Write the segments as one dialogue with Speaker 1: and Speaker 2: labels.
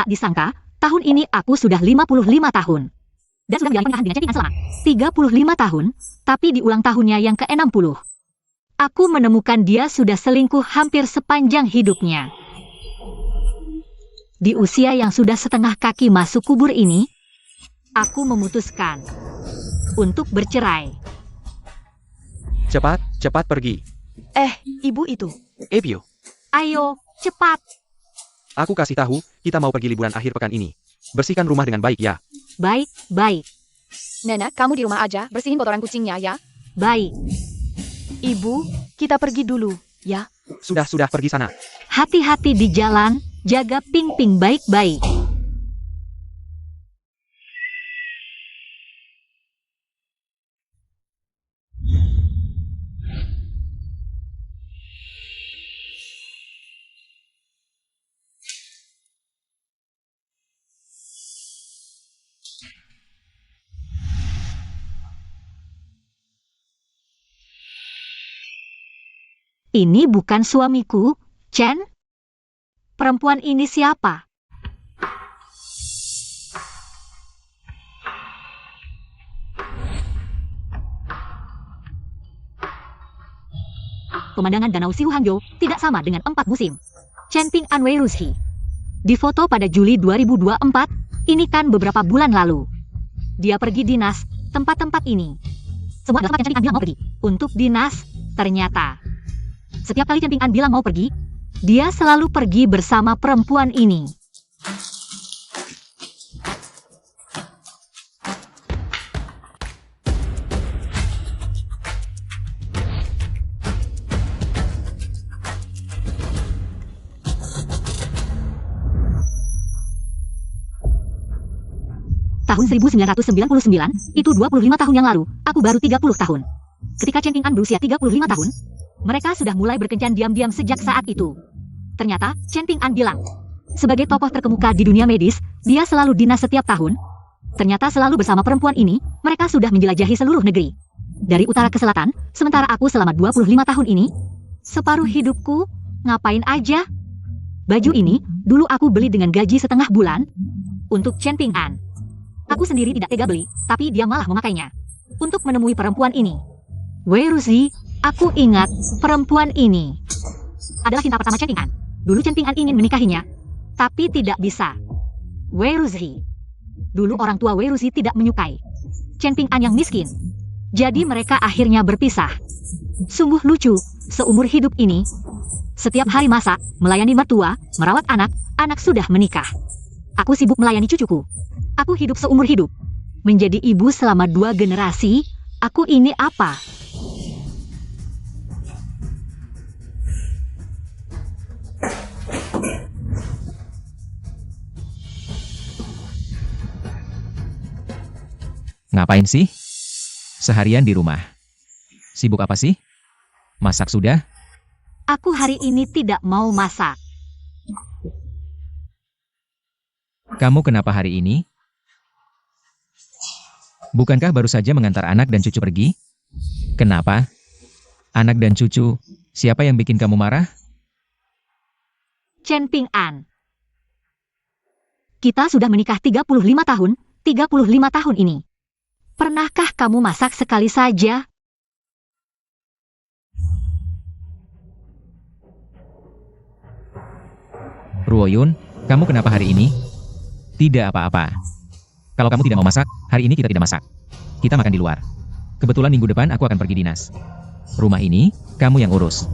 Speaker 1: Tak disangka, tahun ini aku sudah 55 tahun. Dan sudah menjalani pernikahan dengan Chen Ping An selama 35 tahun, tapi di ulang tahunnya yang ke-60. Aku menemukan dia sudah selingkuh hampir sepanjang hidupnya. Di usia yang sudah setengah kaki masuk kubur ini, aku memutuskan untuk bercerai.
Speaker 2: Cepat, cepat pergi.
Speaker 3: Ibu itu.
Speaker 2: Ebio,
Speaker 1: Ayo, cepat.
Speaker 2: aku kasih tahu, kita mau pergi liburan akhir pekan ini. Bersihkan rumah dengan baik ya.
Speaker 1: Baik, baik,
Speaker 3: Nenek, kamu di rumah aja, bersihin kotoran kucingnya ya.
Speaker 1: baik.
Speaker 3: Ibu, kita pergi dulu, ya.
Speaker 2: Sudah pergi sana.
Speaker 1: Hati-hati di jalan, jaga Ping Ping baik-baik. Ini bukan suamiku, Chen. Perempuan ini siapa? Pemandangan Danau Siu Hangzhou tidak sama dengan 4 musim. Chen Ping An Wei Rushi. Di foto pada Juli 2024, ini kan beberapa bulan lalu. Dia pergi dinas, tempat-tempat ini. Semua adalah tempat yang Chen Ping An bilang mau pergi. Untuk dinas, ternyata. Setiap kali Chen Ping An bilang mau pergi, dia selalu pergi bersama perempuan ini. Tahun 1999, itu 25 tahun yang lalu, aku baru 30 tahun. Ketika Chen Ping An berusia 35 tahun, mereka sudah mulai berkencan diam-diam sejak saat itu. Ternyata, Chen Ping An bilang, sebagai tokoh terkemuka di dunia medis, dia selalu dinas setiap tahun. Ternyata selalu bersama perempuan ini, mereka sudah menjelajahi seluruh negeri. Dari utara ke selatan, sementara aku selama 25 tahun ini, separuh hidupku, ngapain aja? Baju ini, dulu aku beli dengan gaji setengah bulan, untuk Chen Ping An. Aku sendiri tidak tega beli, tapi dia malah memakainya. Untuk menemui perempuan ini. Wei Rushi, aku ingat, perempuan ini adalah cinta pertama Chen Ping An. Dulu Chen Ping An ingin menikahinya, tapi tidak bisa. Wei Rushi. Dulu orang tua Wei Rushi tidak menyukai Chen Ping An yang miskin. Jadi mereka akhirnya berpisah. Sungguh lucu, seumur hidup ini, setiap hari masak, melayani mertua, merawat anak, anak sudah menikah. Aku sibuk melayani cucuku. Aku hidup seumur hidup. Menjadi ibu selama 2 generasi, aku ini apa?
Speaker 4: Ngapain sih? Seharian di rumah. Sibuk apa sih? Masak sudah?
Speaker 1: Aku hari ini tidak mau masak.
Speaker 4: Kamu kenapa hari ini? Bukankah baru saja mengantar anak dan cucu pergi? Kenapa? Anak dan cucu, siapa yang bikin kamu marah?
Speaker 1: Chen Ping An. Kita sudah menikah 35 tahun, 35 tahun ini. Pernahkah kamu masak sekali saja?
Speaker 4: Ruoyun, kamu kenapa hari ini? Tidak apa-apa. Kalau kamu tidak mau masak, hari ini kita tidak masak. Kita makan di luar. Kebetulan minggu depan aku akan pergi dinas. Rumah ini, kamu yang urus.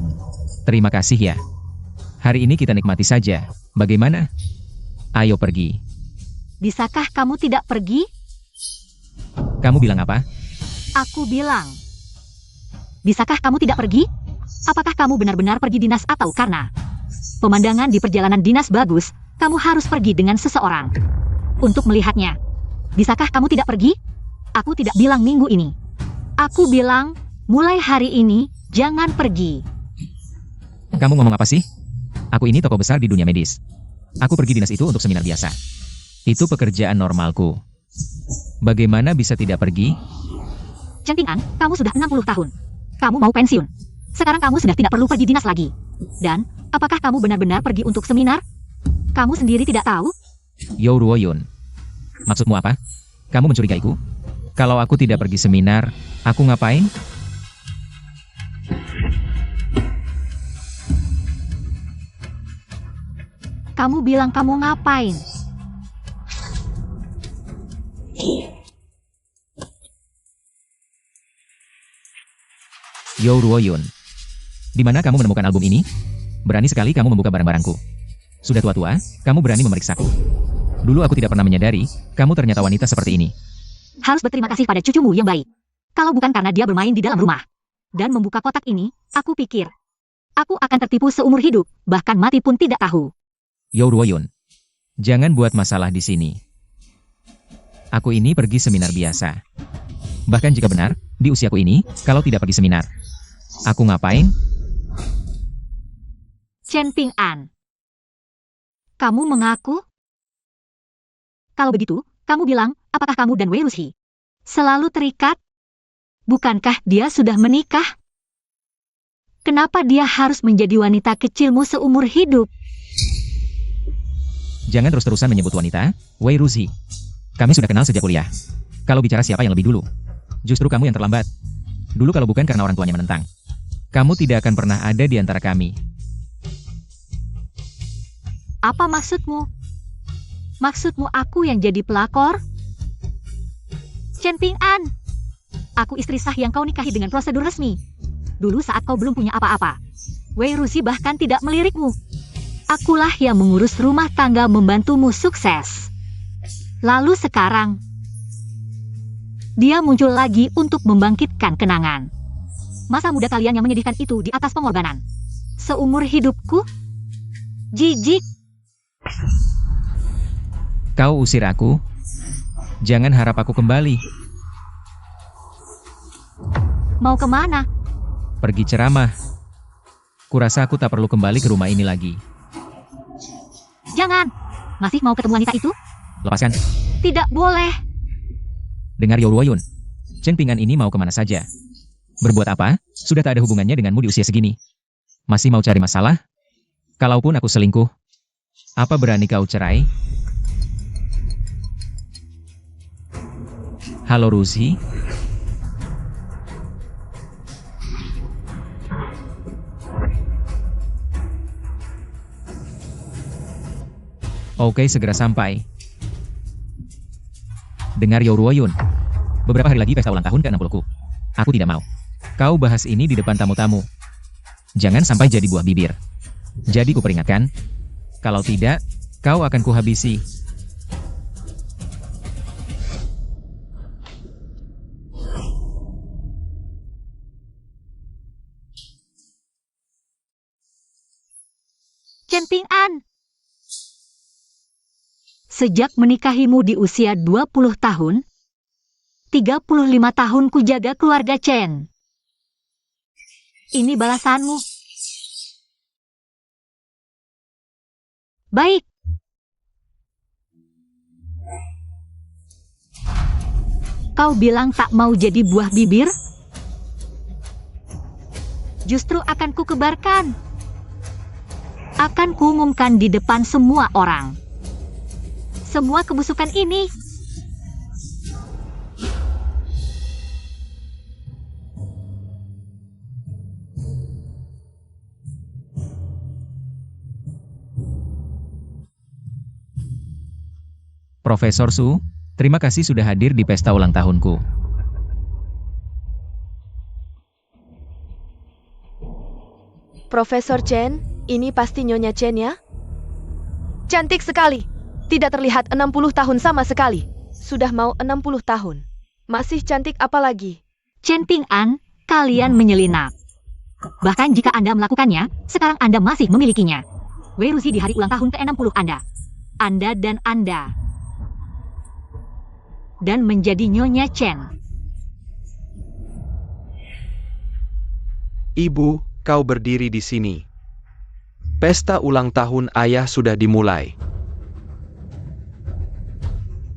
Speaker 4: Terima kasih ya. Hari ini kita nikmati saja. Bagaimana? Ayo pergi.
Speaker 1: Bisakah kamu tidak pergi?
Speaker 4: Kamu bilang apa?
Speaker 1: Aku bilang. Bisakah kamu tidak pergi? Apakah kamu benar-benar pergi dinas atau karena pemandangan di perjalanan dinas bagus, kamu harus pergi dengan seseorang untuk melihatnya? Bisakah kamu tidak pergi? Aku tidak bilang minggu ini. Aku bilang, mulai hari ini, jangan pergi.
Speaker 4: Kamu ngomong apa sih? Aku ini tokoh besar di dunia medis. Aku pergi dinas itu untuk seminar biasa. Itu pekerjaan normalku. Bagaimana bisa tidak pergi?
Speaker 1: Chen Ping An, kamu sudah 60 tahun. Kamu mau pensiun. Sekarang kamu sudah tidak perlu pergi dinas lagi. Dan, apakah kamu benar-benar pergi untuk seminar? Kamu sendiri tidak tahu?
Speaker 4: Yo Ruoyun. Maksudmu apa? Kamu mencurigaiku? Kalau aku tidak pergi seminar, aku ngapain?
Speaker 1: Kamu bilang kamu ngapain?
Speaker 4: Yo Ruoyun. Di mana kamu menemukan album ini? Berani sekali kamu membuka barang-barangku. Sudah tua-tua, kamu berani memeriksaku. Dulu aku tidak pernah menyadari, kamu ternyata wanita seperti ini.
Speaker 1: Harus berterima kasih pada cucumu yang baik. Kalau bukan karena dia bermain di dalam rumah dan membuka kotak ini, aku pikir aku akan tertipu seumur hidup, bahkan mati pun tidak tahu.
Speaker 4: Yo Ruoyun. Jangan buat masalah di sini. Aku ini pergi seminar biasa. Bahkan jika benar, di usiaku ini, kalau tidak pergi seminar, aku ngapain?
Speaker 1: Chen Ping An. Kamu mengaku? Kalau begitu, kamu bilang, apakah kamu dan Wei Rushi selalu terikat? Bukankah dia sudah menikah? Kenapa dia harus menjadi wanita kecilmu seumur hidup?
Speaker 4: Jangan terus-terusan menyebut wanita, Wei Rushi. Kami sudah kenal sejak kuliah. Kalau bicara siapa yang lebih dulu, justru kamu yang terlambat. Dulu kalau bukan karena orang tuanya menentang, kamu tidak akan pernah ada di antara kami.
Speaker 1: Apa maksudmu? Maksudmu aku yang jadi pelakor? Chen Ping An, aku istri sah yang kau nikahi dengan prosedur resmi. Dulu saat kau belum punya apa-apa, Wei Rushi bahkan tidak melirikmu. Akulah yang mengurus rumah tangga membantumu sukses. Lalu sekarang, dia muncul lagi untuk membangkitkan kenangan. Masa muda kalian yang menyedihkan itu di atas pengorbanan. Seumur hidupku, jijik.
Speaker 4: Kau usir aku? Jangan harap aku kembali.
Speaker 1: Mau kemana?
Speaker 4: Pergi ceramah. Kurasa aku tak perlu kembali ke rumah ini lagi.
Speaker 1: Jangan. Masih mau ketemu wanita itu?
Speaker 4: Lepaskan.
Speaker 1: Tidak boleh.
Speaker 4: Dengar Yo Ruoyun. Chen Ping An ini mau kemana saja. Berbuat apa? Sudah tak ada hubungannya denganmu di usia segini. Masih mau cari masalah? Kalaupun aku selingkuh, apa berani kau cerai? Halo Rushi. Oke, segera sampai. Dengar Yo Ruoyun. Beberapa hari lagi pesta ulang tahun ke-60ku. Aku tidak mau kau bahas ini di depan tamu-tamu. Jangan sampai jadi buah bibir. Jadi kuperingatkan, kalau tidak, kau akan kuhabisi.
Speaker 1: Chen Ping An. Sejak menikahimu di usia 20 tahun, 35 tahun ku jaga keluarga Chen. Ini balasanmu. Baik. Kau bilang tak mau jadi buah bibir? Justru akan ku kebarkan. Akan kuumumkan di depan semua orang. Semua kebusukan ini.
Speaker 4: Profesor Su, terima kasih sudah hadir di pesta ulang tahunku.
Speaker 3: Profesor Chen, ini pasti Nyonya Chen ya? Cantik sekali. Tidak terlihat 60 tahun sama sekali. Sudah mau 60 tahun. Masih cantik apalagi?
Speaker 1: Chen Ping An, kalian menyelinap. Bahkan jika Anda melakukannya, sekarang Anda masih memilikinya. Wei Rushi di hari ulang tahun ke-60 Anda. Anda dan Anda. Dan menjadi Nyonya Chen.
Speaker 2: Ibu, kau berdiri di sini. Pesta ulang tahun ayah sudah dimulai.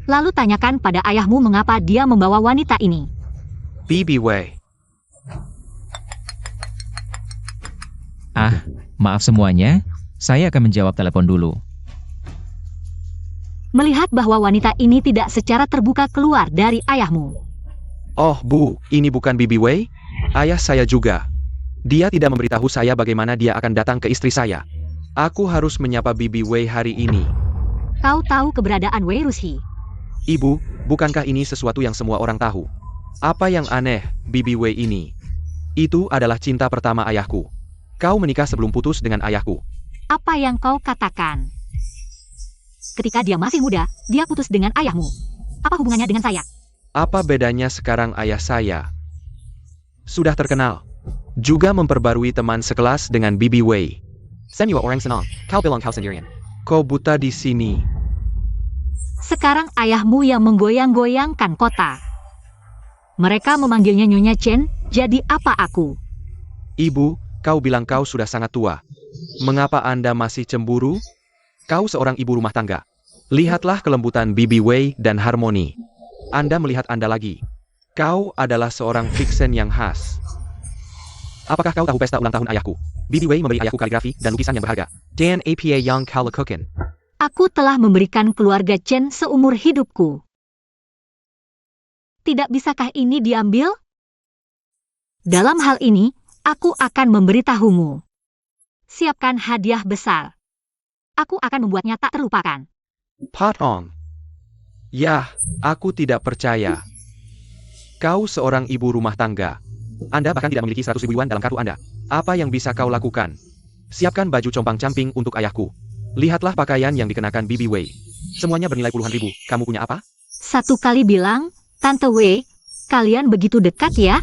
Speaker 1: Lalu tanyakan pada ayahmu mengapa dia membawa wanita ini.
Speaker 2: Bibi Wei.
Speaker 4: Ah, maaf semuanya, saya akan menjawab telepon dulu.
Speaker 1: melihat bahwa wanita ini tidak secara terbuka keluar dari ayahmu.
Speaker 2: Oh, Bu, ini bukan Bibi Wei? Ayah saya juga. Dia tidak memberitahu saya bagaimana dia akan datang ke istri saya. Aku harus menyapa Bibi Wei hari ini.
Speaker 1: Kau tahu keberadaan Wei Rushi.
Speaker 2: Ibu, bukankah ini sesuatu yang semua orang tahu? Apa yang aneh, Bibi Wei ini? Itu adalah cinta pertama ayahku. Kau menikah sebelum putus dengan ayahku.
Speaker 1: Apa yang kau katakan? Ketika dia masih muda, dia putus dengan ayahmu. Apa hubungannya dengan saya?
Speaker 2: Apa bedanya sekarang ayah saya? Sudah terkenal. Juga memperbarui teman sekelas dengan Bibi Wei.
Speaker 5: Semua orang senang, kau bilang kau sendirian.
Speaker 2: Kau buta di sini.
Speaker 1: Sekarang ayahmu yang menggoyang-goyangkan kota. Mereka memanggilnya Nyonya Chen, jadi apa aku?
Speaker 2: Ibu, kau bilang kau sudah sangat tua. Mengapa Anda masih cemburu? Kau seorang ibu rumah tangga. Lihatlah kelembutan Bibi Wei dan harmoni. Anda melihat Anda lagi. Kau adalah seorang vixen yang khas. Apakah kau tahu pesta ulang tahun ayahku? Bibi Wei memberi ayahku kaligrafi dan lukisan yang berharga.
Speaker 5: Dan apa yang kau lakukan?
Speaker 1: Aku telah memberikan keluarga Chen seumur hidupku. Tidak bisakah ini diambil? Dalam hal ini, aku akan memberitahumu. Siapkan hadiah besar. Aku akan membuatnya tak terlupakan.
Speaker 2: Potong. Yah, aku tidak percaya. Kau seorang ibu rumah tangga. Anda bahkan tidak memiliki 100.000 yuan dalam kartu Anda. Apa yang bisa kau lakukan? Siapkan baju compang-camping untuk ayahku. Lihatlah pakaian yang dikenakan Bibi Wei. Semuanya bernilai puluhan ribu. Kamu punya apa?
Speaker 1: Satu kali bilang, Tante Wei, kalian begitu dekat ya?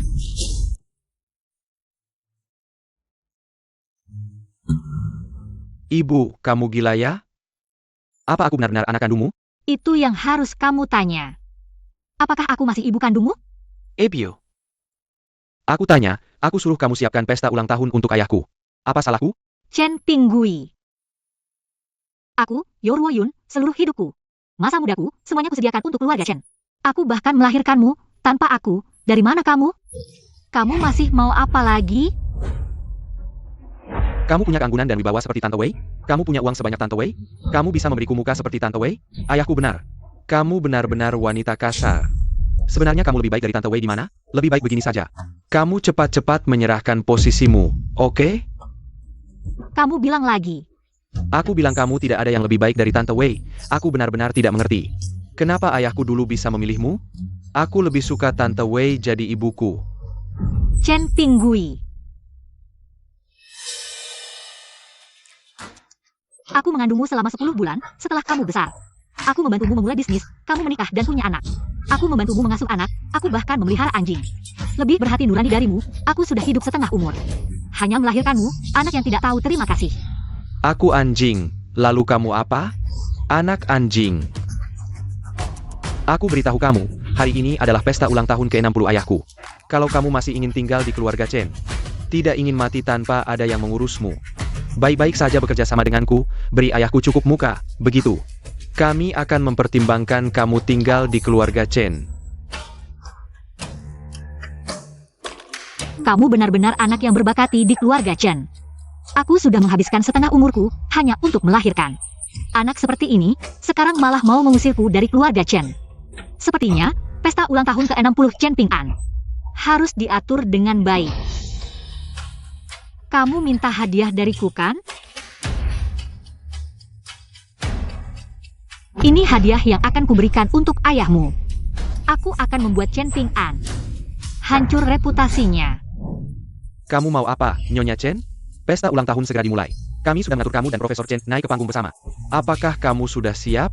Speaker 2: Ibu, kamu gila ya? Apa aku benar-benar anak kandungmu?
Speaker 1: Itu yang harus kamu tanya. Apakah aku masih ibu kandungmu?
Speaker 2: Ebio. Aku tanya, aku suruh kamu siapkan pesta ulang tahun untuk ayahku. Apa salahku?
Speaker 1: Chen Pinggui. Aku, Yorwo Yun, seluruh hidupku. Masa mudaku, semuanya kusediakan untuk keluarga Chen. Aku bahkan melahirkanmu, tanpa aku. Dari mana kamu? Kamu masih mau apa lagi?
Speaker 2: Kamu punya keanggunan dan wibawa seperti Tante Wei? Kamu punya uang sebanyak Tante Wei? Kamu bisa memberiku muka seperti Tante Wei? Ayahku benar. Kamu benar-benar wanita kasar. Sebenarnya kamu lebih baik dari Tante Wei di mana? Lebih baik begini saja. Kamu cepat-cepat menyerahkan posisimu, oke?
Speaker 1: Kamu bilang lagi.
Speaker 2: Aku bilang kamu tidak ada yang lebih baik dari Tante Wei. Aku benar-benar tidak mengerti. Kenapa ayahku dulu bisa memilihmu? Aku lebih suka Tante Wei jadi ibuku.
Speaker 1: Chen Pinggui. Aku mengandungmu selama 10 bulan, setelah kamu besar. Aku membantumu memulai bisnis, kamu menikah dan punya anak. Aku membantumu mengasuh anak, aku bahkan memelihara anjing. Lebih berhati nurani darimu, aku sudah hidup setengah umur. Hanya melahirkanmu, anak yang tidak tahu terima kasih.
Speaker 2: Aku anjing, lalu kamu apa? Anak anjing. Aku beritahu kamu, hari ini adalah pesta ulang tahun ke-60 ayahku. Kalau kamu masih ingin tinggal di keluarga Chen, tidak ingin mati tanpa ada yang mengurusmu, baik-baik saja bekerja sama denganku, beri ayahku cukup muka, begitu. Kami akan mempertimbangkan kamu tinggal di keluarga Chen.
Speaker 1: Kamu benar-benar anak yang berbakati di keluarga Chen. Aku sudah menghabiskan setengah umurku hanya untuk melahirkan. Anak seperti ini, sekarang malah mau mengusirku dari keluarga Chen. Sepertinya, pesta ulang tahun ke-60 Chen Ping'an harus diatur dengan baik. Kamu minta hadiah dariku kan? Ini hadiah yang akan kuberikan untuk ayahmu. Aku akan membuat Chen Ping'an hancur reputasinya.
Speaker 2: Kamu mau apa, Nyonya Chen? Pesta ulang tahun segera dimulai. Kami sudah mengatur kamu dan Profesor Chen naik ke panggung bersama. Apakah kamu sudah siap?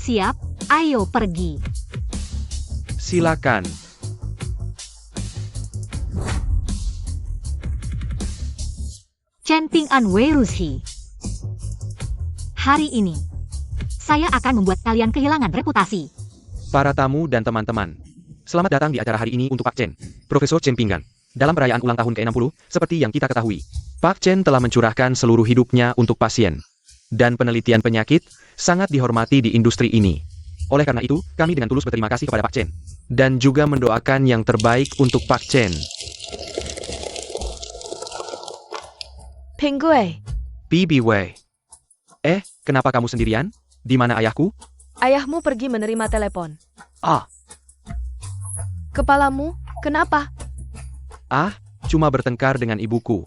Speaker 1: Siap, ayo pergi.
Speaker 2: Silakan.
Speaker 1: Chen Ping'an Wei Rushi. Hari ini, saya akan membuat kalian kehilangan reputasi.
Speaker 2: Para tamu dan teman-teman, selamat datang di acara hari ini untuk Pak Chen, Profesor Chen Ping'an. Dalam perayaan ulang tahun ke-60, seperti yang kita ketahui, Pak Chen telah mencurahkan seluruh hidupnya untuk pasien dan penelitian penyakit, sangat dihormati di industri ini. Oleh karena itu, kami dengan tulus berterima kasih kepada Pak Chen. Dan juga mendoakan yang terbaik untuk Pak Chen.
Speaker 3: Peng Gui,
Speaker 2: Bibi Wei. Kenapa kamu sendirian? Di mana ayahku?
Speaker 3: ayahmu pergi menerima telepon.
Speaker 2: Ah,
Speaker 3: Kepalamu, kenapa?
Speaker 2: cuma bertengkar dengan ibuku.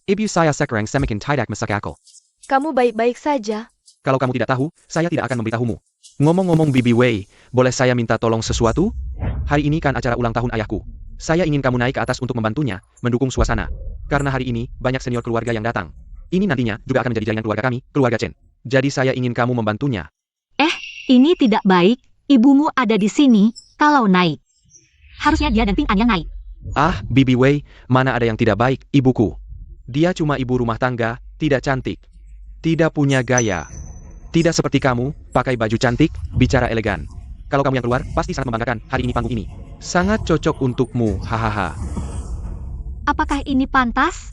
Speaker 5: Ibu saya sekarang semakin tidak masuk akal.
Speaker 3: Kamu baik-baik saja.
Speaker 2: Kalau kamu tidak tahu, saya tidak akan memberitahumu. Ngomong-ngomong Bibi Wei, boleh saya minta tolong sesuatu? Hari ini kan acara ulang tahun ayahku. Saya ingin kamu naik ke atas untuk membantunya, mendukung suasana. Karena hari ini, banyak senior keluarga yang datang. Ini nantinya juga akan menjadi jaringan keluarga kami, keluarga Chen. Jadi saya ingin kamu membantunya.
Speaker 1: Ini tidak baik, ibumu ada di sini, kalau naik. Harusnya dia dan Ping An yang naik.
Speaker 2: Bibi Wei, mana ada yang tidak baik, ibuku. Dia cuma ibu rumah tangga, tidak cantik. Tidak punya gaya. Tidak seperti kamu, pakai baju cantik, bicara elegan. Kalau kamu yang keluar, pasti sangat membanggakan hari ini panggung ini. Sangat cocok untukmu, hahaha.
Speaker 1: Apakah ini pantas?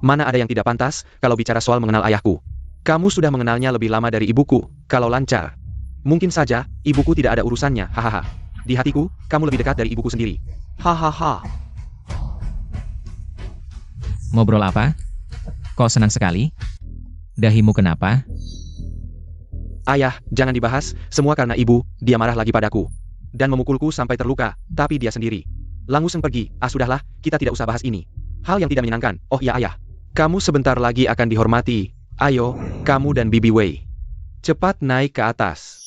Speaker 2: Mana ada yang tidak pantas kalau bicara soal mengenal ayahku. Kamu sudah mengenalnya lebih lama dari ibuku, kalau lancar. Mungkin saja, ibuku tidak ada urusannya, hahaha. Di hatiku, kamu lebih dekat dari ibuku sendiri. Hahaha.
Speaker 4: Ngobrol apa? Kok senang sekali? Dahimu kenapa?
Speaker 2: Ayah, jangan dibahas, semua karena ibu, dia marah lagi padaku. Dan memukulku sampai terluka, tapi dia sendiri. Langsung pergi, sudahlah, kita tidak usah bahas ini. Hal yang tidak menyenangkan, oh iya ayah. Kamu sebentar lagi akan dihormati. Ayo, kamu dan Bibi Wei. Cepat naik ke atas.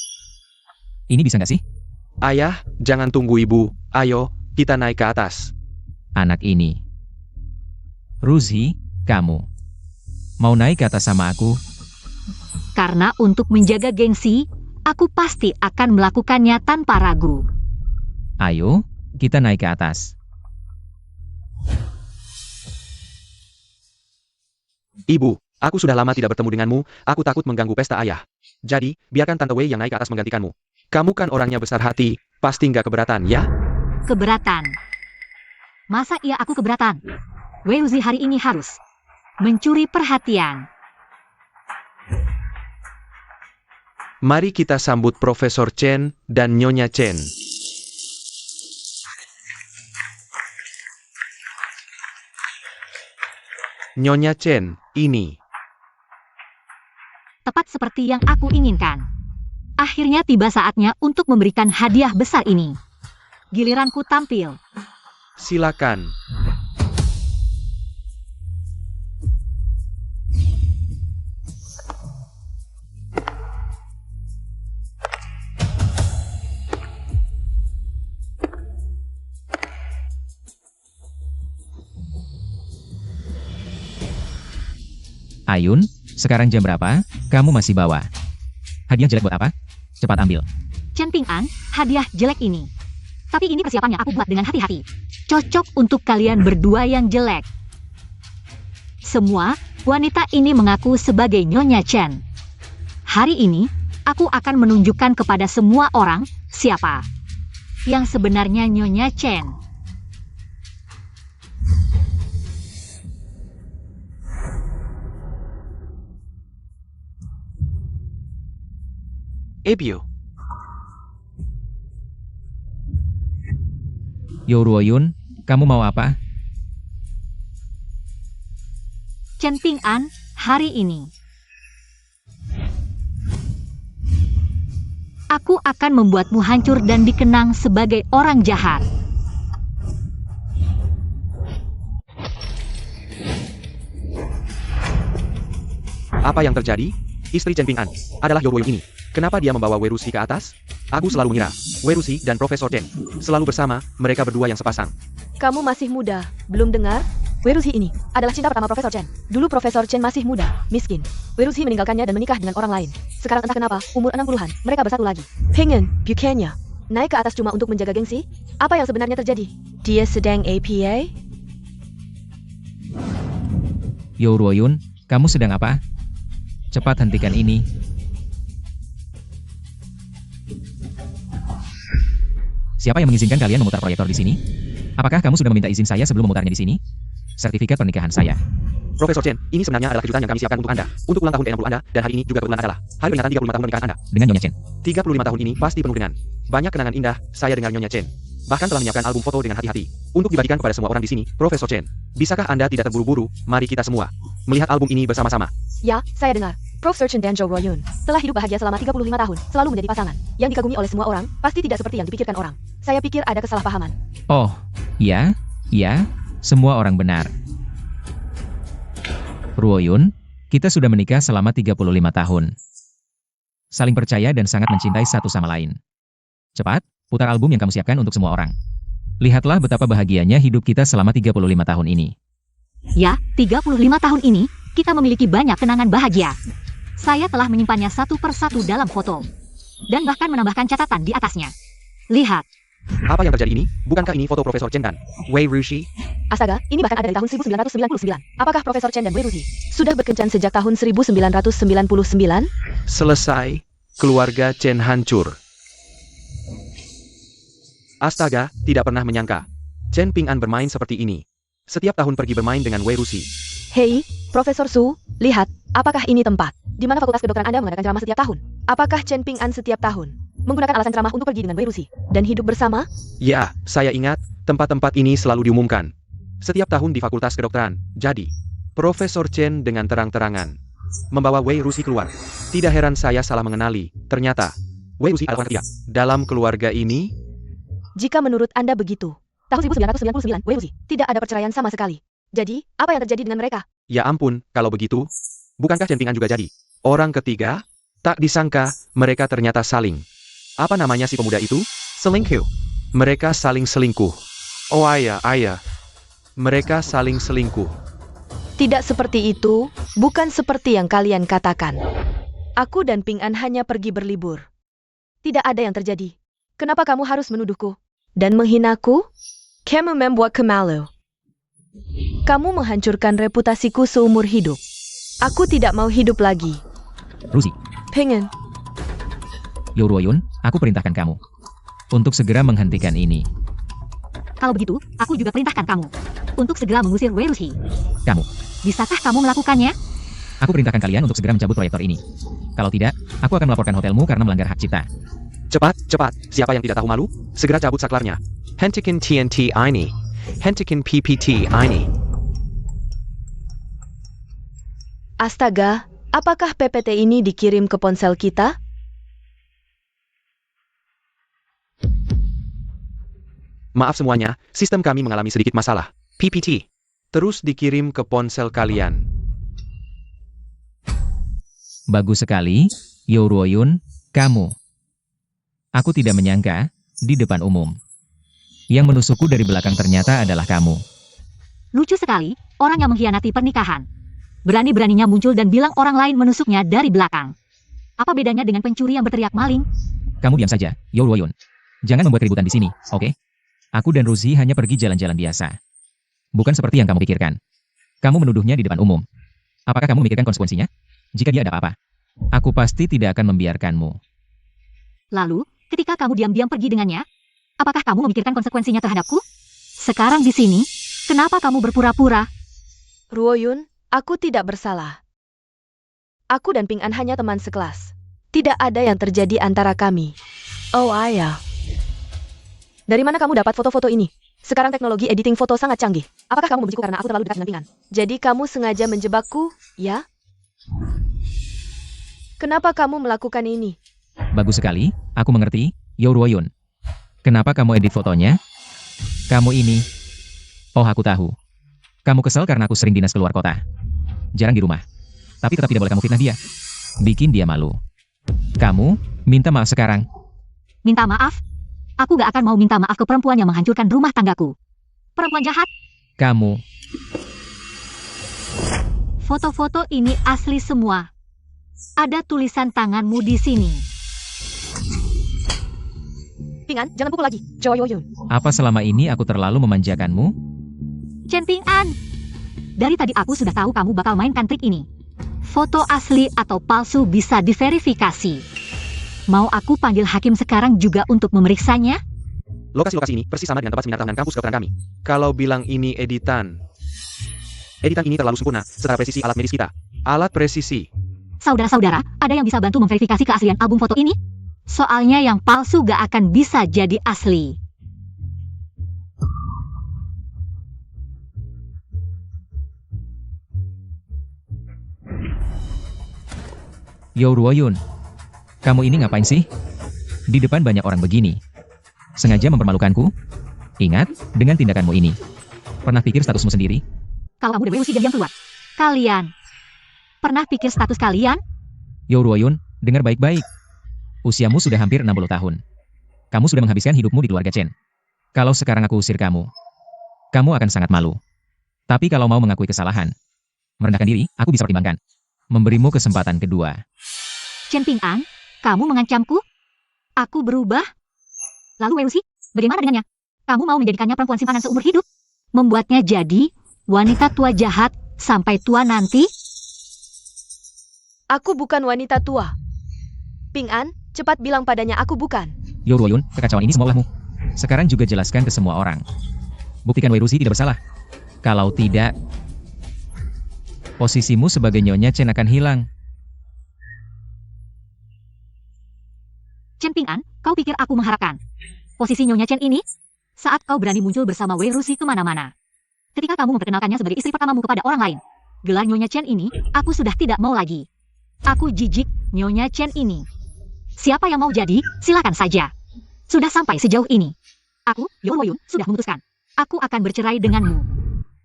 Speaker 4: Ini bisa nggak sih?
Speaker 2: Ayah, jangan tunggu ibu, ayo, kita naik ke atas.
Speaker 4: Anak ini. Ruzi, kamu. Mau naik ke atas sama aku?
Speaker 1: Karena untuk menjaga gengsi, aku pasti akan melakukannya tanpa ragu.
Speaker 4: Ayo, kita naik ke atas.
Speaker 2: Ibu, aku sudah lama tidak bertemu denganmu, aku takut mengganggu pesta ayah. Jadi, biarkan Tante Wei yang naik ke atas menggantikanmu. Kamu kan orangnya besar hati, pasti nggak keberatan, ya?
Speaker 1: Keberatan. Masa iya aku keberatan? Wei Wuzi hari ini harus mencuri perhatian.
Speaker 2: Mari kita sambut Profesor Chen dan Nyonya Chen. Nyonya Chen, ini.
Speaker 1: Tepat seperti yang aku inginkan. Akhirnya tiba saatnya untuk memberikan hadiah besar ini. Giliranku tampil.
Speaker 2: Silakan.
Speaker 4: Ayun, sekarang jam berapa? Kamu masih bawa. Hadiah jelek buat apa? Cepat ambil.
Speaker 1: Chen Ping An, hadiah jelek ini. Tapi ini persiapannya aku buat dengan hati-hati. Cocok untuk kalian berdua yang jelek. Semua, wanita ini mengaku sebagai Nyonya Chen. Hari ini, aku akan menunjukkan kepada semua orang, siapa yang sebenarnya Nyonya Chen.
Speaker 2: Ebio.
Speaker 4: Yo Ruoyun, kamu mau apa?
Speaker 1: Chen Ping An, hari ini. Aku akan membuatmu hancur dan dikenang sebagai orang jahat.
Speaker 2: Apa yang terjadi? Istri Chen Ping An adalah Yo Ruoyun ini. Kenapa dia membawa Wei Rusi ke atas? Aku selalu mengira, Wei Rusi dan Profesor Chen selalu bersama, mereka berdua yang sepasang.
Speaker 3: Kamu masih muda, belum dengar? Wei Rusi ini adalah cinta pertama Profesor Chen. Dulu Profesor Chen masih muda, miskin. Wei Rusi meninggalkannya dan menikah dengan orang lain. Sekarang entah kenapa, umur 60-an, mereka bersatu lagi. Pengen, bukannya. Naik ke atas cuma untuk menjaga gengsi? Apa yang sebenarnya terjadi? Dia sedang APA?
Speaker 4: Yo Ruoyun, kamu sedang apa? Cepat hentikan ini. Siapa yang mengizinkan kalian memutar proyektor di sini? Apakah kamu sudah meminta izin saya sebelum memutarnya di sini? Sertifikat pernikahan saya.
Speaker 2: Profesor Chen, ini sebenarnya adalah kejutan yang kami siapkan untuk Anda. Untuk ulang tahun ke-60 Anda, dan hari ini juga kebetulan adalah hari peringatan 35 tahun pernikahan Anda.
Speaker 4: Dengan Nyonya Chen.
Speaker 2: 35 tahun ini pasti penuh dengan banyak kenangan indah, saya dengar Nyonya Chen. Bahkan telah menyiapkan album foto dengan hati-hati. Untuk dibagikan kepada semua orang di sini, Profesor Chen. Bisakah Anda tidak terburu-buru, mari kita semua melihat album ini bersama-sama.
Speaker 3: Ya, saya dengar. Profesor Chen dan Zhou Ruoyun telah hidup bahagia selama 35 tahun, selalu menjadi pasangan. Yang dikagumi oleh semua orang, pasti tidak seperti yang dipikirkan orang. Saya pikir ada kesalahpahaman.
Speaker 4: Oh, ya, semua orang benar. Ruoyun, kita sudah menikah selama 35 tahun. Saling percaya dan sangat mencintai satu sama lain. Cepat, putar album yang kamu siapkan untuk semua orang. Lihatlah betapa bahagianya hidup kita selama 35 tahun ini.
Speaker 1: Ya, 35 tahun ini, kita memiliki banyak kenangan bahagia. Saya telah menyimpannya satu persatu dalam foto. Dan bahkan menambahkan catatan di atasnya. Lihat.
Speaker 2: Apa yang terjadi ini? Bukankah ini foto Profesor Chen dan Wei Rushi?
Speaker 3: Astaga, ini bahkan ada dari tahun 1999. Apakah Profesor Chen dan Wei Ruzi sudah berkencan sejak tahun 1999?
Speaker 2: Selesai, keluarga Chen hancur. Astaga, tidak pernah menyangka. Chen Ping'an bermain seperti ini. Setiap tahun pergi bermain dengan Wei Rushi.
Speaker 3: Hei, Profesor Su, lihat, apakah ini tempat di mana Fakultas Kedokteran Anda mengadakan ceramah setiap tahun? Apakah Chen Ping'an setiap tahun menggunakan alasan ceramah untuk pergi dengan Wei Rushi dan hidup bersama?
Speaker 2: Ya, saya ingat, tempat-tempat ini selalu diumumkan. Setiap tahun di Fakultas Kedokteran. Jadi, Profesor Chen dengan terang-terangan membawa Wei Rushi keluar. Tidak heran saya salah mengenali. Ternyata, Wei Rushi adalah ketiga dalam keluarga ini.
Speaker 3: Jika menurut Anda begitu, tahun 1999, Wei Ruzi tidak ada perceraian sama sekali. Jadi, apa yang terjadi dengan mereka?
Speaker 2: Ya ampun, kalau begitu, bukankah Chen Ping'an juga jadi orang ketiga? Tak disangka, mereka ternyata saling. Apa namanya si pemuda itu? Selingkuh. Mereka saling selingkuh. Oh ayah. Mereka saling selingkuh.
Speaker 3: Tidak seperti itu, bukan seperti yang kalian katakan. Aku dan Ping'an hanya pergi berlibur. Tidak ada yang terjadi. Kenapa kamu harus menuduhku dan menghinaku? Kamu membuat kemalu. Kamu menghancurkan reputasiku seumur hidup. Aku tidak mau hidup lagi.
Speaker 4: Ruzi,
Speaker 3: Pengen.
Speaker 4: Yo Ruoyun, aku perintahkan kamu untuk segera menghentikan ini.
Speaker 1: Kalau begitu, aku juga perintahkan kamu untuk segera mengusir Wei Rushi.
Speaker 4: Kamu,
Speaker 1: Bisakah kamu melakukannya?
Speaker 4: aku perintahkan kalian untuk segera mencabut proyektor ini. Kalau tidak, aku akan melaporkan hotelmu karena melanggar hak cipta.
Speaker 2: Cepat. Siapa yang tidak tahu malu? Segera cabut saklarnya. Hentikan TNT ini. Hentikan PPT ini.
Speaker 3: Astaga, apakah PPT ini dikirim ke ponsel kita?
Speaker 2: Maaf semuanya, sistem kami mengalami sedikit masalah. PPT. Terus dikirim ke ponsel kalian.
Speaker 4: Bagus sekali, Yo Ruoyun, kamu. Aku tidak menyangka, di depan umum. Yang menusukku dari belakang ternyata adalah kamu.
Speaker 1: Lucu sekali, orang yang mengkhianati pernikahan. Berani-beraninya muncul dan bilang orang lain menusuknya dari belakang. Apa bedanya dengan pencuri yang berteriak maling?
Speaker 4: Kamu diam saja, Yo Ruoyun. Jangan membuat keributan di sini, oke? Aku dan Ruzi hanya pergi jalan-jalan biasa. Bukan seperti yang kamu pikirkan. Kamu menuduhnya di depan umum. Apakah kamu memikirkan konsekuensinya? Jika dia ada apa-apa, aku pasti tidak akan membiarkanmu.
Speaker 1: Lalu, ketika kamu diam-diam pergi dengannya, apakah kamu memikirkan konsekuensinya terhadapku? Sekarang di sini, kenapa kamu berpura-pura?
Speaker 3: Ruoyun, aku tidak bersalah. Aku dan Ping'an hanya teman sekelas. Tidak ada yang terjadi antara kami. Oh ayah. Dari mana kamu dapat foto-foto ini? Sekarang teknologi editing foto sangat canggih. Apakah kamu membenciku karena aku terlalu dekat dengan Ping'an? Jadi kamu sengaja menjebakku, ya? Kenapa kamu melakukan ini?
Speaker 4: Bagus sekali, aku mengerti, Yo Ruoyun. Kenapa kamu edit fotonya? Kamu ini... Oh, aku tahu. Kamu kesal karena aku sering dinas keluar kota. Jarang di rumah. Tapi tetap tidak boleh kamu fitnah dia. Bikin dia malu. Kamu, minta maaf sekarang.
Speaker 1: Minta maaf? Aku gak akan mau minta maaf ke perempuan yang menghancurkan rumah tanggaku. Perempuan jahat.
Speaker 4: Kamu,
Speaker 1: Foto-foto ini asli semua. Ada tulisan tanganmu di sini.
Speaker 3: Ping'an, jangan pukul lagi. Zhou Ruoyun.
Speaker 4: apa selama ini aku terlalu memanjakanmu?
Speaker 1: Chen Ping'an. Dari tadi aku sudah tahu kamu bakal mainkan trik ini. Foto asli atau palsu bisa diverifikasi. Mau aku panggil hakim sekarang juga untuk memeriksanya?
Speaker 2: Lokasi-lokasi ini persis sama dengan tempat seminar tahunan kampus kedokteran kami. Kalau bilang ini editan, Editan ini terlalu sempurna, setara presisi alat medis kita. Alat presisi.
Speaker 1: Saudara-saudara, ada yang bisa bantu memverifikasi keaslian album foto ini? Soalnya yang palsu gak akan bisa jadi asli.
Speaker 4: Yo Ruoyun, kamu ini ngapain sih? Di depan banyak orang begini. Sengaja mempermalukanku? Ingat, dengan tindakanmu ini. Pernah pikir statusmu sendiri?
Speaker 1: Kalau kamu dan Wei Wuxi diam keluar. Kalian. Pernah pikir status kalian?
Speaker 4: Yo Ruoyun, dengar baik-baik. Usiamu sudah hampir 60 tahun. Kamu sudah menghabiskan hidupmu di keluarga Chen. Kalau sekarang aku usir kamu, kamu akan sangat malu. Tapi kalau mau mengakui kesalahan, merendahkan diri, aku bisa pertimbangkan. Memberimu kesempatan kedua.
Speaker 1: Chen Ping'an, kamu mengancamku? Aku berubah? Lalu Wei Wuxi, bagaimana dengannya? Kamu mau menjadikannya perempuan simpanan seumur hidup? Membuatnya jadi wanita tua jahat sampai tua nanti?
Speaker 3: Aku bukan wanita tua. Ping'an, cepat bilang padanya aku bukan.
Speaker 4: Yo Ruoyun, kekacauan ini semua ulahmu. Sekarang juga jelaskan ke semua orang. Buktikan Wei Wuxi tidak bersalah. Kalau tidak, posisimu sebagai Nyonya Chen akan hilang.
Speaker 1: Chen Ping'an, kau pikir aku mengharapkan posisi Nyonya Chen ini? Saat kau berani muncul bersama Wei Wuxi kemana-mana. Ketika kamu memperkenalkannya sebagai istri pertamamu kepada orang lain. Gelar Nyonya Chen ini, aku sudah tidak mau lagi. Aku jijik Nyonya Chen ini. Siapa yang mau jadi, silakan saja. Sudah sampai sejauh ini. Aku, Yo Ruoyun, sudah memutuskan. Aku akan bercerai denganmu.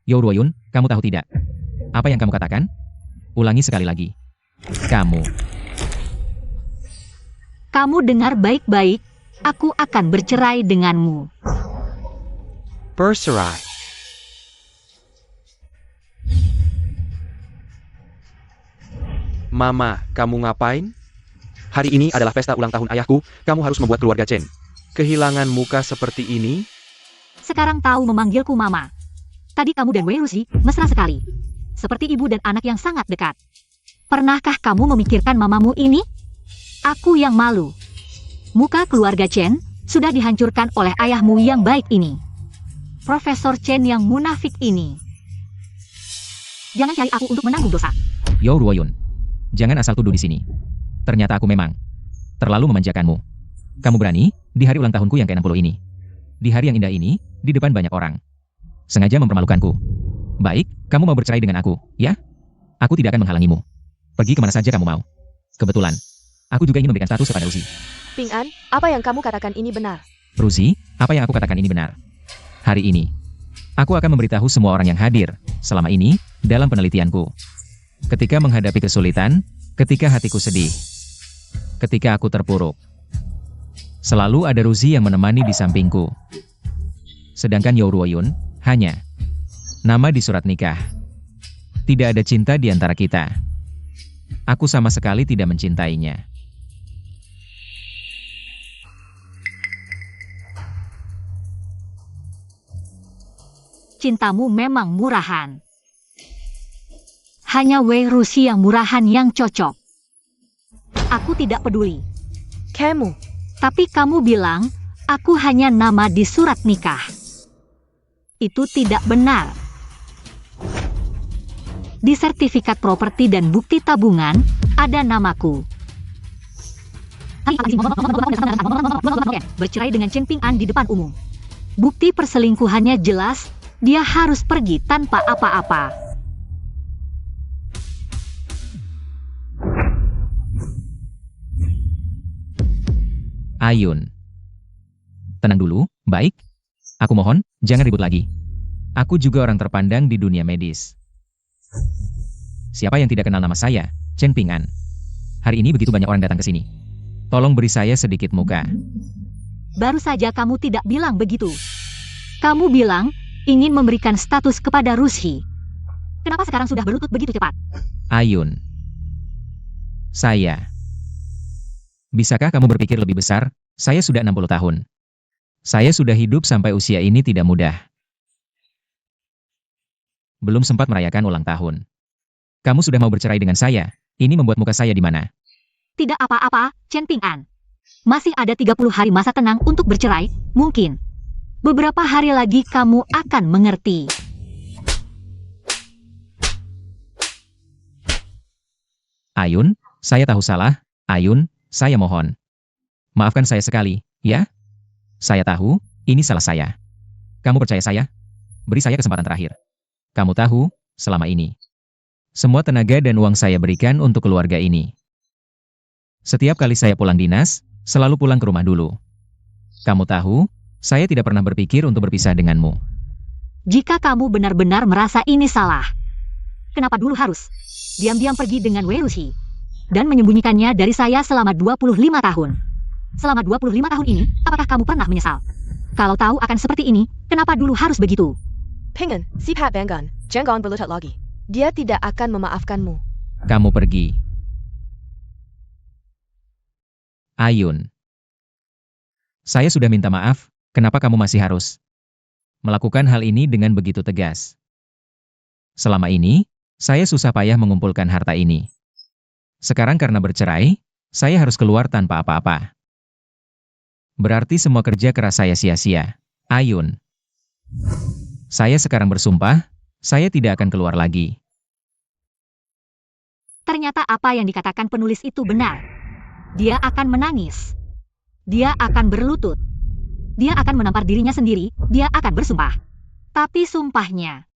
Speaker 4: Yo Ruoyun, kamu tahu tidak? Apa yang kamu katakan? Ulangi sekali lagi. Kamu.
Speaker 1: Kamu dengar baik-baik. Aku akan bercerai denganmu.
Speaker 2: Bercerai. Mama, kamu ngapain? Hari ini adalah pesta ulang tahun ayahku, kamu harus membuat keluarga Chen kehilangan muka seperti ini?
Speaker 1: Sekarang tahu memanggilku Mama. Tadi kamu dan Wei Wuxi mesra sekali. Seperti ibu dan anak yang sangat dekat. Pernahkah kamu memikirkan mamamu ini? Aku yang malu. Muka keluarga Chen sudah dihancurkan oleh ayahmu yang baik ini. Profesor Chen yang munafik ini. Jangan cari aku untuk menanggung dosa.
Speaker 4: Yo Ruoyun, jangan asal tuduh di sini. Ternyata aku memang terlalu memanjakanmu. Kamu berani di hari ulang tahunku yang ke-60 ini. Di hari yang indah ini, di depan banyak orang. Sengaja mempermalukanku. Baik, kamu mau bercerai dengan aku, ya? Aku tidak akan menghalangimu. Pergi kemana saja kamu mau. Kebetulan, aku juga ingin memberikan status kepada Ruzi.
Speaker 3: Ping'an, apa yang kamu katakan ini benar?
Speaker 4: Ruzi, apa yang aku katakan ini benar. Hari ini, aku akan memberitahu semua orang yang hadir selama ini dalam penelitianku. Ketika menghadapi kesulitan, ketika hatiku sedih, ketika aku terpuruk, selalu ada Ruzi yang menemani di sampingku. Sedangkan Yo Ruoyun hanya nama di surat nikah. Tidak ada cinta di antara kita. Aku sama sekali tidak mencintainya.
Speaker 1: Cintamu memang murahan. Hanya Wei Wuxi yang murahan yang cocok. Aku tidak peduli.
Speaker 3: Kamu.
Speaker 1: Tapi kamu bilang, aku hanya nama di surat nikah. Itu tidak benar. Di sertifikat properti dan bukti tabungan, ada namaku. Bercerai dengan Chen Ping'an di depan umum. Bukti perselingkuhannya jelas, dia harus pergi tanpa apa-apa.
Speaker 4: Ayun. Tenang dulu, baik? Aku mohon, jangan ribut lagi. Aku juga orang terpandang di dunia medis. Siapa yang tidak kenal nama saya, Chen Ping'an? Hari ini begitu banyak orang datang ke sini. Tolong beri saya sedikit muka.
Speaker 1: Baru saja kamu tidak bilang begitu. Kamu bilang, ingin memberikan status kepada Ruzi. Kenapa sekarang sudah berlutut begitu cepat?
Speaker 4: Ayun. Saya. Bisakah kamu berpikir lebih besar? Saya sudah 60 tahun. Saya sudah hidup sampai usia ini tidak mudah. Belum sempat merayakan ulang tahun. Kamu sudah mau bercerai dengan saya. Ini membuat muka saya di mana?
Speaker 1: Tidak apa-apa, Chen Ping'an. Masih ada 30 hari masa tenang untuk bercerai, mungkin. Beberapa hari lagi kamu akan mengerti.
Speaker 4: Ayun, saya tahu salah. Ayun, saya mohon. Maafkan saya sekali, ya? Saya tahu, ini salah saya. Kamu percaya saya? Beri saya kesempatan terakhir. Kamu tahu, selama ini, semua tenaga dan uang saya berikan untuk keluarga ini. Setiap kali saya pulang dinas, selalu pulang ke rumah dulu. Kamu tahu, saya tidak pernah berpikir untuk berpisah denganmu.
Speaker 1: Jika kamu benar-benar merasa ini salah, kenapa dulu harus diam-diam pergi dengan Wei Ruzi dan menyembunyikannya dari saya selama 25 tahun? Selama 25 tahun ini, apakah kamu pernah menyesal? Kalau tahu akan seperti ini, kenapa dulu harus begitu?
Speaker 3: Pengen, si Pat Banggan, jangan berlutut lagi. Dia tidak akan memaafkanmu.
Speaker 4: Kamu pergi. Ayun. Saya sudah minta maaf, kenapa kamu masih harus melakukan hal ini dengan begitu tegas? Selama ini, saya susah payah mengumpulkan harta ini. Sekarang karena bercerai, saya harus keluar tanpa apa-apa. Berarti semua kerja keras saya sia-sia. Ayun. Saya sekarang bersumpah, saya tidak akan keluar lagi.
Speaker 1: Ternyata apa yang dikatakan penulis itu benar. Dia akan menangis. Dia akan berlutut. Dia akan menampar dirinya sendiri, dia akan bersumpah. Tapi sumpahnya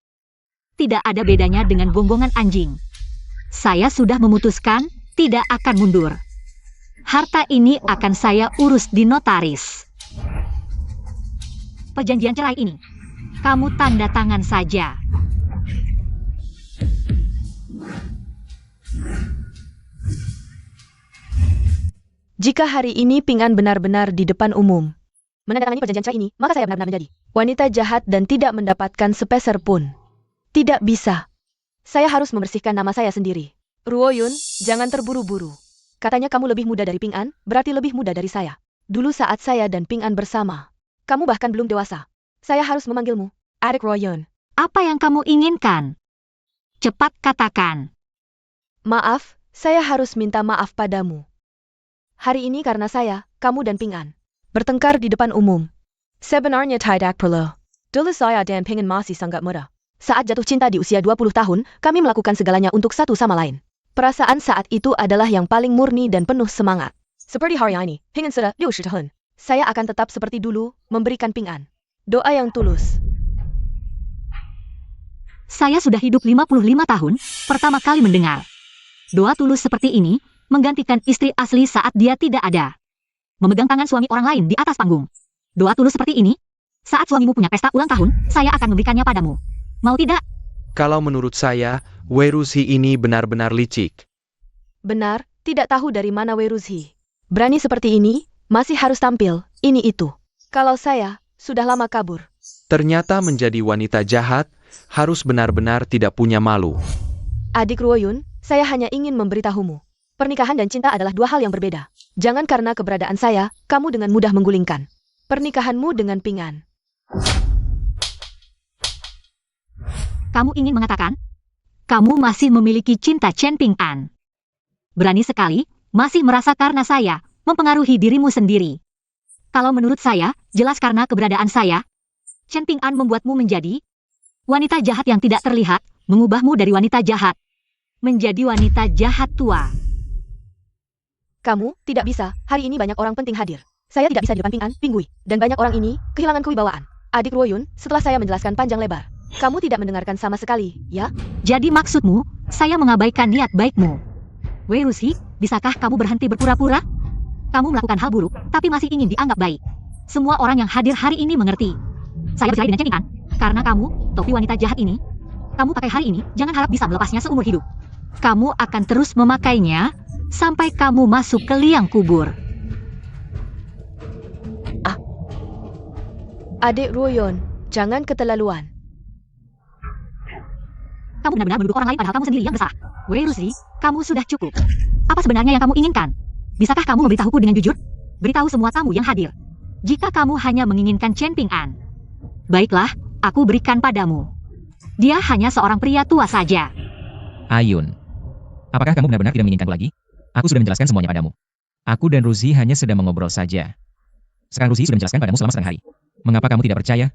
Speaker 1: tidak ada bedanya dengan gonggongan anjing. Saya sudah memutuskan tidak akan mundur. Harta ini akan saya urus di notaris. Perjanjian cerai ini, kamu tanda tangan saja.
Speaker 3: Jika hari ini Ping An benar-benar di depan umum menandatangani perjanjian cerai ini, maka saya benar-benar menjadi wanita jahat dan tidak mendapatkan sepeser pun. Tidak bisa. Saya harus membersihkan nama saya sendiri. Ruoyun, jangan terburu-buru. Katanya kamu lebih muda dari Ping An, berarti lebih muda dari saya. Dulu saat saya dan Ping An bersama, kamu bahkan belum dewasa. Saya harus memanggilmu adik Ruoyun.
Speaker 1: Apa yang kamu inginkan? Cepat katakan.
Speaker 3: Maaf, saya harus minta maaf padamu. Hari ini karena saya, kamu dan Ping An bertengkar di depan umum. Sebenarnya tidak perlu. Dulu saya dan Ping An masih sangat muda. Saat jatuh cinta di usia 20 tahun, kami melakukan segalanya untuk satu sama lain. Perasaan saat itu adalah yang paling murni dan penuh semangat. Seperti hari ini, Ping An sudah 60 tahun. Saya akan tetap seperti dulu, memberikan Ping An doa yang tulus.
Speaker 1: Saya sudah hidup 55 tahun, pertama kali mendengar doa tulus seperti ini, menggantikan istri asli saat dia tidak ada. Memegang tangan suami orang lain di atas panggung. Doa tulus seperti ini, saat suamimu punya pesta ulang tahun, saya akan memberikannya padamu. Mau tidak?
Speaker 2: Kalau menurut saya, Wei Ruzi ini benar-benar licik.
Speaker 3: Benar, tidak tahu dari mana Wei Ruzi. Berani seperti ini, masih harus tampil, ini itu. Kalau saya, sudah lama kabur.
Speaker 2: Ternyata menjadi wanita jahat, harus benar-benar tidak punya malu.
Speaker 3: Adik Ruoyun, saya hanya ingin memberitahumu. Pernikahan dan cinta adalah dua hal yang berbeda. Jangan karena keberadaan saya, kamu dengan mudah menggulingkan pernikahanmu dengan Ping An.
Speaker 1: Kamu ingin mengatakan, kamu masih memiliki cinta Chen Ping An. Berani sekali, masih merasa karena saya mempengaruhi dirimu sendiri. Kalau menurut saya, jelas karena keberadaan saya, Chen Ping An membuatmu menjadi wanita jahat yang tidak terlihat, mengubahmu dari wanita jahat menjadi wanita jahat tua.
Speaker 3: Kamu tidak bisa, hari ini banyak orang penting hadir. Saya tidak bisa di depan Ping An, Ping Gui, dan banyak orang ini kehilangan kewibawaan. Adik Ruoyun, setelah saya menjelaskan panjang lebar, kamu tidak mendengarkan sama sekali, ya?
Speaker 1: Jadi maksudmu, saya mengabaikan niat baikmu. Wei Ruzi, bisakah kamu berhenti berpura-pura? Kamu melakukan hal buruk, tapi masih ingin dianggap baik. Semua orang yang hadir hari ini mengerti. Saya bercerai dengan Chen Ping An, karena kamu, topi wanita jahat ini. Kamu pakai hari ini, jangan harap bisa melepasnya seumur hidup. Kamu akan terus memakainya, sampai kamu masuk ke liang kubur.
Speaker 3: Adik Ruoyun, jangan keterlaluan.
Speaker 1: Kamu benar-benar menuduh orang lain padahal kamu sendiri yang bersalah. Wei Ruzi, kamu sudah cukup. Apa sebenarnya yang kamu inginkan? Bisakah kamu memberitahuku dengan jujur? Beritahu semua tamu yang hadir. Jika kamu hanya menginginkan Chen Ping An, baiklah, aku berikan padamu. Dia hanya seorang pria tua saja.
Speaker 4: Ayun. Apakah kamu benar-benar tidak menginginkanku lagi? Aku sudah menjelaskan semuanya padamu. Aku dan Ruzi hanya sedang mengobrol saja. Sekarang Ruzi sudah menjelaskan padamu selama setengah hari. Mengapa kamu tidak percaya?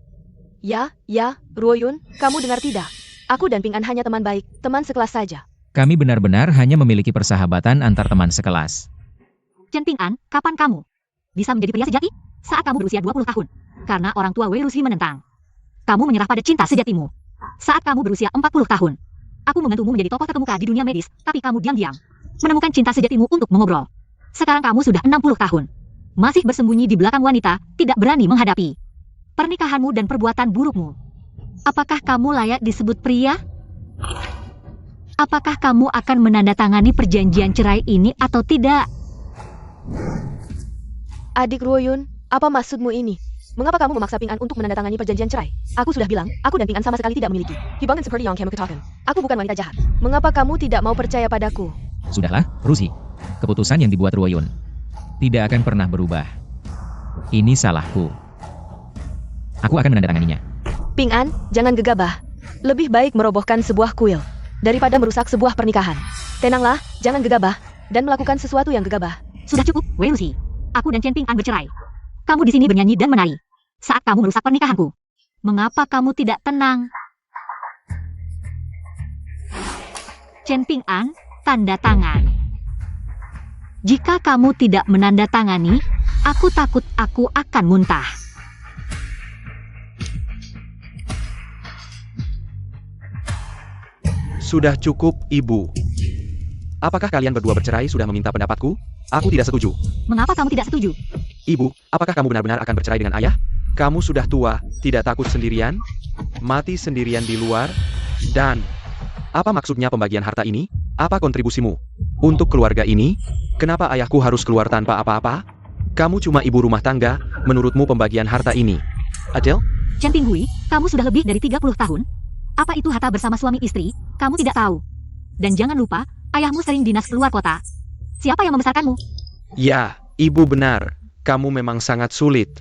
Speaker 3: Ya, Ruoyun, kamu dengar tidak? Aku dan Ping An hanya teman baik, teman sekelas saja.
Speaker 4: Kami benar-benar hanya memiliki persahabatan antar teman sekelas.
Speaker 1: Chen Ping'an, kapan kamu bisa menjadi pria sejati? Saat kamu berusia 20 tahun. Karena orang tua Wei Ruzi menentang. Kamu menyerah pada cinta sejatimu. Saat kamu berusia 40 tahun. Aku membantumu menjadi tokoh terkemuka di dunia medis, tapi kamu diam-diam menemukan cinta sejatimu untuk mengobrol. Sekarang kamu sudah 60 tahun. Masih bersembunyi di belakang wanita, tidak berani menghadapi pernikahanmu dan perbuatan burukmu. Apakah kamu layak disebut pria? Apakah kamu akan menandatangani perjanjian cerai ini atau tidak?
Speaker 3: Adik Ruoyun, apa maksudmu ini? Mengapa kamu memaksa Ping'an untuk menandatangani perjanjian cerai? Aku sudah bilang, aku dan Ping'an sama sekali tidak memiliki hubungan seperti yang kamu katakan. Aku bukan wanita jahat. Mengapa kamu tidak mau percaya padaku?
Speaker 4: Sudahlah, Ruzi. Keputusan yang dibuat Ruoyun tidak akan pernah berubah. Ini salahku. Aku akan menandatanganinya.
Speaker 3: Ping'an, jangan gegabah. Lebih baik merobohkan sebuah kuil daripada merusak sebuah pernikahan. Tenanglah, jangan gegabah, dan melakukan sesuatu yang gegabah.
Speaker 1: Sudah cukup, Wei Ruzi. Aku dan Chen Ping'an bercerai. Kamu di sini bernyanyi dan menari. Saat kamu merusak pernikahanku. Mengapa kamu tidak tenang? Chen Ping'an, tanda tangan. Jika kamu tidak menandatangani, aku takut aku akan muntah.
Speaker 2: Sudah cukup, Ibu. Apakah kalian berdua bercerai sudah meminta pendapatku? Aku tidak setuju.
Speaker 1: Mengapa kamu tidak setuju?
Speaker 2: Ibu, apakah kamu benar-benar akan bercerai dengan ayah? Kamu sudah tua, tidak takut sendirian? Mati sendirian di luar? Dan apa maksudnya pembagian harta ini? Apa kontribusimu untuk keluarga ini? Kenapa ayahku harus keluar tanpa apa-apa? Kamu cuma ibu rumah tangga, menurutmu pembagian harta ini adil?
Speaker 1: Chen Pinghui, kamu sudah lebih dari 30 tahun. Apa itu harta bersama suami istri? Kamu tidak tahu. Dan jangan lupa, ayahmu sering dinas keluar kota. Siapa yang membesarkanmu?
Speaker 2: Ya, Ibu benar. Kamu memang sangat sulit.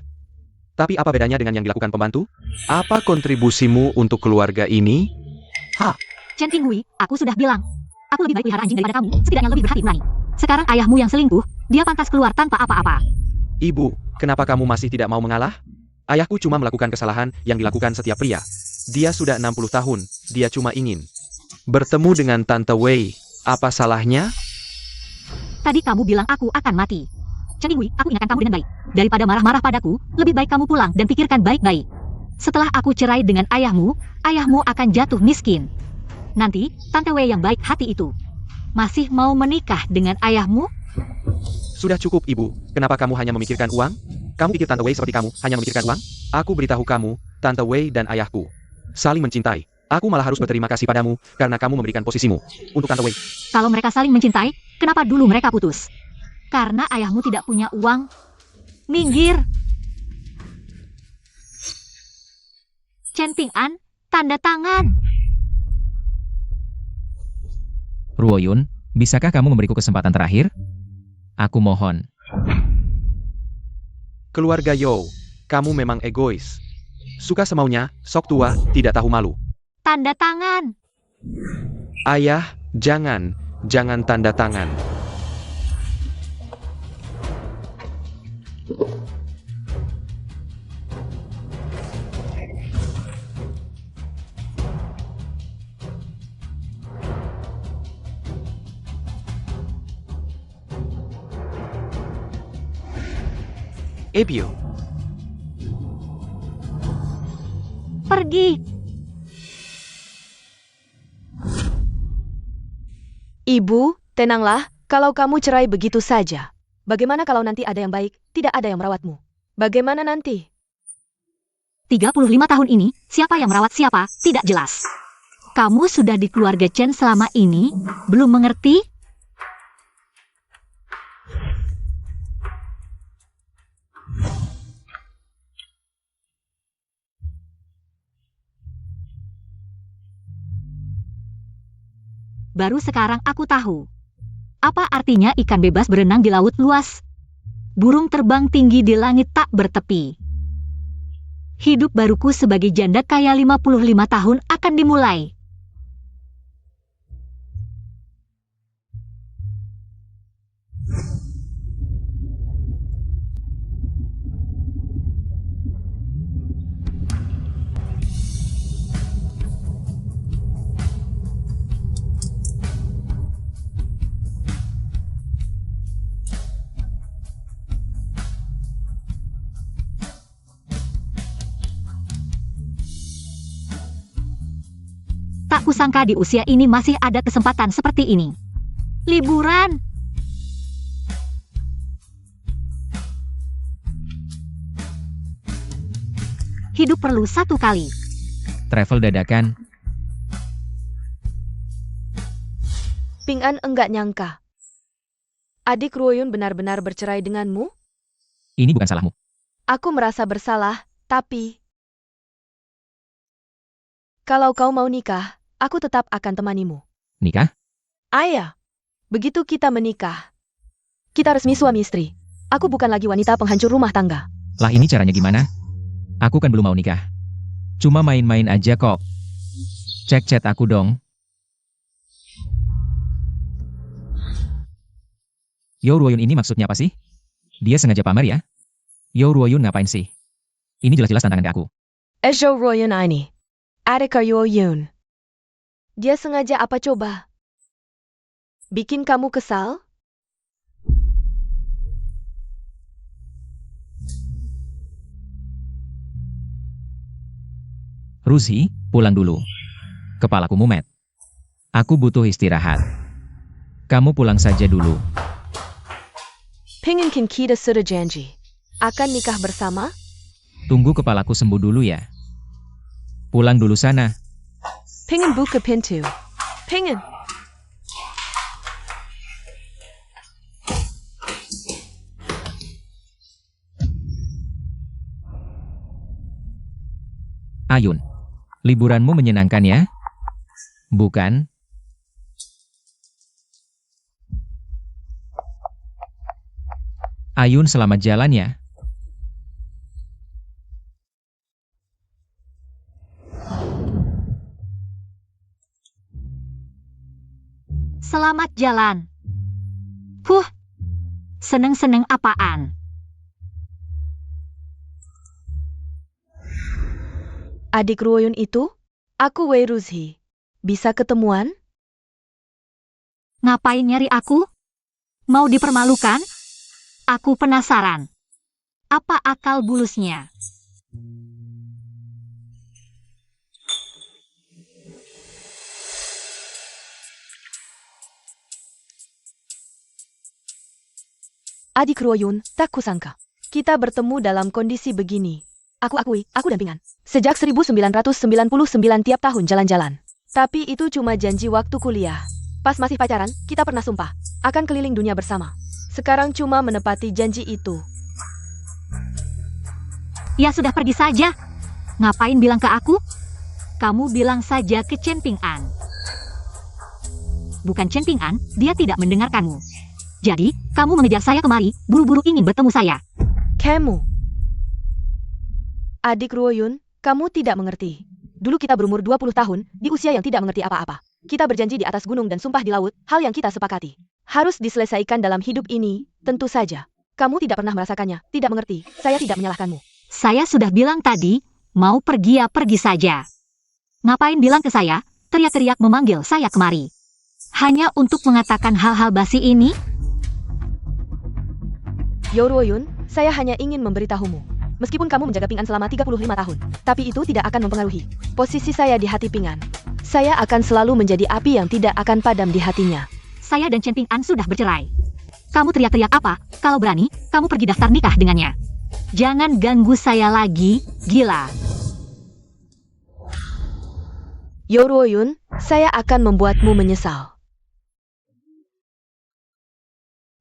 Speaker 2: Tapi apa bedanya dengan yang dilakukan pembantu? Apa kontribusimu untuk keluarga ini?
Speaker 1: Chen Pinghui, aku sudah bilang. Aku lebih baik pelihara anjing daripada kamu, setidaknya lebih berhati nurani. Sekarang ayahmu yang selingkuh, dia pantas keluar tanpa apa-apa.
Speaker 2: Ibu, kenapa kamu masih tidak mau mengalah? Ayahku cuma melakukan kesalahan yang dilakukan setiap pria. Dia sudah 60 tahun, dia cuma ingin bertemu dengan Tante Wei. Apa salahnya?
Speaker 1: Tadi kamu bilang aku akan mati. Chen Pinghui, aku ingatkan kamu dengan baik. Daripada marah-marah padaku, lebih baik kamu pulang dan pikirkan baik-baik. Setelah aku cerai dengan ayahmu, ayahmu akan jatuh miskin. Nanti, Tante Wei yang baik hati itu masih mau menikah dengan ayahmu?
Speaker 2: Sudah cukup, Ibu. Kenapa kamu hanya memikirkan uang? Kamu pikir Tante Wei seperti kamu, hanya memikirkan uang? Aku beritahu kamu, Tante Wei dan ayahku saling mencintai. Aku malah harus berterima kasih padamu, karena kamu memberikan posisimu untuk Tante Wei.
Speaker 1: Kalau mereka saling mencintai, kenapa dulu mereka putus? Karena ayahmu tidak punya uang. Minggir! Chen Ping'an, tanda tangan.
Speaker 4: Ruoyun, bisakah kamu memberiku kesempatan terakhir? Aku mohon.
Speaker 2: Keluarga Yo, kamu memang egois. Suka semaunya, sok tua, tidak tahu malu.
Speaker 1: Tanda tangan.
Speaker 2: Ayah, jangan tanda tangan. Ebio,
Speaker 1: Pergi.
Speaker 3: Ibu, tenanglah, kalau kamu cerai begitu saja. Bagaimana kalau nanti ada yang baik, tidak ada yang merawatmu? Bagaimana nanti?
Speaker 1: 35 tahun ini, siapa yang merawat siapa, tidak jelas. Kamu sudah di keluarga Chen selama ini, belum mengerti? Baru sekarang aku tahu. Apa artinya ikan bebas berenang di laut luas? Burung terbang tinggi di langit tak bertepi. Hidup baruku sebagai janda kaya 55 tahun akan dimulai. Tak kusangka di usia ini masih ada kesempatan seperti ini. Liburan. Hidup perlu satu kali.
Speaker 4: Travel dadakan.
Speaker 3: Ping An enggak nyangka. Adik Ruoyun benar-benar bercerai denganmu?
Speaker 4: Ini bukan salahmu.
Speaker 3: Aku merasa bersalah, tapi... Kalau kau mau nikah, aku tetap akan temanimu.
Speaker 4: Nikah?
Speaker 3: Ayah, begitu kita menikah, kita resmi suami istri. Aku bukan lagi wanita penghancur rumah tangga.
Speaker 4: Lah ini caranya gimana? Aku kan belum mau nikah. Cuma main-main aja kok. Cek chat aku dong. Yo Ruoyun ini maksudnya apa sih? Dia sengaja pamer ya? Yo Ruoyun ngapain sih? Ini jelas-jelas tantangan ke aku.
Speaker 3: Ejo Ruoyun ini. Adik Ruoyun. Dia sengaja apa coba? Bikin kamu kesal?
Speaker 4: Ruzi, pulang dulu. Kepalaku mumet. Aku butuh istirahat. Kamu pulang saja dulu.
Speaker 3: Pengen kita sudah janji. Akan nikah bersama?
Speaker 4: Tunggu kepalaku sembuh dulu ya. Pulang dulu sana.
Speaker 3: Pengen buka pintu. Pengen.
Speaker 4: Ayun, liburanmu menyenangkan ya? Bukan? Ayun selamat jalan ya.
Speaker 1: Selamat jalan. Seneng-seneng apaan?
Speaker 3: Adik Ruoyun itu? Aku Wei Ruzi. Bisa ketemuan?
Speaker 1: Ngapain nyari aku? Mau dipermalukan? Aku penasaran. Apa akal bulusnya?
Speaker 3: Adik Ruoyun, tak kusangka. Kita bertemu dalam kondisi begini. Aku akui, aku dampingan. Sejak 1999 tiap tahun jalan-jalan. Tapi itu cuma janji waktu kuliah. Pas masih pacaran, kita pernah sumpah. Akan keliling dunia bersama. Sekarang cuma menepati janji itu.
Speaker 1: Ya sudah pergi saja. Ngapain bilang ke aku? Kamu bilang saja ke Chen Ping An. Bukan Chen Ping An, dia tidak mendengarkanmu. Jadi, kamu mengejar saya kemari, buru-buru ingin bertemu saya.
Speaker 3: Kamu. Adik Ruoyun, kamu tidak mengerti. Dulu kita berumur 20 tahun, di usia yang tidak mengerti apa-apa. Kita berjanji di atas gunung dan sumpah di laut, hal yang kita sepakati. Harus diselesaikan dalam hidup ini, tentu saja. Kamu tidak pernah merasakannya, tidak mengerti. Saya tidak menyalahkanmu.
Speaker 1: Saya sudah bilang tadi, mau pergi ya pergi saja. Ngapain bilang ke saya, teriak-teriak memanggil saya kemari. Hanya untuk mengatakan hal-hal basi ini?
Speaker 3: Yo Ruoyun, saya hanya ingin memberitahumu. Meskipun kamu menjaga Ping An selama 35 tahun, tapi itu tidak akan mempengaruhi posisi saya di hati Ping An. Saya akan selalu menjadi api yang tidak akan padam di hatinya.
Speaker 1: Saya dan Chen Ping An sudah bercerai. Kamu teriak-teriak apa? Kalau berani, kamu pergi daftar nikah dengannya. Jangan ganggu saya lagi, gila.
Speaker 3: Yo Ruoyun, saya akan membuatmu menyesal.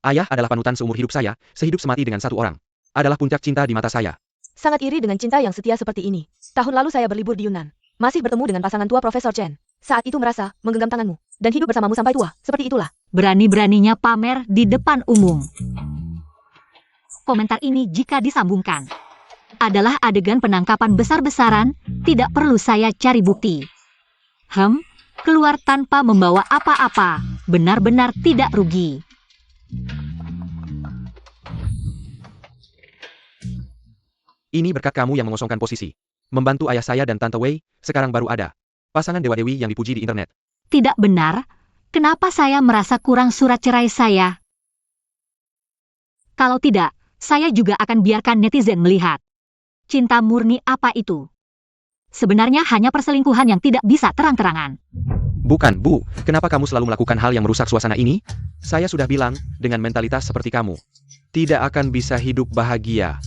Speaker 2: Ayah adalah panutan seumur hidup saya, sehidup semati dengan satu orang. Adalah puncak cinta di mata saya.
Speaker 3: Sangat iri dengan cinta yang setia seperti ini. Tahun lalu saya berlibur di Yunnan. Masih bertemu dengan pasangan tua Profesor Chen. Saat itu merasa menggenggam tanganmu dan hidup bersamamu sampai tua. Seperti itulah.
Speaker 1: Berani-beraninya pamer di depan umum. Komentar ini jika disambungkan adalah adegan penangkapan besar-besaran, tidak perlu saya cari bukti. Keluar tanpa membawa apa-apa, benar-benar tidak rugi.
Speaker 2: Ini berkat kamu yang mengosongkan posisi. Membantu ayah saya dan Tante Wei, sekarang baru ada. Pasangan dewa-dewi yang dipuji di internet.
Speaker 1: Tidak benar. Kenapa saya merasa kurang surat cerai saya? Kalau tidak, saya juga akan biarkan netizen melihat. Cinta murni apa itu? Sebenarnya hanya perselingkuhan yang tidak bisa terang-terangan.
Speaker 2: Bukan, Bu. Kenapa kamu selalu melakukan hal yang merusak suasana ini? Saya sudah bilang, dengan mentalitas seperti kamu, tidak akan bisa hidup bahagia.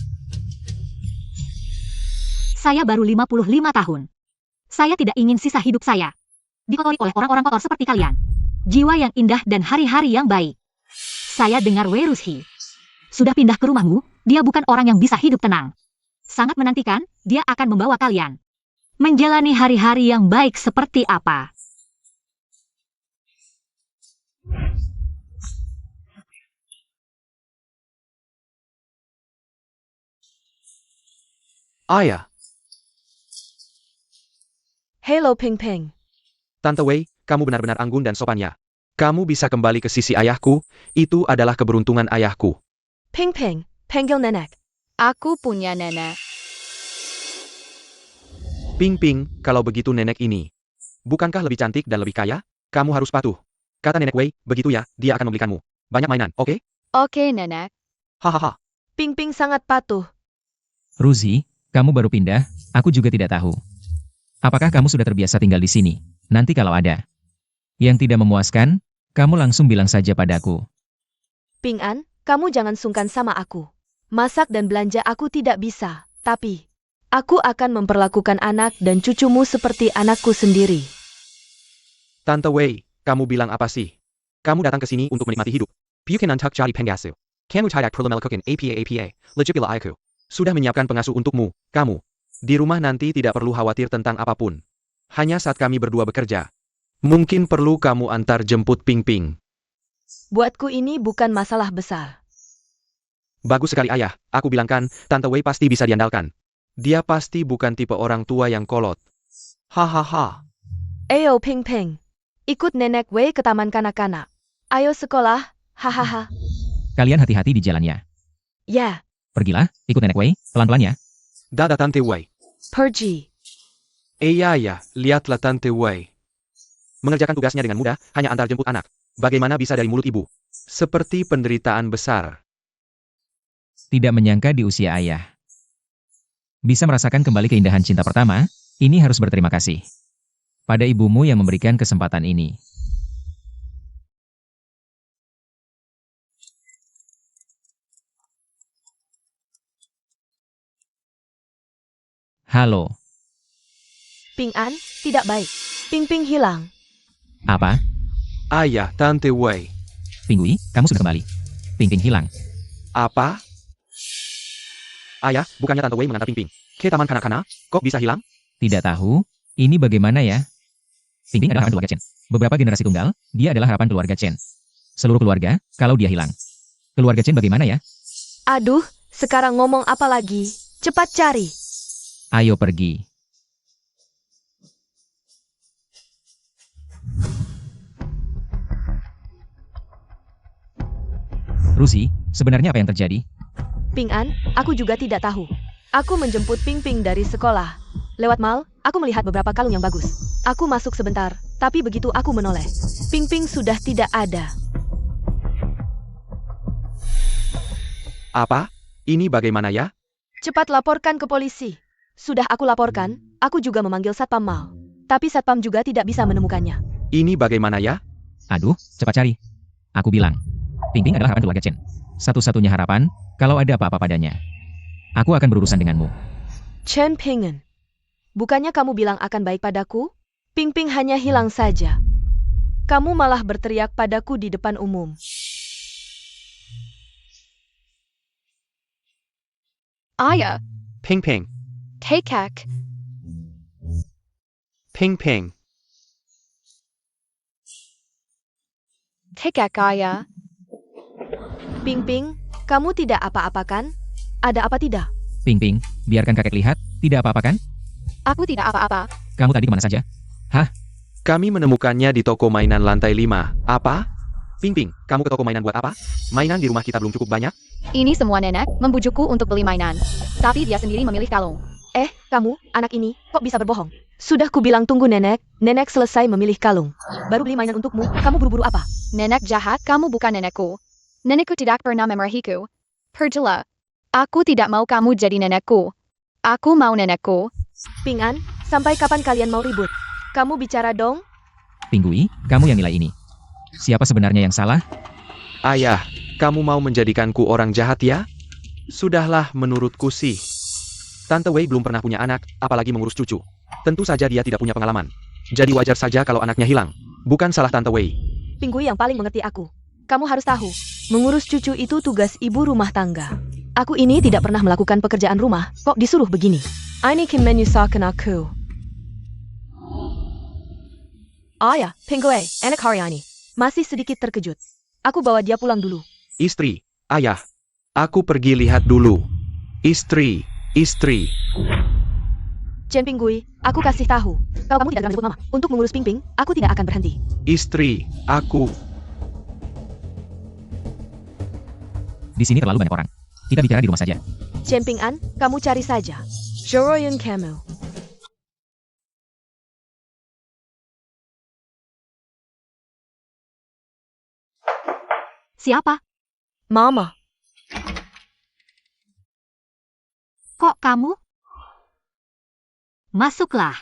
Speaker 1: Saya baru 55 tahun. Saya tidak ingin sisa hidup saya dikotori oleh orang-orang kotor seperti kalian. Jiwa yang indah dan hari-hari yang baik. Saya dengar Werushi sudah pindah ke rumahmu, dia bukan orang yang bisa hidup tenang. Sangat menantikan, dia akan membawa kalian menjalani hari-hari yang baik seperti apa.
Speaker 2: Ayah,
Speaker 3: Hello Ping Ping.
Speaker 2: Tante Wei, kamu benar-benar anggun dan sopannya. Kamu bisa kembali ke sisi ayahku, itu adalah keberuntungan ayahku.
Speaker 3: Ping Ping, panggil nenek.
Speaker 6: Aku punya nenek.
Speaker 2: Ping Ping, kalau begitu nenek ini, bukankah lebih cantik dan lebih kaya? Kamu harus patuh. Kata nenek Wei, begitu ya, dia akan membelikanmu banyak mainan, oke?
Speaker 6: Oke, nenek.
Speaker 2: Hahaha.
Speaker 3: Ping Ping sangat patuh.
Speaker 4: Ruzi, kamu baru pindah, aku juga tidak tahu. Apakah kamu sudah terbiasa tinggal di sini? Nanti kalau ada yang tidak memuaskan, kamu langsung bilang saja padaku.
Speaker 3: Ping An, kamu jangan sungkan sama aku. Masak dan belanja aku tidak bisa, tapi aku akan memperlakukan anak dan cucumu seperti anakku sendiri.
Speaker 2: Tante Wei, kamu bilang apa sih? Kamu datang ke sini untuk menikmati hidup.
Speaker 5: Bukan untuk jadi pengasuh. Kamu tidak perlu melakukan apa, legipila aku.
Speaker 2: Sudah menyiapkan pengasuh untukmu, kamu. Di rumah nanti tidak perlu khawatir tentang apapun. Hanya saat kami berdua bekerja. Mungkin perlu kamu antar jemput Ping Ping.
Speaker 3: Buatku ini bukan masalah besar.
Speaker 2: Bagus sekali ayah, aku bilangkan, Tante Wei pasti bisa diandalkan. Dia pasti bukan tipe orang tua yang kolot. Hahaha.
Speaker 3: Ayo Ping Ping, ikut nenek Wei ke taman kanak-kanak. Ayo sekolah, hahaha.
Speaker 4: Kalian hati-hati di jalannya.
Speaker 3: Ya,
Speaker 4: Pergilah, ikut nenek Wei, pelan-pelan ya.
Speaker 2: Dadah Tante Wei.
Speaker 3: pergi.
Speaker 2: Ya, lihatlah Tante Wei. Mengerjakan tugasnya dengan mudah, hanya antar jemput anak. Bagaimana bisa dari mulut ibu? Seperti penderitaan besar.
Speaker 4: Tidak menyangka di usia ayah bisa merasakan kembali keindahan cinta pertama, ini harus berterima kasih pada ibumu yang memberikan kesempatan ini. Halo,
Speaker 3: Ping An, tidak baik. Ping Ping hilang.
Speaker 4: apa?
Speaker 2: Ayah, Tante Wei.
Speaker 4: Pinggui, kamu sudah kembali. Ping Ping hilang.
Speaker 2: Apa? Ayah, bukannya Tante Wei mengantar Ping Ping ke taman kanak-kanak? Kok bisa hilang?
Speaker 4: Tidak tahu, ini bagaimana ya? Ping Ping adalah harapan keluarga Chen. Beberapa generasi tunggal, dia adalah harapan keluarga Chen. Seluruh keluarga, kalau dia hilang. Keluarga Chen bagaimana ya?
Speaker 3: Aduh, sekarang ngomong apa lagi? Cepat cari.
Speaker 4: Ayo pergi. Ruzi, sebenarnya apa yang terjadi?
Speaker 3: Ping An, aku juga tidak tahu. Aku menjemput Ping Ping dari sekolah. Lewat mal, aku melihat beberapa kalung yang bagus. Aku masuk sebentar, tapi begitu aku menoleh, Ping Ping sudah tidak ada.
Speaker 2: Apa? Ini bagaimana ya?
Speaker 3: Cepat laporkan ke polisi. Sudah aku laporkan, aku juga memanggil Satpam Mal. Tapi Satpam juga tidak bisa menemukannya.
Speaker 2: Ini bagaimana ya?
Speaker 4: Aduh, cepat cari. Aku bilang, Ping Ping adalah harapan keluarga Chen. Satu-satunya harapan, kalau ada apa-apa padanya. Aku akan berurusan denganmu.
Speaker 3: Chen Pingen, bukannya kamu bilang akan baik padaku? Ping Ping hanya hilang saja. Kamu malah berteriak padaku di depan umum.
Speaker 6: Ayah,
Speaker 5: Ping Ping.
Speaker 6: kekek.
Speaker 5: Ping Ping.
Speaker 6: Kekek ayah.
Speaker 3: Ping Ping, kamu tidak apa-apa kan? Ada apa tidak?
Speaker 4: Ping Ping, biarkan kakek lihat, tidak apa-apa kan?
Speaker 6: Aku tidak apa-apa.
Speaker 4: Kamu tadi kemana saja?
Speaker 2: Kami menemukannya di toko mainan lantai 5. Apa? Ping Ping, kamu ke toko mainan buat apa? Mainan di rumah kita belum cukup banyak?
Speaker 6: Ini semua nenek membujukku untuk beli mainan. Tapi dia sendiri memilih kalung.
Speaker 3: Kamu, anak ini, kok bisa berbohong? Sudah kubilang tunggu nenek, nenek selesai memilih kalung. Baru beli mainan untukmu, kamu buru-buru apa?
Speaker 6: Nenek jahat, kamu bukan nenekku. Nenekku tidak pernah memarahiku. Pergilah. Aku tidak mau kamu jadi nenekku. Aku mau nenekku.
Speaker 3: Ping An, Sampai kapan kalian mau ribut? Kamu bicara dong?
Speaker 4: Pinggui, kamu yang nilai ini. Siapa sebenarnya yang salah?
Speaker 2: Ayah, kamu mau menjadikanku orang jahat ya? Sudahlah menurutku sih. Tante Wei belum pernah punya anak, apalagi mengurus cucu. Tentu saja dia tidak punya pengalaman. Jadi wajar saja kalau anaknya hilang. Bukan salah Tante Wei.
Speaker 3: Pinggui yang paling mengerti aku. Kamu harus tahu, mengurus cucu itu tugas ibu rumah tangga. Aku ini tidak pernah melakukan pekerjaan rumah, kok disuruh begini. Ini Kim menyusahkan aku. Ya, Pinggui, enak hari ini. Masih sedikit terkejut. Aku bawa dia pulang dulu.
Speaker 2: Istri, ayah. Aku pergi lihat dulu. Istri.
Speaker 3: Chen Pinggui, aku kasih tahu. Kalau kamu tidak menjemput mama untuk mengurus Ping Ping, aku tidak akan berhenti.
Speaker 2: Istri, aku.
Speaker 4: Di sini terlalu banyak orang. Kita bicara di rumah saja.
Speaker 3: Chen Ping An, kamu cari saja. Joroyun kamu.
Speaker 1: Siapa?
Speaker 3: Mama.
Speaker 1: Kok kamu? Masuklah.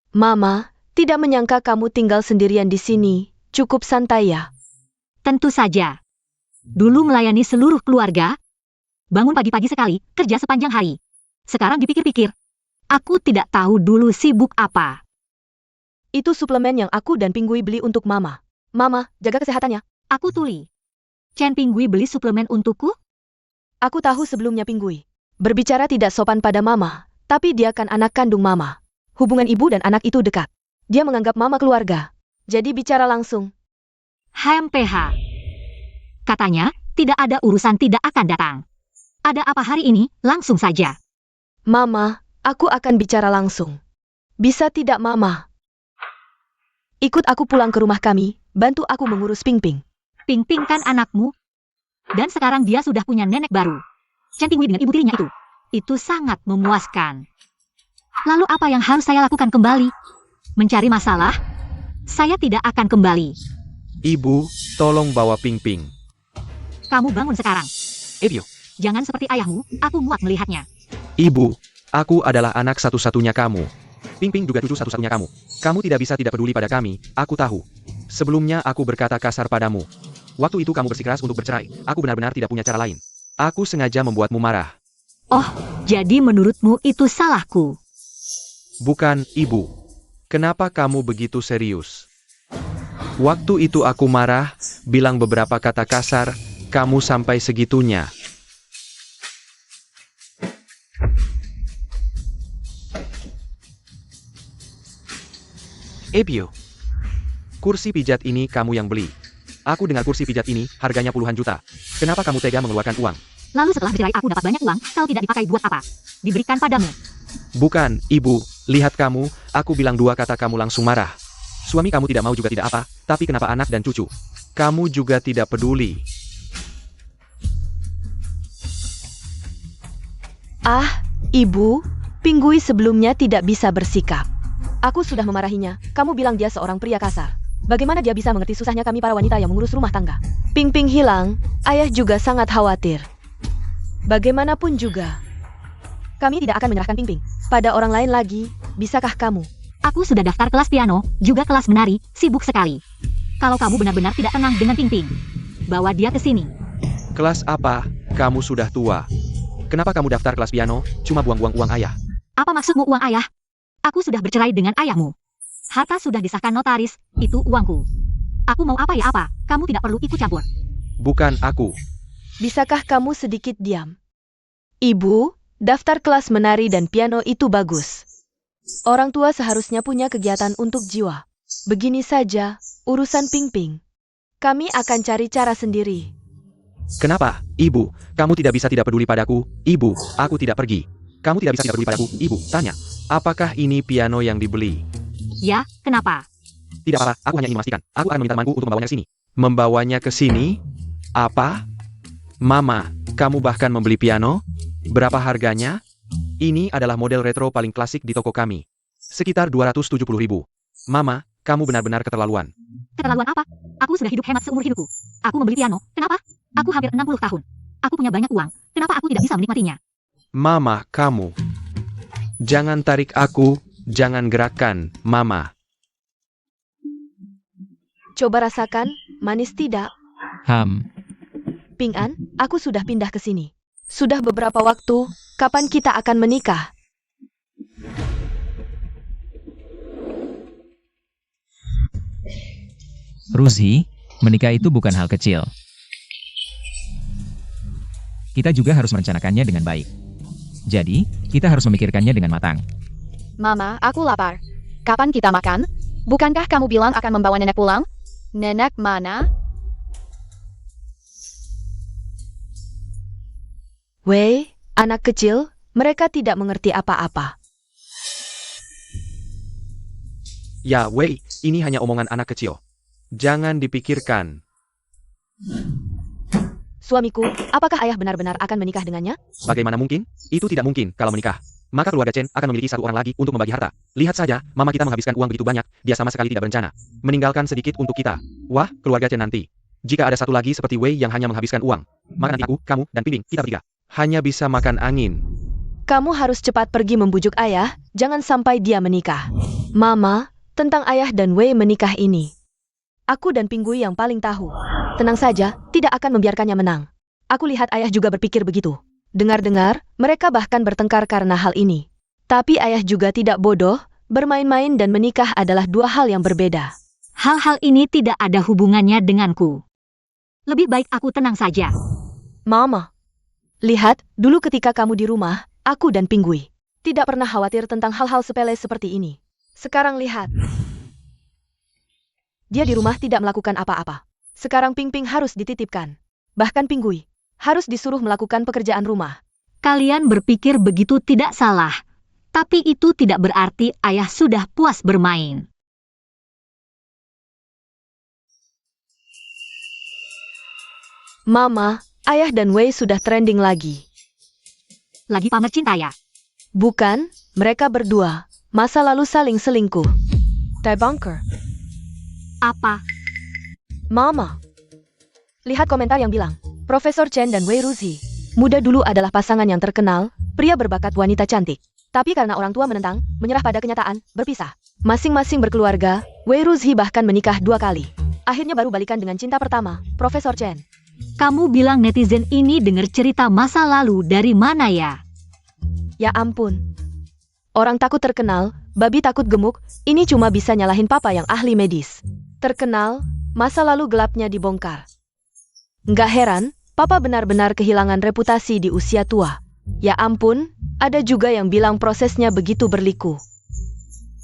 Speaker 3: Mama, tidak menyangka kamu tinggal sendirian di sini. Cukup santai ya.
Speaker 1: Tentu saja. Dulu melayani seluruh keluarga. Bangun pagi-pagi sekali, kerja sepanjang hari. Sekarang dipikir-pikir. Aku tidak tahu dulu sibuk apa.
Speaker 3: Itu suplemen yang aku dan Pinggui beli untuk Mama. Mama, jaga kesehatannya.
Speaker 1: Aku tuli. Chen Pinggui beli suplemen untukku?
Speaker 3: Aku tahu sebelumnya Pinggui. Berbicara tidak sopan pada Mama, tapi dia kan anak kandung Mama. Hubungan ibu dan anak itu dekat. Dia menganggap Mama keluarga. Jadi bicara langsung.
Speaker 1: HMPH. Katanya, tidak ada urusan tidak akan datang. Ada apa hari ini? Langsung saja.
Speaker 3: Mama, aku akan bicara langsung. Bisa tidak Mama? Ikut aku pulang ke rumah kami, bantu aku mengurus Ping Ping.
Speaker 1: Ping Ping kan anakmu. Dan sekarang dia sudah punya nenek baru. Chen Pinggui dengan ibu tirinya itu. Itu sangat memuaskan. Lalu apa yang harus saya lakukan kembali? Mencari masalah? Saya tidak akan kembali.
Speaker 2: Ibu, tolong bawa Ping Ping.
Speaker 1: Kamu bangun sekarang.
Speaker 2: Ebyo.
Speaker 1: Jangan seperti ayahmu, aku muak melihatnya.
Speaker 2: Ibu, aku adalah anak satu-satunya kamu. Ping Ping juga cucu satu-satunya kamu. Kamu tidak bisa tidak peduli pada kami, aku tahu. Sebelumnya aku berkata kasar padamu. Waktu itu kamu bersikeras untuk bercerai. Aku benar-benar tidak punya cara lain. Aku sengaja membuatmu marah.
Speaker 1: Oh, jadi menurutmu itu salahku?
Speaker 2: Bukan, Ibu. Kenapa kamu begitu serius? Waktu itu aku marah, bilang beberapa kata kasar, kamu sampai segitunya. Ebyo, kursi pijat ini kamu yang beli. Aku dengar kursi pijat ini, harganya puluhan juta. Kenapa kamu tega mengeluarkan uang?
Speaker 1: Lalu setelah bercerai aku dapat banyak uang, kalau tidak dipakai buat apa? Diberikan padamu.
Speaker 2: Bukan, Ibu. Lihat kamu, aku bilang dua kata kamu langsung marah. Suami kamu tidak mau juga tidak apa, tapi kenapa anak dan cucu? Kamu juga tidak peduli.
Speaker 3: Ibu, Pinggui sebelumnya tidak bisa bersikap. Aku sudah memarahinya, kamu bilang dia seorang pria kasar. Bagaimana dia bisa mengerti susahnya kami para wanita yang mengurus rumah tangga? Ping Ping hilang, ayah juga sangat khawatir. Bagaimanapun juga, kami tidak akan menyerahkan Ping Ping pada orang lain lagi, bisakah kamu?
Speaker 1: Aku sudah daftar kelas piano, juga kelas menari, sibuk sekali. Kalau kamu benar-benar tidak tenang dengan Ping Ping, bawa dia ke sini.
Speaker 2: Kelas apa? Kamu sudah tua. Kenapa kamu daftar kelas piano? Cuma buang-buang uang ayah.
Speaker 1: Apa maksudmu uang ayah? Aku sudah bercerai dengan ayahmu. Harta sudah disahkan notaris, itu uangku. Aku mau apa ya apa, kamu tidak perlu ikut campur.
Speaker 2: Bukan aku.
Speaker 3: Bisakah kamu sedikit diam? Ibu, daftar kelas menari dan piano itu bagus. Orang tua seharusnya punya kegiatan untuk jiwa. Begini saja, urusan Ping Ping. Kami akan cari cara sendiri.
Speaker 2: Kenapa, Ibu? Kamu tidak bisa tidak peduli padaku, Ibu. Aku tidak pergi. Kamu tidak bisa tidak peduli padaku, Ibu. Tanya, apakah ini piano yang dibeli?
Speaker 1: Ya, kenapa?
Speaker 2: Tidak apa-apa, aku hanya ingin memastikan. Aku akan meminta temanku untuk membawanya ke sini. Membawanya ke sini? Apa? Mama, kamu bahkan membeli piano? Berapa harganya? Ini adalah model retro paling klasik di toko kami. Sekitar 270.000. Mama, kamu benar-benar keterlaluan.
Speaker 1: Keterlaluan apa? Aku sudah hidup hemat seumur hidupku. Aku membeli piano. Kenapa? Aku hampir 60 tahun. Aku punya banyak uang. Kenapa aku tidak bisa menikmatinya?
Speaker 2: Mama, kamu. Jangan tarik aku, jangan gerakkan, Mama.
Speaker 3: Coba rasakan, manis tidak?
Speaker 6: Hmm.
Speaker 3: Ping An, aku sudah pindah ke sini. Sudah beberapa waktu, kapan kita akan menikah?
Speaker 4: Ruzi, menikah itu bukan hal kecil. Kita juga harus merencanakannya dengan baik. Jadi, kita harus memikirkannya dengan matang.
Speaker 6: Mama, aku lapar. Kapan kita makan? Bukankah kamu bilang akan membawa nenek pulang? Nenek mana?
Speaker 3: Wei, anak kecil, mereka tidak mengerti apa-apa.
Speaker 2: Ya, Wei, ini hanya omongan anak kecil. Jangan dipikirkan.
Speaker 3: Suamiku, apakah ayah benar-benar akan menikah dengannya?
Speaker 2: Bagaimana mungkin? Itu tidak mungkin kalau menikah. Maka keluarga Chen akan memiliki satu orang lagi untuk membagi harta. Lihat saja, mama kita menghabiskan uang begitu banyak, dia sama sekali tidak berencana. Meninggalkan sedikit untuk kita. Wah, keluarga Chen nanti. Jika ada satu lagi seperti Wei yang hanya menghabiskan uang, maka nanti aku, kamu, dan Piling, kita bertiga hanya bisa makan angin.
Speaker 3: Kamu harus cepat pergi membujuk ayah, jangan sampai dia menikah. Mama, tentang ayah dan Wei menikah ini. Aku dan Pinggui yang paling tahu. Tenang saja, tidak akan membiarkannya menang. Aku lihat ayah juga berpikir begitu. Dengar-dengar, mereka bahkan bertengkar karena hal ini. Tapi ayah juga tidak bodoh, bermain-main dan menikah adalah dua hal yang berbeda.
Speaker 1: Hal-hal ini tidak ada hubungannya denganku. Lebih baik aku tenang saja.
Speaker 3: Mama, lihat, dulu ketika kamu di rumah, aku dan Pinggui tidak pernah khawatir tentang hal-hal sepele seperti ini. Sekarang lihat. Dia di rumah tidak melakukan apa-apa. Sekarang Ping-Ping harus dititipkan. Bahkan Pinggui harus disuruh melakukan pekerjaan rumah.
Speaker 1: Kalian berpikir begitu tidak salah. Tapi itu tidak berarti ayah sudah puas bermain.
Speaker 3: Mama, ayah dan Wei sudah trending lagi.
Speaker 1: Lagi pamer cinta ya?
Speaker 3: Bukan, mereka berdua masa lalu saling selingkuh. Debunker.
Speaker 1: Apa?
Speaker 3: Mama. Lihat komentar yang bilang, Profesor Chen dan Wei Ruzi muda dulu adalah pasangan yang terkenal, pria berbakat wanita cantik. Tapi karena orang tua menentang, menyerah pada kenyataan, berpisah. Masing-masing berkeluarga, Wei Ruzi bahkan menikah 2 kali. Akhirnya baru balikan dengan cinta pertama, Profesor Chen.
Speaker 1: Kamu bilang netizen ini dengar cerita masa lalu dari mana ya?
Speaker 3: Ya ampun. Orang takut terkenal, babi takut gemuk, ini cuma bisa nyalahin papa yang ahli medis. Terkenal, masa lalu gelapnya dibongkar. Nggak heran, papa benar-benar kehilangan reputasi di usia tua. Ya ampun, ada juga yang bilang prosesnya begitu berliku.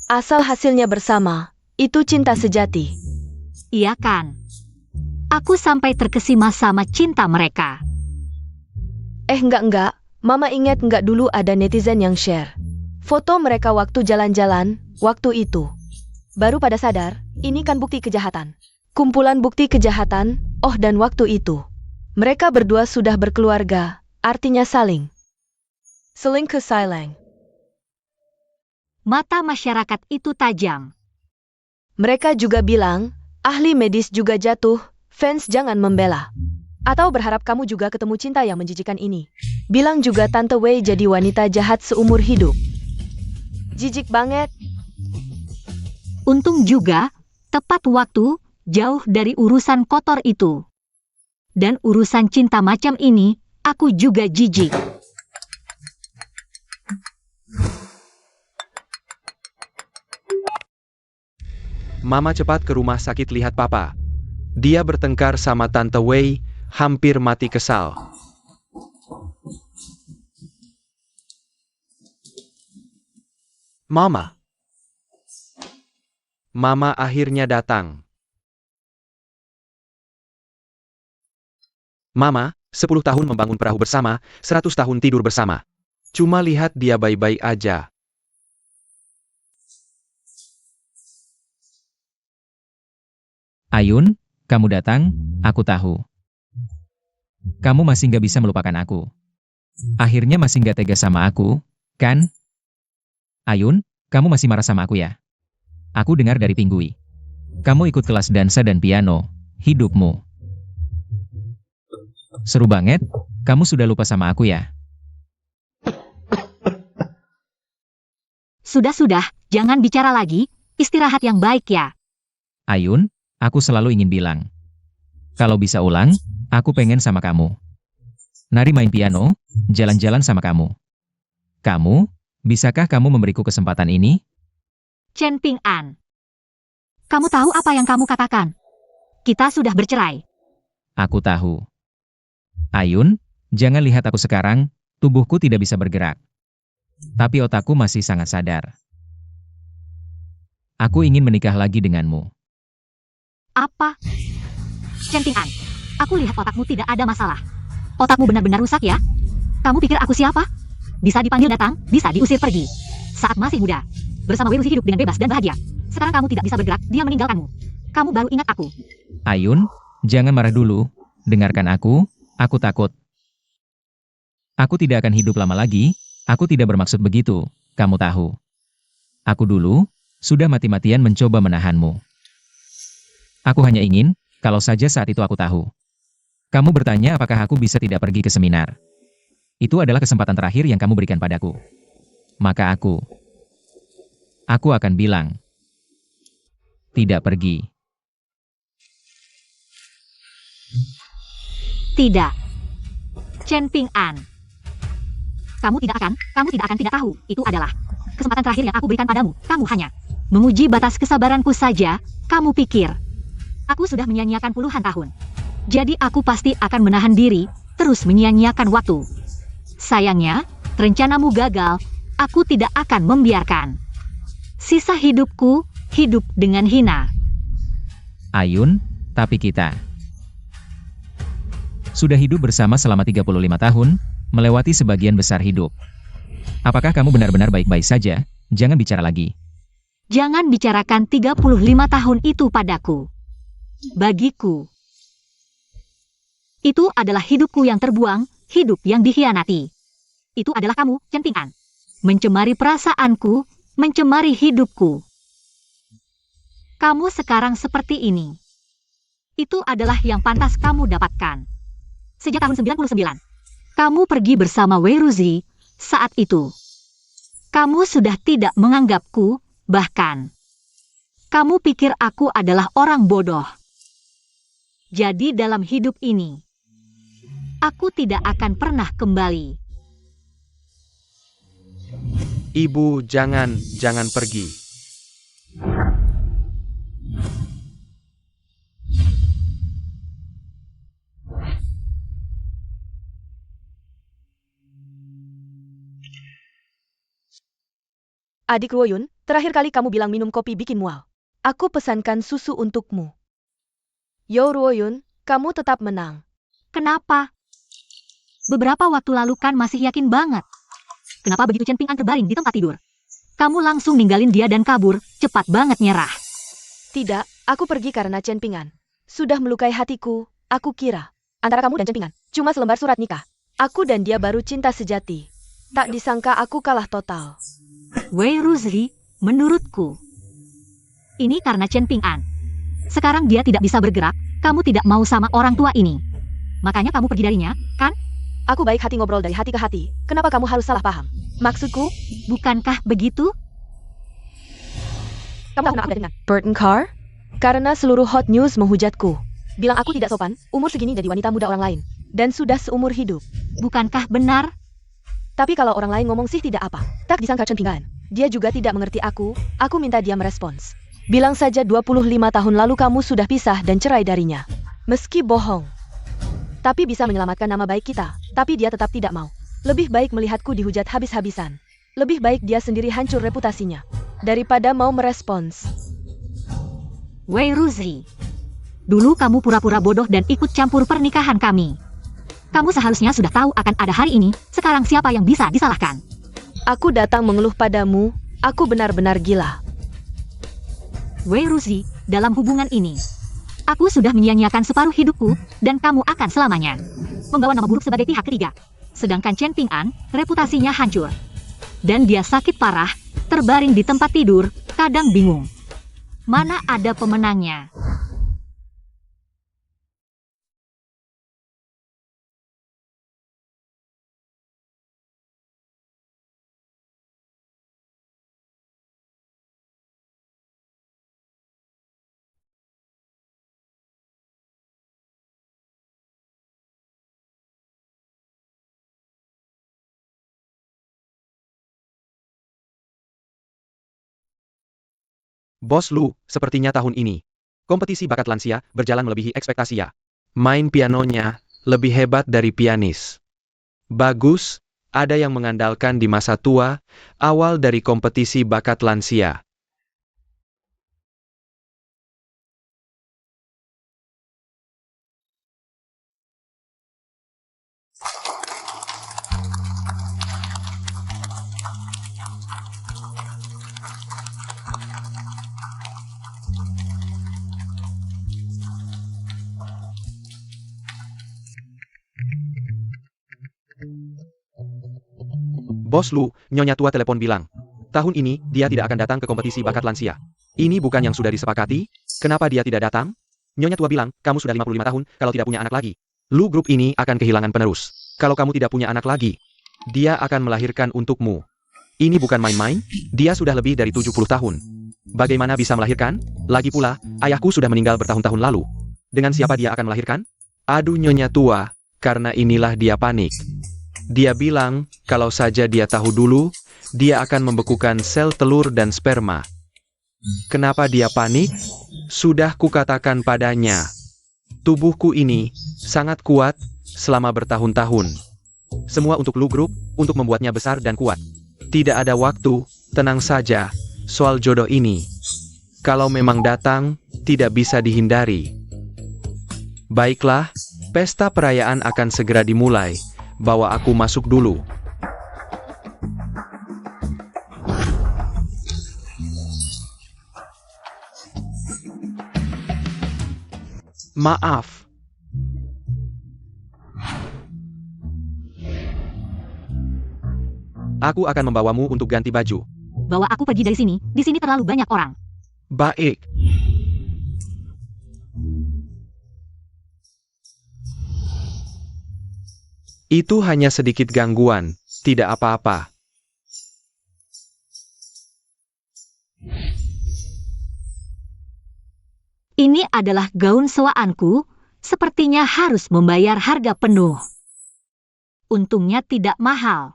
Speaker 3: Asal hasilnya bersama, itu cinta sejati.
Speaker 1: Iya kan? Aku sampai terkesima sama cinta mereka.
Speaker 3: Enggak. Mama ingat nggak dulu ada netizen yang share foto mereka waktu jalan-jalan, waktu itu. Baru pada sadar, ini kan bukti kejahatan. Kumpulan bukti kejahatan, dan waktu itu. Mereka berdua sudah berkeluarga, artinya saling. Selingkuh silang.
Speaker 1: Mata masyarakat itu tajam.
Speaker 3: Mereka juga bilang, ahli medis juga jatuh, fans jangan membela. Atau berharap kamu juga ketemu cinta yang menjijikan ini. Bilang juga Tante Wei jadi wanita jahat seumur hidup. Jijik banget.
Speaker 1: Untung juga, tepat waktu, jauh dari urusan kotor itu. Dan urusan cinta macam ini, aku juga jijik.
Speaker 2: Mama cepat ke rumah sakit lihat papa. Dia bertengkar sama Tante Wei, hampir mati kesal. Mama. Mama akhirnya datang. Mama, 10 tahun membangun perahu bersama, 100 tahun tidur bersama. Cuma lihat dia baik-baik aja.
Speaker 4: Ayun, kamu datang, aku tahu. Kamu masih nggak bisa melupakan aku. Akhirnya masih nggak tega sama aku, kan? Ayun, kamu masih marah sama aku ya? Aku dengar dari Pinggui. Kamu ikut kelas dansa dan piano. Hidupmu. Seru banget. Kamu sudah lupa sama aku ya?
Speaker 1: Sudah, jangan bicara lagi. Istirahat yang baik ya.
Speaker 4: Ayun, aku selalu ingin bilang. Kalau bisa ulang, aku pengen sama kamu. Nari main piano, jalan-jalan sama kamu. Kamu, bisakah kamu memberiku kesempatan ini?
Speaker 1: Chen Ping An. Kamu tahu apa yang kamu katakan? Kita sudah bercerai.
Speaker 4: Aku tahu. Ayun, jangan lihat aku sekarang, tubuhku tidak bisa bergerak. Tapi otakku masih sangat sadar. Aku ingin menikah lagi denganmu.
Speaker 1: Apa? Chen Ping An, aku lihat otakmu tidak ada masalah. Otakmu benar-benar rusak ya? Kamu pikir aku siapa? Bisa dipanggil datang, bisa diusir pergi. Saat masih muda, bersama Wei Ruzi hidup dengan bebas dan bahagia. Sekarang kamu tidak bisa bergerak, dia meninggalkanmu. Kamu baru ingat aku.
Speaker 4: Ayun, jangan marah dulu. Dengarkan aku takut. Aku tidak akan hidup lama lagi, aku tidak bermaksud begitu, kamu tahu. Aku dulu, sudah mati-matian mencoba menahanmu. Aku hanya ingin, kalau saja saat itu aku tahu. Kamu bertanya apakah aku bisa tidak pergi ke seminar. Itu adalah kesempatan terakhir yang kamu berikan padaku. Maka aku akan bilang, tidak pergi.
Speaker 1: Tidak. Chen Ping An. Kamu tidak akan tidak tahu. Itu adalah kesempatan terakhir yang aku berikan padamu. Kamu hanya menguji batas kesabaranku saja. Kamu pikir aku sudah menyia-nyiakan puluhan tahun. Jadi aku pasti akan menahan diri, terus menyia-nyiakan waktu. Sayangnya, rencanamu gagal. Aku tidak akan membiarkan sisa hidupku hidup dengan hina.
Speaker 4: Ayun, tapi kita sudah hidup bersama selama 35 tahun, melewati sebagian besar hidup. Apakah kamu benar-benar baik-baik saja? Jangan bicara lagi.
Speaker 1: Jangan bicarakan 35 tahun itu padaku. Bagiku, itu adalah hidupku yang terbuang, hidup yang dikhianati. Itu adalah kamu, Chen Ping An. Mencemari perasaanku, mencemari hidupku. Kamu sekarang seperti ini. Itu adalah yang pantas kamu dapatkan. Sejak tahun 99, kamu pergi bersama Wei Ruzi. Saat itu, kamu sudah tidak menganggapku, bahkan kamu pikir aku adalah orang bodoh. Jadi dalam hidup ini, aku tidak akan pernah kembali.
Speaker 2: Ibu, jangan pergi.
Speaker 3: Adik Ruoyun, terakhir kali kamu bilang minum kopi bikin mual. Aku pesankan susu untukmu. Yo Ruoyun, kamu tetap menang.
Speaker 1: Kenapa? Beberapa waktu lalu kan masih yakin banget. Kenapa begitu Chen Ping An terbaring di tempat tidur? Kamu langsung ninggalin dia dan kabur, cepat banget nyerah.
Speaker 3: Tidak, aku pergi karena Chen Ping An sudah melukai hatiku, aku kira. Antara kamu dan Chen Ping An, cuma selembar surat nikah. Aku dan dia baru cinta sejati. Tak disangka aku kalah total.
Speaker 1: Wei Ruzi, menurutku, ini karena Chen Ping An. Sekarang dia tidak bisa bergerak, kamu tidak mau sama orang tua ini. Makanya kamu pergi darinya, kan?
Speaker 3: Aku baik hati ngobrol dari hati ke hati. Kenapa kamu harus salah paham? Maksudku,
Speaker 1: bukankah begitu?
Speaker 3: kamu tahu aku dengan Burton Carr? Karena seluruh hot news menghujatku. Bilang aku tidak sopan, umur segini jadi wanita muda orang lain. Dan sudah seumur hidup.
Speaker 1: Bukankah benar?
Speaker 3: Tapi kalau orang lain ngomong sih tidak apa. Tak disangka Chen Ping An. Dia juga tidak mengerti aku minta dia merespons. Bilang saja 25 tahun lalu kamu sudah pisah dan cerai darinya. Meski bohong. Tapi bisa menyelamatkan nama baik kita. Tapi dia tetap tidak mau. Lebih baik melihatku dihujat habis-habisan. Lebih baik dia sendiri hancur reputasinya. Daripada mau merespons.
Speaker 1: Wei Ruzi, dulu kamu pura-pura bodoh dan ikut campur pernikahan kami. Kamu seharusnya sudah tahu akan ada hari ini. Sekarang siapa yang bisa disalahkan?
Speaker 3: Aku datang mengeluh padamu. Aku benar-benar gila.
Speaker 1: Wei Ruzi, dalam hubungan ini, aku sudah menyia-nyiakan separuh hidupku, dan kamu akan selamanya membawa nama buruk sebagai pihak ketiga. Sedangkan Chen Ping An, reputasinya hancur. Dan dia sakit parah, terbaring di tempat tidur, kadang bingung. Mana ada pemenangnya?
Speaker 2: Bos Lu, sepertinya tahun ini kompetisi bakat lansia berjalan melebihi ekspektasi ya. Main pianonya lebih hebat dari pianis. Bagus, ada yang mengandalkan di masa tua, awal dari kompetisi bakat lansia. Bos Lu, Nyonya tua telepon bilang. Tahun ini, dia tidak akan datang ke kompetisi bakat lansia. Ini bukan yang sudah disepakati? Kenapa dia tidak datang? Nyonya tua bilang, kamu sudah 55 tahun, kalau tidak punya anak lagi. Lu grup ini akan kehilangan penerus. Kalau kamu tidak punya anak lagi, dia akan melahirkan untukmu. Ini bukan main-main, dia sudah lebih dari 70 tahun. Bagaimana bisa melahirkan? Lagi pula, ayahku sudah meninggal bertahun-tahun lalu. Dengan siapa dia akan melahirkan? Aduh Nyonya tua, karena inilah dia panik. Dia bilang, kalau saja dia tahu dulu, dia akan membekukan sel telur dan sperma. Kenapa dia panik? Sudah kukatakan padanya. Tubuhku ini sangat kuat selama bertahun-tahun. Semua untuk Lu Group, untuk membuatnya besar dan kuat. Tidak ada waktu, tenang saja, soal jodoh ini. Kalau memang datang, tidak bisa dihindari. Baiklah, pesta perayaan akan segera dimulai. Bawa aku masuk dulu. Maaf. Aku akan membawamu untuk ganti baju.
Speaker 1: Bawa aku pergi dari sini. Di sini terlalu banyak orang.
Speaker 2: Baik. Itu hanya sedikit gangguan, tidak apa-apa.
Speaker 1: Ini adalah gaun sewaanku, sepertinya harus membayar harga penuh. Untungnya tidak mahal.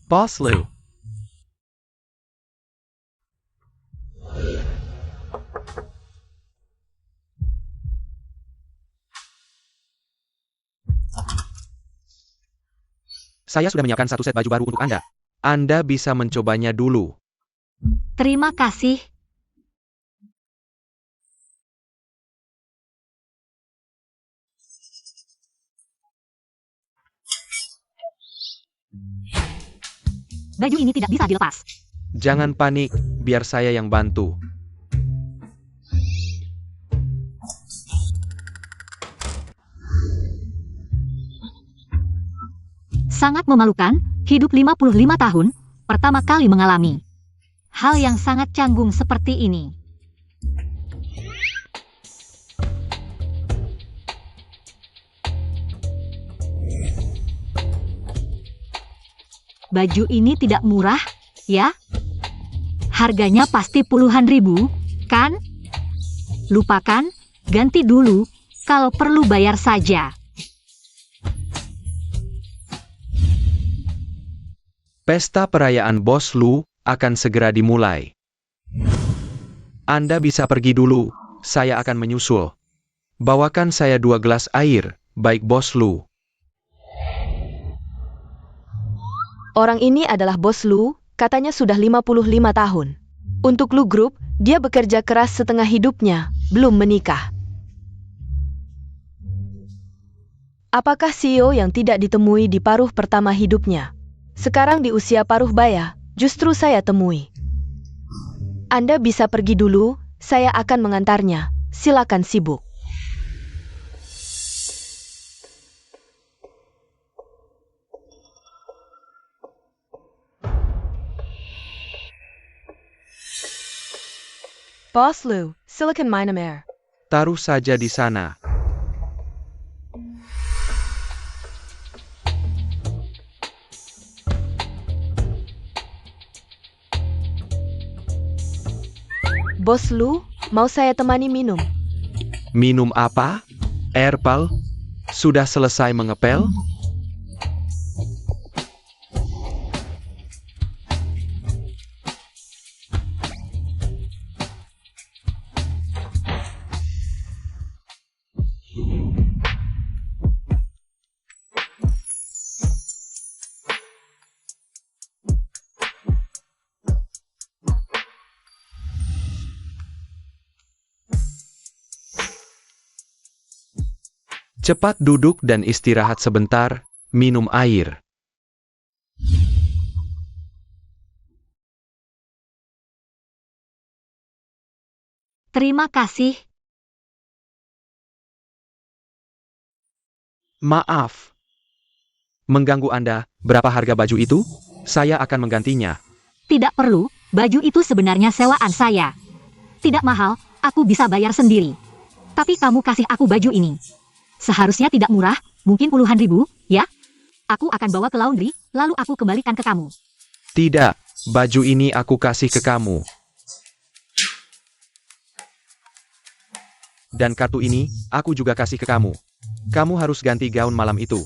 Speaker 2: Boss Lu. Saya sudah menyiapkan satu set baju baru untuk Anda. Anda bisa mencobanya dulu.
Speaker 1: Terima kasih. Baju ini tidak bisa dilepas.
Speaker 2: Jangan panik, biar saya yang bantu.
Speaker 1: Sangat memalukan, hidup 55 tahun, pertama kali mengalami hal yang sangat canggung seperti ini. Baju ini tidak murah, ya? Harganya pasti puluhan ribu, kan? Lupakan, ganti dulu, kalau perlu bayar saja.
Speaker 2: Pesta perayaan Bos Lu akan segera dimulai. Anda bisa pergi dulu, saya akan menyusul. Bawakan saya 2 gelas air, baik Bos Lu.
Speaker 3: Orang ini adalah Bos Lu, katanya sudah 55 tahun. Untuk Lu Group, dia bekerja keras setengah hidupnya, belum menikah. Apakah CEO yang tidak ditemui di paruh pertama hidupnya? Sekarang di usia paruh baya, justru saya temui. Anda bisa pergi dulu, saya akan mengantarnya. Silakan sibuk. Boss Lu, Silicon Minamare.
Speaker 2: Taruh saja di sana.
Speaker 3: Bos Lu, mau saya temani minum?
Speaker 2: Minum apa? Air pal? Sudah selesai mengepel? Cepat duduk dan istirahat sebentar, minum air.
Speaker 1: Terima kasih.
Speaker 2: Maaf. Mengganggu Anda, berapa harga baju itu? Saya akan menggantinya.
Speaker 1: Tidak perlu, baju itu sebenarnya sewaan saya. Tidak mahal, aku bisa bayar sendiri. Tapi kamu kasih aku baju ini. Seharusnya tidak murah, mungkin puluhan ribu, ya? Aku akan bawa ke laundry, lalu aku kembalikan ke kamu.
Speaker 2: Tidak, baju ini aku kasih ke kamu. Dan kartu ini, aku juga kasih ke kamu. Kamu harus ganti gaun malam itu.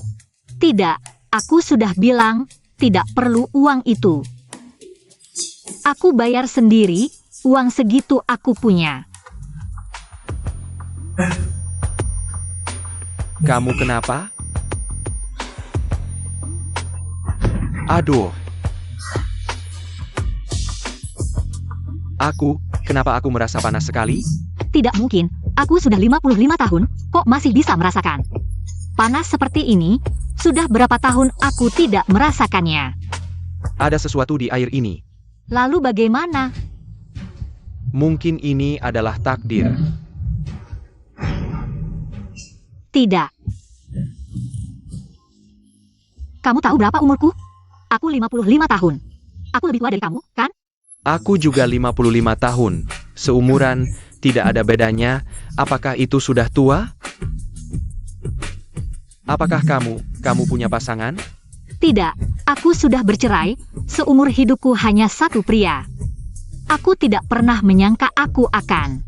Speaker 1: Tidak, aku sudah bilang, tidak perlu uang itu. Aku bayar sendiri, uang segitu aku punya.
Speaker 2: Kamu kenapa? Aduh. Kenapa aku merasa panas sekali?
Speaker 1: Tidak mungkin, aku sudah 55 tahun, kok masih bisa merasakan? Panas seperti ini, sudah berapa tahun aku tidak merasakannya.
Speaker 2: Ada sesuatu di air ini.
Speaker 1: Lalu bagaimana?
Speaker 2: Mungkin ini adalah takdir.
Speaker 1: Tidak. Kamu tahu berapa umurku? Aku 55 tahun. Aku lebih tua dari kamu, kan?
Speaker 2: Aku juga 55 tahun. Seumuran, tidak ada bedanya. Apakah itu sudah tua? Apakah kamu punya pasangan?
Speaker 1: Tidak, aku sudah bercerai. Seumur hidupku hanya satu pria. Aku tidak pernah menyangka aku akan.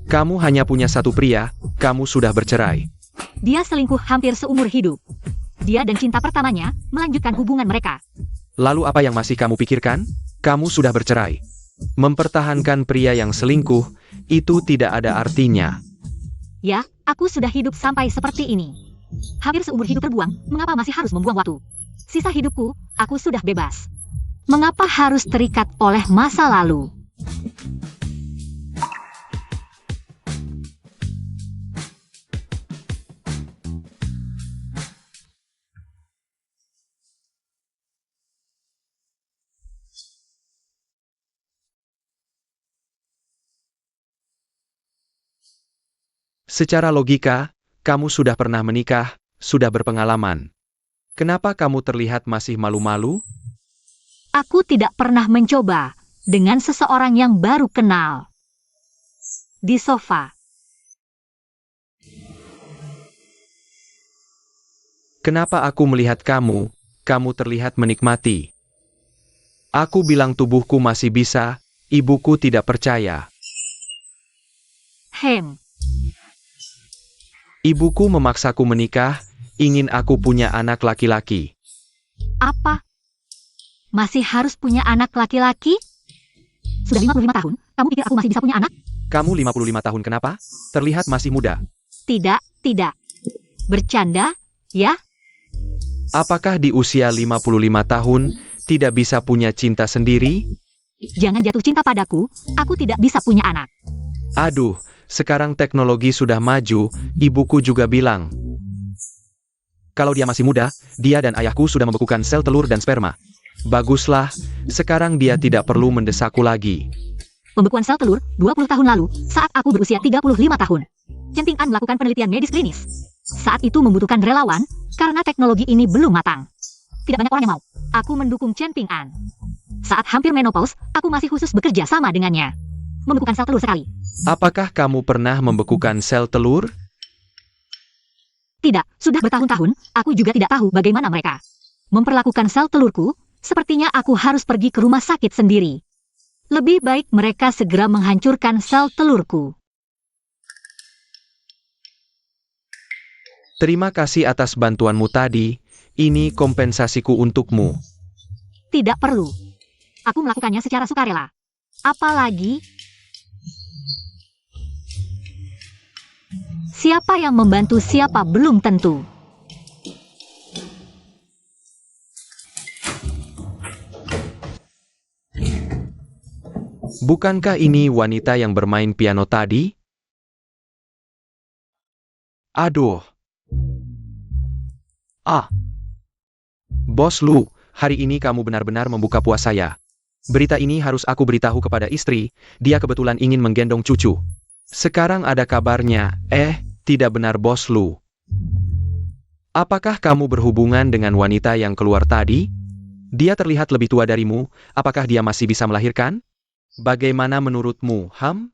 Speaker 2: Kamu hanya punya satu pria, kamu sudah bercerai.
Speaker 1: Dia selingkuh hampir seumur hidup. Dia dan cinta pertamanya melanjutkan hubungan mereka.
Speaker 2: Lalu apa yang masih kamu pikirkan? Kamu sudah bercerai. Mempertahankan pria yang selingkuh, itu tidak ada artinya.
Speaker 1: Ya, aku sudah hidup sampai seperti ini. Hampir seumur hidup terbuang, mengapa masih harus membuang waktu? Sisa hidupku, aku sudah bebas. Mengapa harus terikat oleh masa lalu?
Speaker 2: Secara logika, kamu sudah pernah menikah, sudah berpengalaman. Kenapa kamu terlihat masih malu-malu?
Speaker 1: Aku tidak pernah mencoba dengan seseorang yang baru kenal. Di sofa.
Speaker 2: Kenapa aku melihat kamu terlihat menikmati? Aku bilang tubuhku masih bisa, ibuku tidak percaya. Ibuku memaksaku menikah, ingin aku punya anak laki-laki.
Speaker 1: Apa? Masih harus punya anak laki-laki? Sudah 55 tahun, kamu pikir aku masih bisa punya anak?
Speaker 2: Kamu 55 tahun kenapa? Terlihat masih muda.
Speaker 1: Tidak, tidak. Bercanda, ya?
Speaker 2: Apakah di usia 55 tahun, tidak bisa punya cinta sendiri?
Speaker 1: Jangan jatuh cinta padaku, aku tidak bisa punya anak.
Speaker 2: Aduh, sekarang teknologi sudah maju, ibuku juga bilang. Kalau dia masih muda, dia dan ayahku sudah membekukan sel telur dan sperma. Baguslah, sekarang dia tidak perlu mendesakku lagi.
Speaker 1: Pembekuan sel telur, 20 tahun lalu, saat aku berusia 35 tahun. Chen Ping An melakukan penelitian medis klinis. Saat itu membutuhkan relawan, karena teknologi ini belum matang. Tidak banyak orang yang mau. Aku mendukung Chen Ping An. Saat hampir menopause, aku masih khusus bekerja sama dengannya. Membekukan sel telur sekali.
Speaker 2: Apakah kamu pernah membekukan sel telur?
Speaker 1: Tidak, sudah bertahun-tahun, aku juga tidak tahu bagaimana mereka memperlakukan sel telurku. Sepertinya aku harus pergi ke rumah sakit sendiri. Lebih baik mereka segera menghancurkan sel telurku.
Speaker 2: Terima kasih atas bantuanmu tadi. Ini kompensasiku untukmu.
Speaker 1: Tidak perlu. Aku melakukannya secara sukarela. Apalagi, siapa yang membantu siapa belum tentu.
Speaker 2: Bukankah ini wanita yang bermain piano tadi? Aduh. Bos Lu, hari ini kamu benar-benar membuka puas saya. Berita ini harus aku beritahu kepada istri, dia kebetulan ingin menggendong cucu. Sekarang ada kabarnya, tidak benar Bos Lu. Apakah kamu berhubungan dengan wanita yang keluar tadi? Dia terlihat lebih tua darimu, apakah dia masih bisa melahirkan? Bagaimana menurutmu, Ham?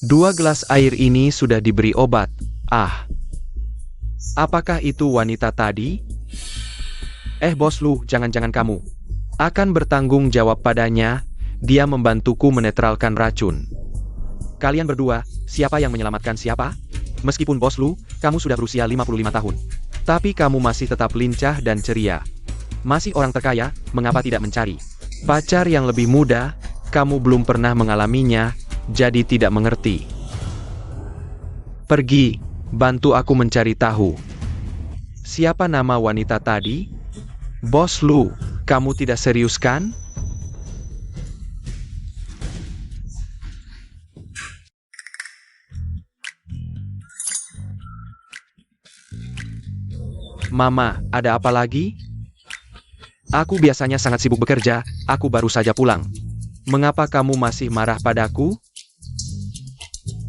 Speaker 2: 2 gelas air ini sudah diberi obat. Apakah itu wanita tadi? Bos Lu, jangan-jangan kamu akan bertanggung jawab padanya. Dia membantuku menetralkan racun. Kalian berdua, siapa yang menyelamatkan siapa? Meskipun Bos Lu, kamu sudah berusia 55 tahun. Tapi kamu masih tetap lincah dan ceria. Masih orang terkaya, mengapa tidak mencari pacar yang lebih muda? Kamu belum pernah mengalaminya, jadi tidak mengerti. Pergi, bantu aku mencari tahu. Siapa nama wanita tadi? Bos Lu, kamu tidak serius kan? Mama, ada apa lagi? Aku biasanya sangat sibuk bekerja, aku baru saja pulang. Mengapa kamu masih marah padaku?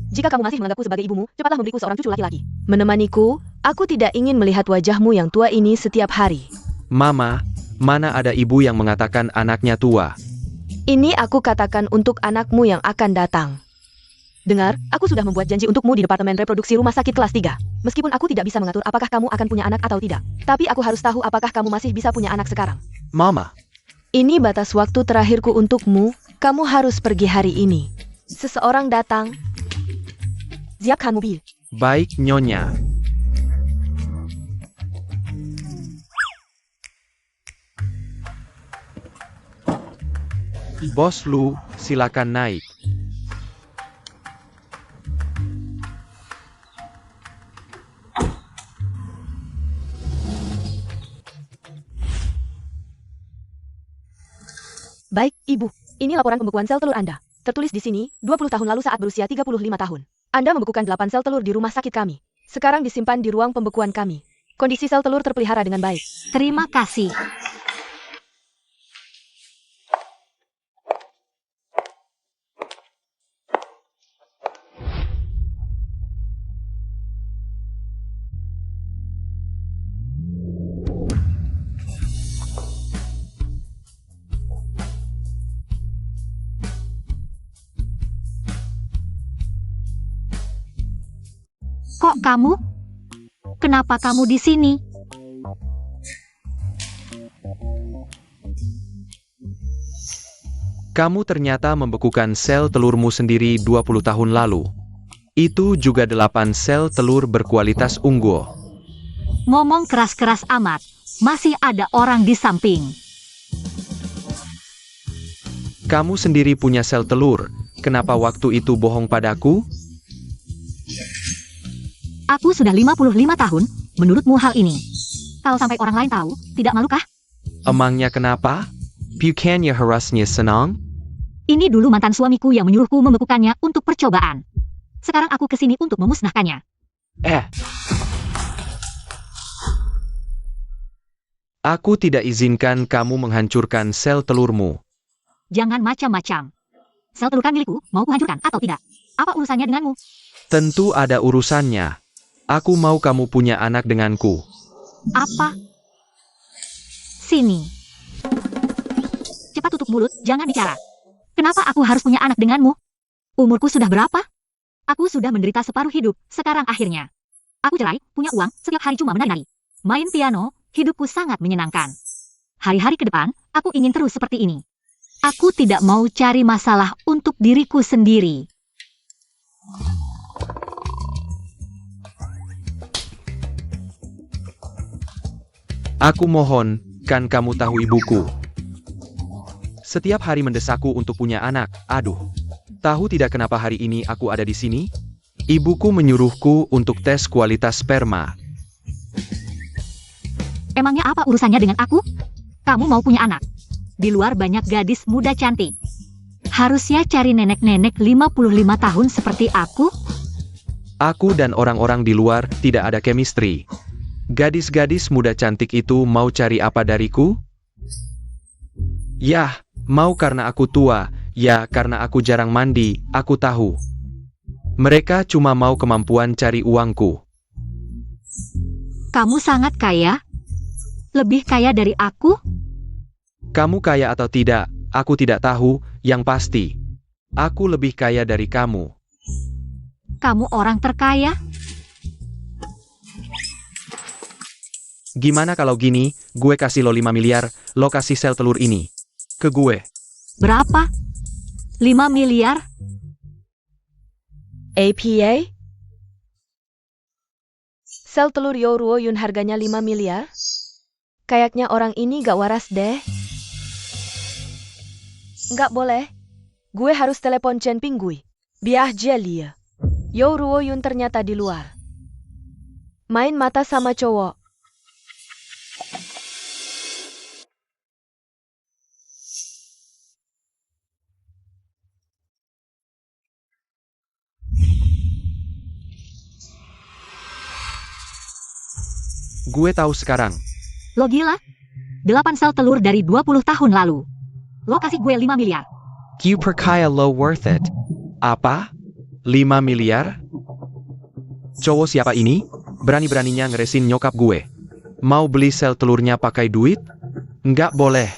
Speaker 3: Jika kamu masih menganggapku sebagai ibumu, cepatlah memberiku seorang cucu laki-laki. Menemaniku, aku tidak ingin melihat wajahmu yang tua ini setiap hari.
Speaker 2: Mama, mana ada ibu yang mengatakan anaknya tua?
Speaker 3: Ini aku katakan untuk anakmu yang akan datang. Dengar, aku sudah membuat janji untukmu di Departemen Reproduksi Rumah Sakit kelas 3. Meskipun aku tidak bisa mengatur apakah kamu akan punya anak atau tidak. Tapi aku harus tahu apakah kamu masih bisa punya anak sekarang.
Speaker 2: Mama.
Speaker 3: Ini batas waktu terakhirku untukmu, kamu harus pergi hari ini. Seseorang datang. Siapkan mobil.
Speaker 2: Baik, Nyonya. Bos Lu, silakan naik.
Speaker 3: Baik, Ibu. Ini laporan pembekuan sel telur Anda. Tertulis di sini, 20 tahun lalu saat berusia 35 tahun. Anda membekukan 8 sel telur di rumah sakit kami. Sekarang disimpan di ruang pembekuan kami. Kondisi sel telur terpelihara dengan baik.
Speaker 1: Terima kasih. Kok kamu? Kenapa kamu di sini?
Speaker 2: Kamu ternyata membekukan sel telurmu sendiri 20 tahun lalu. Itu juga 8 sel telur berkualitas unggul.
Speaker 1: Ngomong keras-keras amat. Masih ada orang di samping.
Speaker 2: Kamu sendiri punya sel telur. Kenapa waktu itu bohong padaku?
Speaker 1: Aku sudah 55 tahun, menurutmu hal ini. Kalau sampai orang lain tahu, tidak malukah?
Speaker 2: Emangnya kenapa? Bukannya harusnya senang?
Speaker 1: Ini dulu mantan suamiku yang menyuruhku membekukannya untuk percobaan. Sekarang aku kesini untuk memusnahkannya.
Speaker 2: Aku tidak izinkan kamu menghancurkan sel telurmu.
Speaker 1: Jangan macam-macam. Sel telur kan milikku, mau kuhancurkan atau tidak? Apa urusannya denganmu?
Speaker 2: Tentu ada urusannya. Aku mau kamu punya anak denganku.
Speaker 1: Apa? sini. Cepat tutup mulut, jangan bicara. Kenapa aku harus punya anak denganmu? Umurku sudah berapa? Aku sudah menderita separuh hidup, sekarang akhirnya. Aku cerai, punya uang, setiap hari cuma menari-nari. Main piano, hidupku sangat menyenangkan. Hari-hari ke depan, aku ingin terus seperti ini. Aku tidak mau cari masalah untuk diriku sendiri.
Speaker 2: Aku mohon, kan kamu tahu ibuku. Setiap hari mendesakku untuk punya anak, aduh. Tahu tidak kenapa hari ini aku ada di sini? Ibuku menyuruhku untuk tes kualitas sperma.
Speaker 1: Emangnya apa urusannya dengan aku? Kamu mau punya anak. Di luar banyak gadis muda cantik. Harusnya cari nenek-nenek 55 tahun seperti aku.
Speaker 2: Aku dan orang-orang di luar tidak ada chemistry. Gadis-gadis muda cantik itu mau cari apa dariku? Yah, mau karena aku tua, ya karena aku jarang mandi, aku tahu. Mereka cuma mau kemampuan cari uangku.
Speaker 1: Kamu sangat kaya? Lebih kaya dari aku?
Speaker 2: Kamu kaya atau tidak, aku tidak tahu, yang pasti. Aku lebih kaya dari kamu.
Speaker 1: Kamu orang terkaya?
Speaker 2: Gimana kalau gini, gue kasih lo 5 miliar, lo kasih sel telur ini. Ke gue.
Speaker 1: Berapa? 5 miliar?
Speaker 3: APA? Sel telur Yo Ruo Yun harganya 5 miliar? Kayaknya orang ini gak waras deh. Nggak boleh. Gue harus telepon Chen Pinggui. Biar dia. Yo Ruo Yun ternyata di luar. Main mata sama cowok.
Speaker 2: Gue tahu sekarang.
Speaker 1: Lo gila? 8 sel telur dari 20 tahun lalu. Lo kasih gue 5 miliar.
Speaker 5: You perkaya lo worth it.
Speaker 2: Apa? 5 miliar? Cowok siapa ini? Berani-beraninya ngeresin nyokap gue. Mau beli sel telurnya pakai duit? Nggak boleh.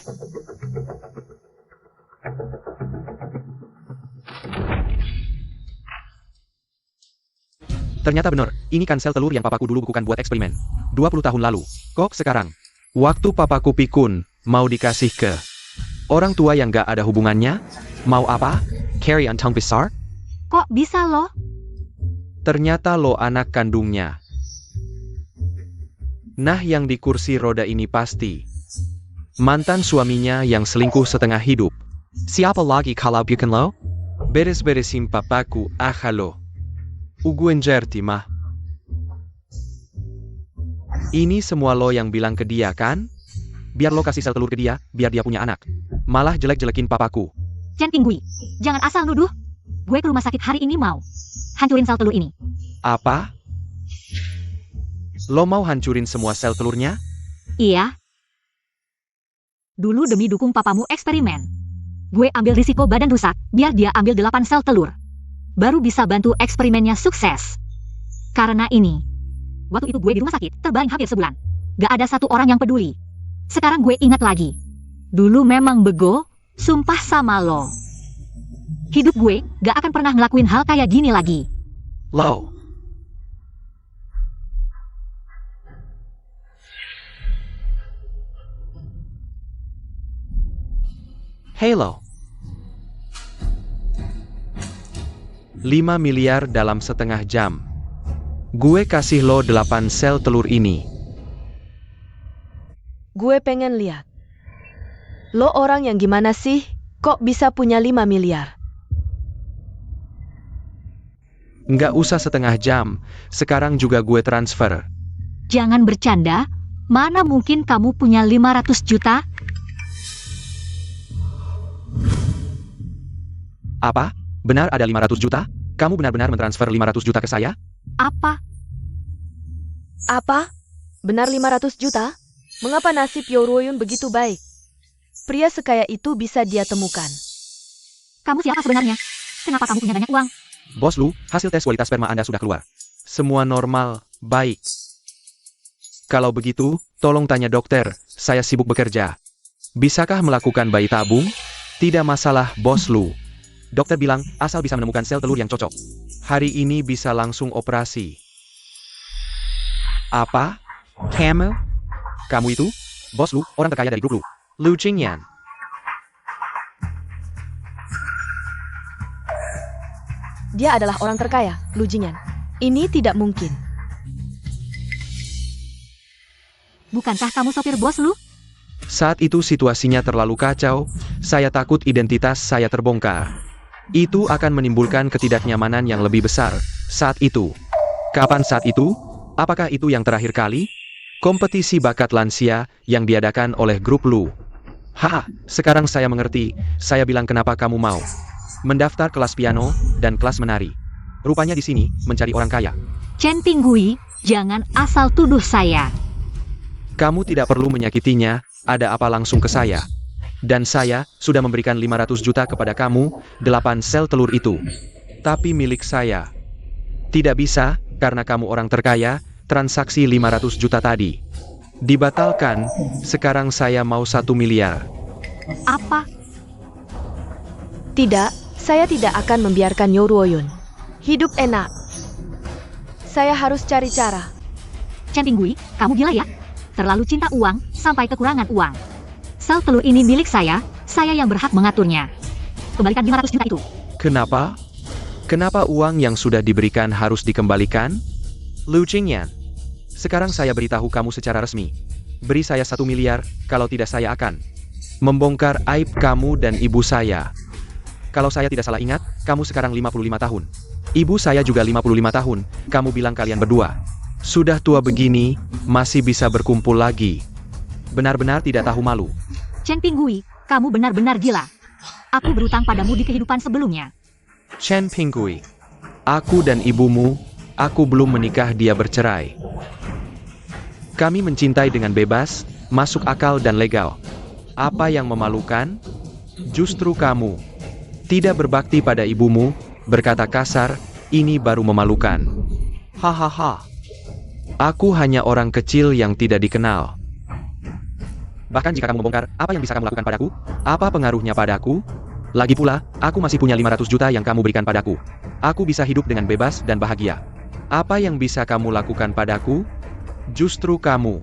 Speaker 2: Ternyata bener, ini kan sel telur yang papaku dulu bukukan buat eksperimen. 20 tahun lalu. Kok sekarang? Waktu papaku pikun, mau dikasih ke orang tua yang gak ada hubungannya? Mau apa?
Speaker 5: Carry on tong besar?
Speaker 1: Kok bisa lo?
Speaker 2: Ternyata lo anak kandungnya. Nah yang di kursi roda ini pasti mantan suaminya yang selingkuh setengah hidup.
Speaker 5: Siapa lagi kalau bukan lo?
Speaker 2: Beres-beresin papaku, halo. Uguen jerti mah. Ini semua lo yang bilang ke dia kan? Biar lo kasih sel telur ke dia, biar dia punya anak. Malah jelek-jelekin papaku.
Speaker 1: Chen Pinggui, jangan asal nuduh. Gue ke rumah sakit hari ini mau hancurin sel telur ini.
Speaker 2: Apa? Lo mau hancurin semua sel telurnya?
Speaker 1: Iya. Dulu demi dukung papamu eksperimen. Gue ambil risiko badan rusak, biar dia ambil 8 sel telur. Baru bisa bantu eksperimennya sukses. Karena ini, waktu itu gue di rumah sakit, terbaring hampir sebulan. Gak ada satu orang yang peduli. Sekarang gue ingat lagi. Dulu memang bego, sumpah sama lo. Hidup gue gak akan pernah ngelakuin hal kayak gini lagi.
Speaker 2: Lo.
Speaker 5: Halo.
Speaker 2: 5 miliar dalam setengah jam. Gue kasih lo 8 sel telur ini.
Speaker 3: Gue pengen lihat. Lo orang yang gimana sih? Kok bisa punya 5 miliar?
Speaker 2: Nggak usah setengah jam, sekarang juga gue transfer.
Speaker 1: Jangan bercanda, mana mungkin kamu punya 500 juta?
Speaker 2: Apa? Benar ada 500 juta? Kamu benar-benar mentransfer 500 juta ke saya?
Speaker 1: Apa?
Speaker 3: Apa? Benar 500 juta? Mengapa nasib Yo Ruo Yun begitu baik? Pria sekaya itu bisa dia temukan.
Speaker 1: Kamu siapa sebenarnya? Kenapa kamu punya banyak uang?
Speaker 2: Bos Lu, hasil tes kualitas sperma Anda sudah keluar. Semua normal, baik. Kalau begitu, tolong tanya dokter, saya sibuk bekerja. Bisakah melakukan bayi tabung? Tidak masalah, Bos Lu. Dokter bilang, asal bisa menemukan sel telur yang cocok. Hari ini bisa langsung operasi. Apa? Kamu? Kamu itu? Bos Lu, orang terkaya dari grup Lu. Lu Jingyan.
Speaker 3: Dia adalah orang terkaya, Lu Jingyan. Ini tidak mungkin.
Speaker 1: Bukankah kamu sopir bos Lu?
Speaker 2: Saat itu situasinya terlalu kacau, saya takut identitas saya terbongkar. Itu akan menimbulkan ketidaknyamanan yang lebih besar. Saat itu. Kapan saat itu? Apakah itu yang terakhir kali? Kompetisi bakat lansia yang diadakan oleh grup Lu. Haha, sekarang saya mengerti, saya bilang kenapa kamu mau mendaftar kelas piano dan kelas menari. Rupanya di sini, mencari orang kaya.
Speaker 1: Chen Pinggui, jangan asal tuduh saya.
Speaker 2: Kamu tidak perlu menyakitinya, ada apa langsung ke saya. Dan saya sudah memberikan 500 juta kepada kamu, 8 sel telur itu. Tapi milik saya. Tidak bisa, karena kamu orang terkaya, transaksi 500 juta tadi dibatalkan, sekarang saya mau 1 miliar.
Speaker 1: Apa?
Speaker 3: Tidak, saya tidak akan membiarkan Yoruoyun hidup enak. Saya harus cari cara.
Speaker 1: Chen Pinggui, kamu gila ya? Terlalu cinta uang, sampai kekurangan uang. Sel telur ini milik saya yang berhak mengaturnya. Kembalikan 500 juta itu.
Speaker 2: Kenapa? Kenapa uang yang sudah diberikan harus dikembalikan? Lu Jingyan. Sekarang saya beritahu kamu secara resmi. Beri saya 1 miliar, kalau tidak saya akan membongkar aib kamu dan ibu saya. Kalau saya tidak salah ingat, kamu sekarang 55 tahun. Ibu saya juga 55 tahun, kamu bilang kalian berdua sudah tua begini, masih bisa berkumpul lagi. Benar-benar tidak tahu malu.
Speaker 1: Chen Pinggui, kamu benar-benar gila. Aku berutang padamu di kehidupan sebelumnya.
Speaker 2: Chen Pinggui. Aku dan ibumu, aku belum menikah, dia bercerai. Kami mencintai dengan bebas, masuk akal dan legal. Apa yang memalukan? Justru kamu tidak berbakti pada ibumu, berkata kasar, ini baru memalukan. Hahaha. Aku hanya orang kecil yang tidak dikenal. Bahkan jika kamu membongkar, apa yang bisa kamu lakukan padaku? Apa pengaruhnya padaku? Lagi pula, aku masih punya 500 juta yang kamu berikan padaku. Aku bisa hidup dengan bebas dan bahagia. Apa yang bisa kamu lakukan padaku? Justru kamu.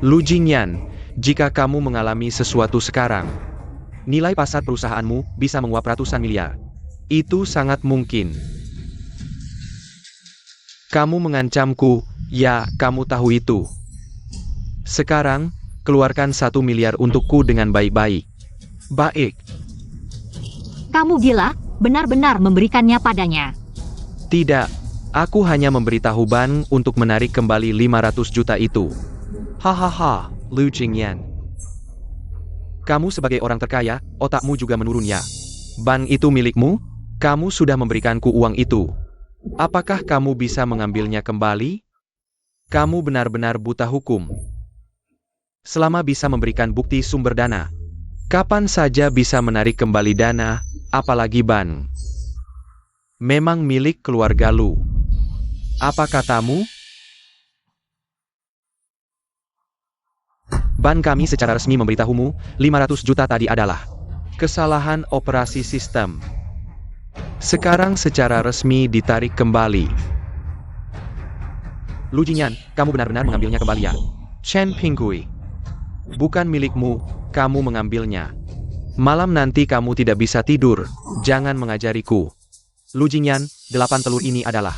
Speaker 2: Lu Jingyan, jika kamu mengalami sesuatu sekarang, nilai pasar perusahaanmu bisa menguap ratusan miliar. Itu sangat mungkin. Kamu mengancamku, ya, kamu tahu itu. Sekarang, keluarkan 1 miliar untukku dengan baik-baik. Baik.
Speaker 1: Kamu gila, benar-benar memberikannya padanya.
Speaker 2: Tidak, aku hanya memberitahu Ban untuk menarik kembali 500 juta itu. Hahaha, Lu Jingyan. Kamu sebagai orang terkaya, otakmu juga menurun ya. Ban itu milikmu, kamu sudah memberikanku uang itu. Apakah kamu bisa mengambilnya kembali? Kamu benar-benar buta hukum. Selama bisa memberikan bukti sumber dana, kapan saja bisa menarik kembali dana, apalagi Ban. Memang milik keluarga Lu. Apa katamu? Ban, kami secara resmi memberitahumu, 500 juta tadi adalah kesalahan operasi sistem. Sekarang secara resmi ditarik kembali. Lu Jingyan, kamu benar-benar mengambilnya kembali ya? Chen Pinggui. Bukan milikmu, kamu mengambilnya. Malam nanti kamu tidak bisa tidur, jangan mengajariku. Lu Jingyan, 8 telur ini adalah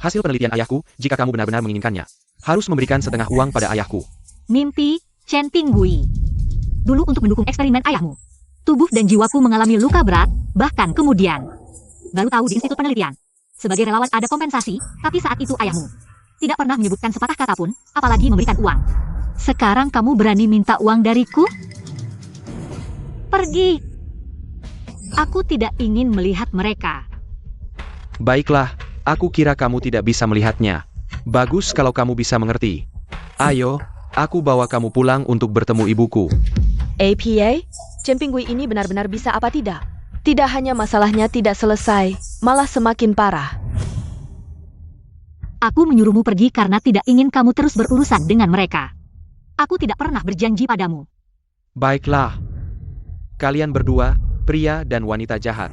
Speaker 2: hasil penelitian ayahku, jika kamu benar-benar menginginkannya. Harus memberikan setengah uang pada ayahku.
Speaker 1: Mimpi, Chen Pinggui. Dulu untuk mendukung eksperimen ayahmu. Tubuh dan jiwaku mengalami luka berat, bahkan kemudian baru tahu di Institut Penelitian. Sebagai relawan ada kompensasi, tapi saat itu ayahmu tidak pernah menyebutkan sepatah kata pun, apalagi memberikan uang. Sekarang kamu berani minta uang dariku? Pergi. Aku tidak ingin melihat mereka.
Speaker 2: Baiklah, aku kira kamu tidak bisa melihatnya. Bagus kalau kamu bisa mengerti. Ayo, aku bawa kamu pulang untuk bertemu ibuku.
Speaker 3: APA? Chen Pinggui ini benar-benar bisa apa tidak? Tidak hanya masalahnya tidak selesai, malah semakin parah.
Speaker 1: Aku menyuruhmu pergi karena tidak ingin kamu terus berurusan dengan mereka. Aku tidak pernah berjanji padamu.
Speaker 2: Baiklah. Kalian berdua, pria dan wanita jahat.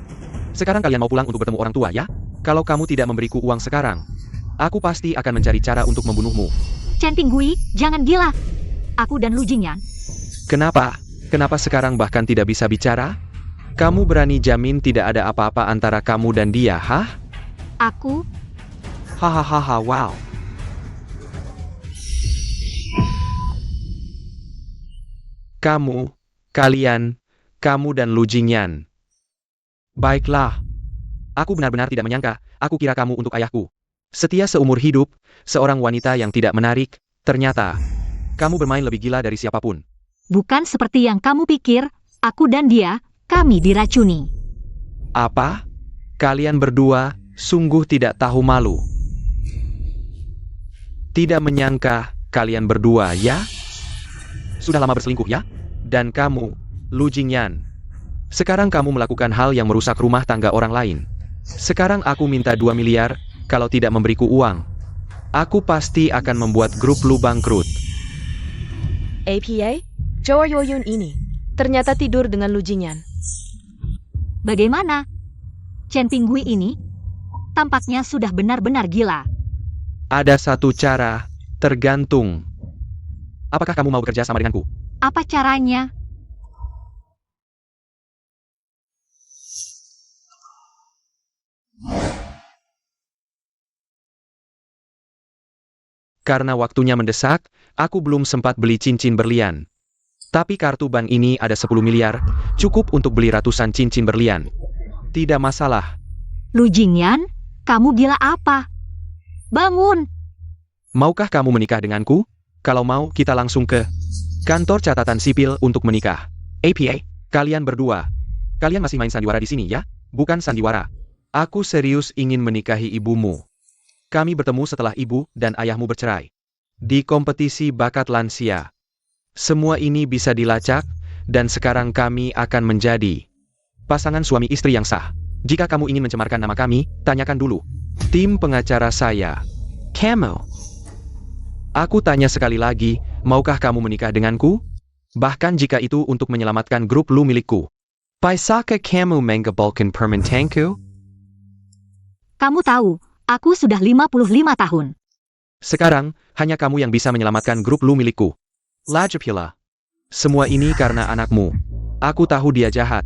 Speaker 2: Sekarang kalian mau pulang untuk bertemu orang tua ya? Kalau kamu tidak memberiku uang sekarang, aku pasti akan mencari cara untuk membunuhmu.
Speaker 1: Chen Tinggui, jangan gila. Aku dan Lu Jingyan.
Speaker 2: Kenapa? Kenapa sekarang bahkan tidak bisa bicara? Kamu berani jamin tidak ada apa-apa antara kamu dan dia, hah?
Speaker 1: Aku,
Speaker 2: Hahaha, wow. Kamu dan Lu Jingyan. Baiklah. Aku benar-benar tidak menyangka, aku kira kamu untuk ayahku. Setia seumur hidup, seorang wanita yang tidak menarik, ternyata kamu bermain lebih gila dari siapapun.
Speaker 1: bukan seperti yang kamu pikir, aku dan dia, kami diracuni.
Speaker 2: Apa? Kalian berdua sungguh tidak tahu malu. Tidak menyangka kalian berdua, ya? Sudah lama berselingkuh, ya? Dan kamu, Lu Jingyan. Sekarang kamu melakukan hal yang merusak rumah tangga orang lain. Sekarang aku minta 2 miliar, kalau tidak memberiku uang. Aku pasti akan membuat grup lu bangkrut.
Speaker 3: APA? Chou Yoyun ini ternyata tidur dengan Lu Jingyan.
Speaker 1: Bagaimana? Chen Tinggui ini tampaknya sudah benar-benar gila.
Speaker 2: Ada satu cara, tergantung. Apakah kamu mau bekerja sama denganku?
Speaker 1: Apa caranya?
Speaker 2: Karena waktunya mendesak, aku belum sempat beli cincin berlian. Tapi kartu bank ini ada 10 miliar, cukup untuk beli ratusan cincin berlian. Tidak masalah.
Speaker 1: Lu Jingyan, kamu gila apa? Bangun!
Speaker 2: Maukah kamu menikah denganku? Kalau mau, kita langsung ke kantor catatan sipil untuk menikah. APA, kalian berdua. Kalian masih main sandiwara di sini, ya? Bukan sandiwara. Aku serius ingin menikahi ibumu. Kami bertemu setelah ibu dan ayahmu bercerai. Di kompetisi bakat lansia. Semua ini bisa dilacak, dan sekarang kami akan menjadi pasangan suami istri yang sah. Jika kamu ingin mencemarkan nama kami, tanyakan dulu. Tim pengacara saya. Kamu. Aku tanya sekali lagi, maukah kamu menikah denganku? Bahkan jika itu untuk menyelamatkan grup lu milikku. Paisaka kamu menggebalkan permintaanku?
Speaker 1: Kamu tahu, aku sudah 55 tahun.
Speaker 2: Sekarang, hanya kamu yang bisa menyelamatkan grup lu milikku. Lajapila. Semua ini karena anakmu. Aku tahu dia jahat.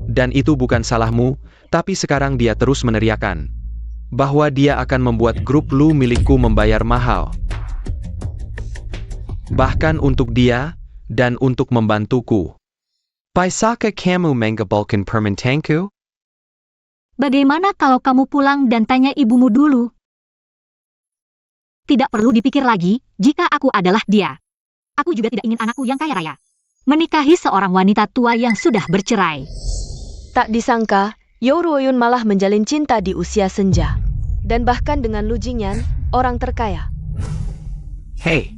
Speaker 2: Dan itu bukan salahmu, tapi sekarang dia terus meneriakan bahwa dia akan membuat grup lu milikku membayar mahal. Bahkan untuk dia, dan untuk membantuku. Paisaka kamu menggebalkan permintaanku?
Speaker 1: Bagaimana kalau kamu pulang dan tanya ibumu dulu? Tidak perlu dipikir lagi, jika aku adalah dia. Aku juga tidak ingin anakku yang kaya raya menikahi seorang wanita tua yang sudah bercerai.
Speaker 3: Tak disangka, Yo Ruoyun malah menjalin cinta di usia senja. Dan bahkan dengan Lu Jingyan, orang terkaya.
Speaker 2: Hei!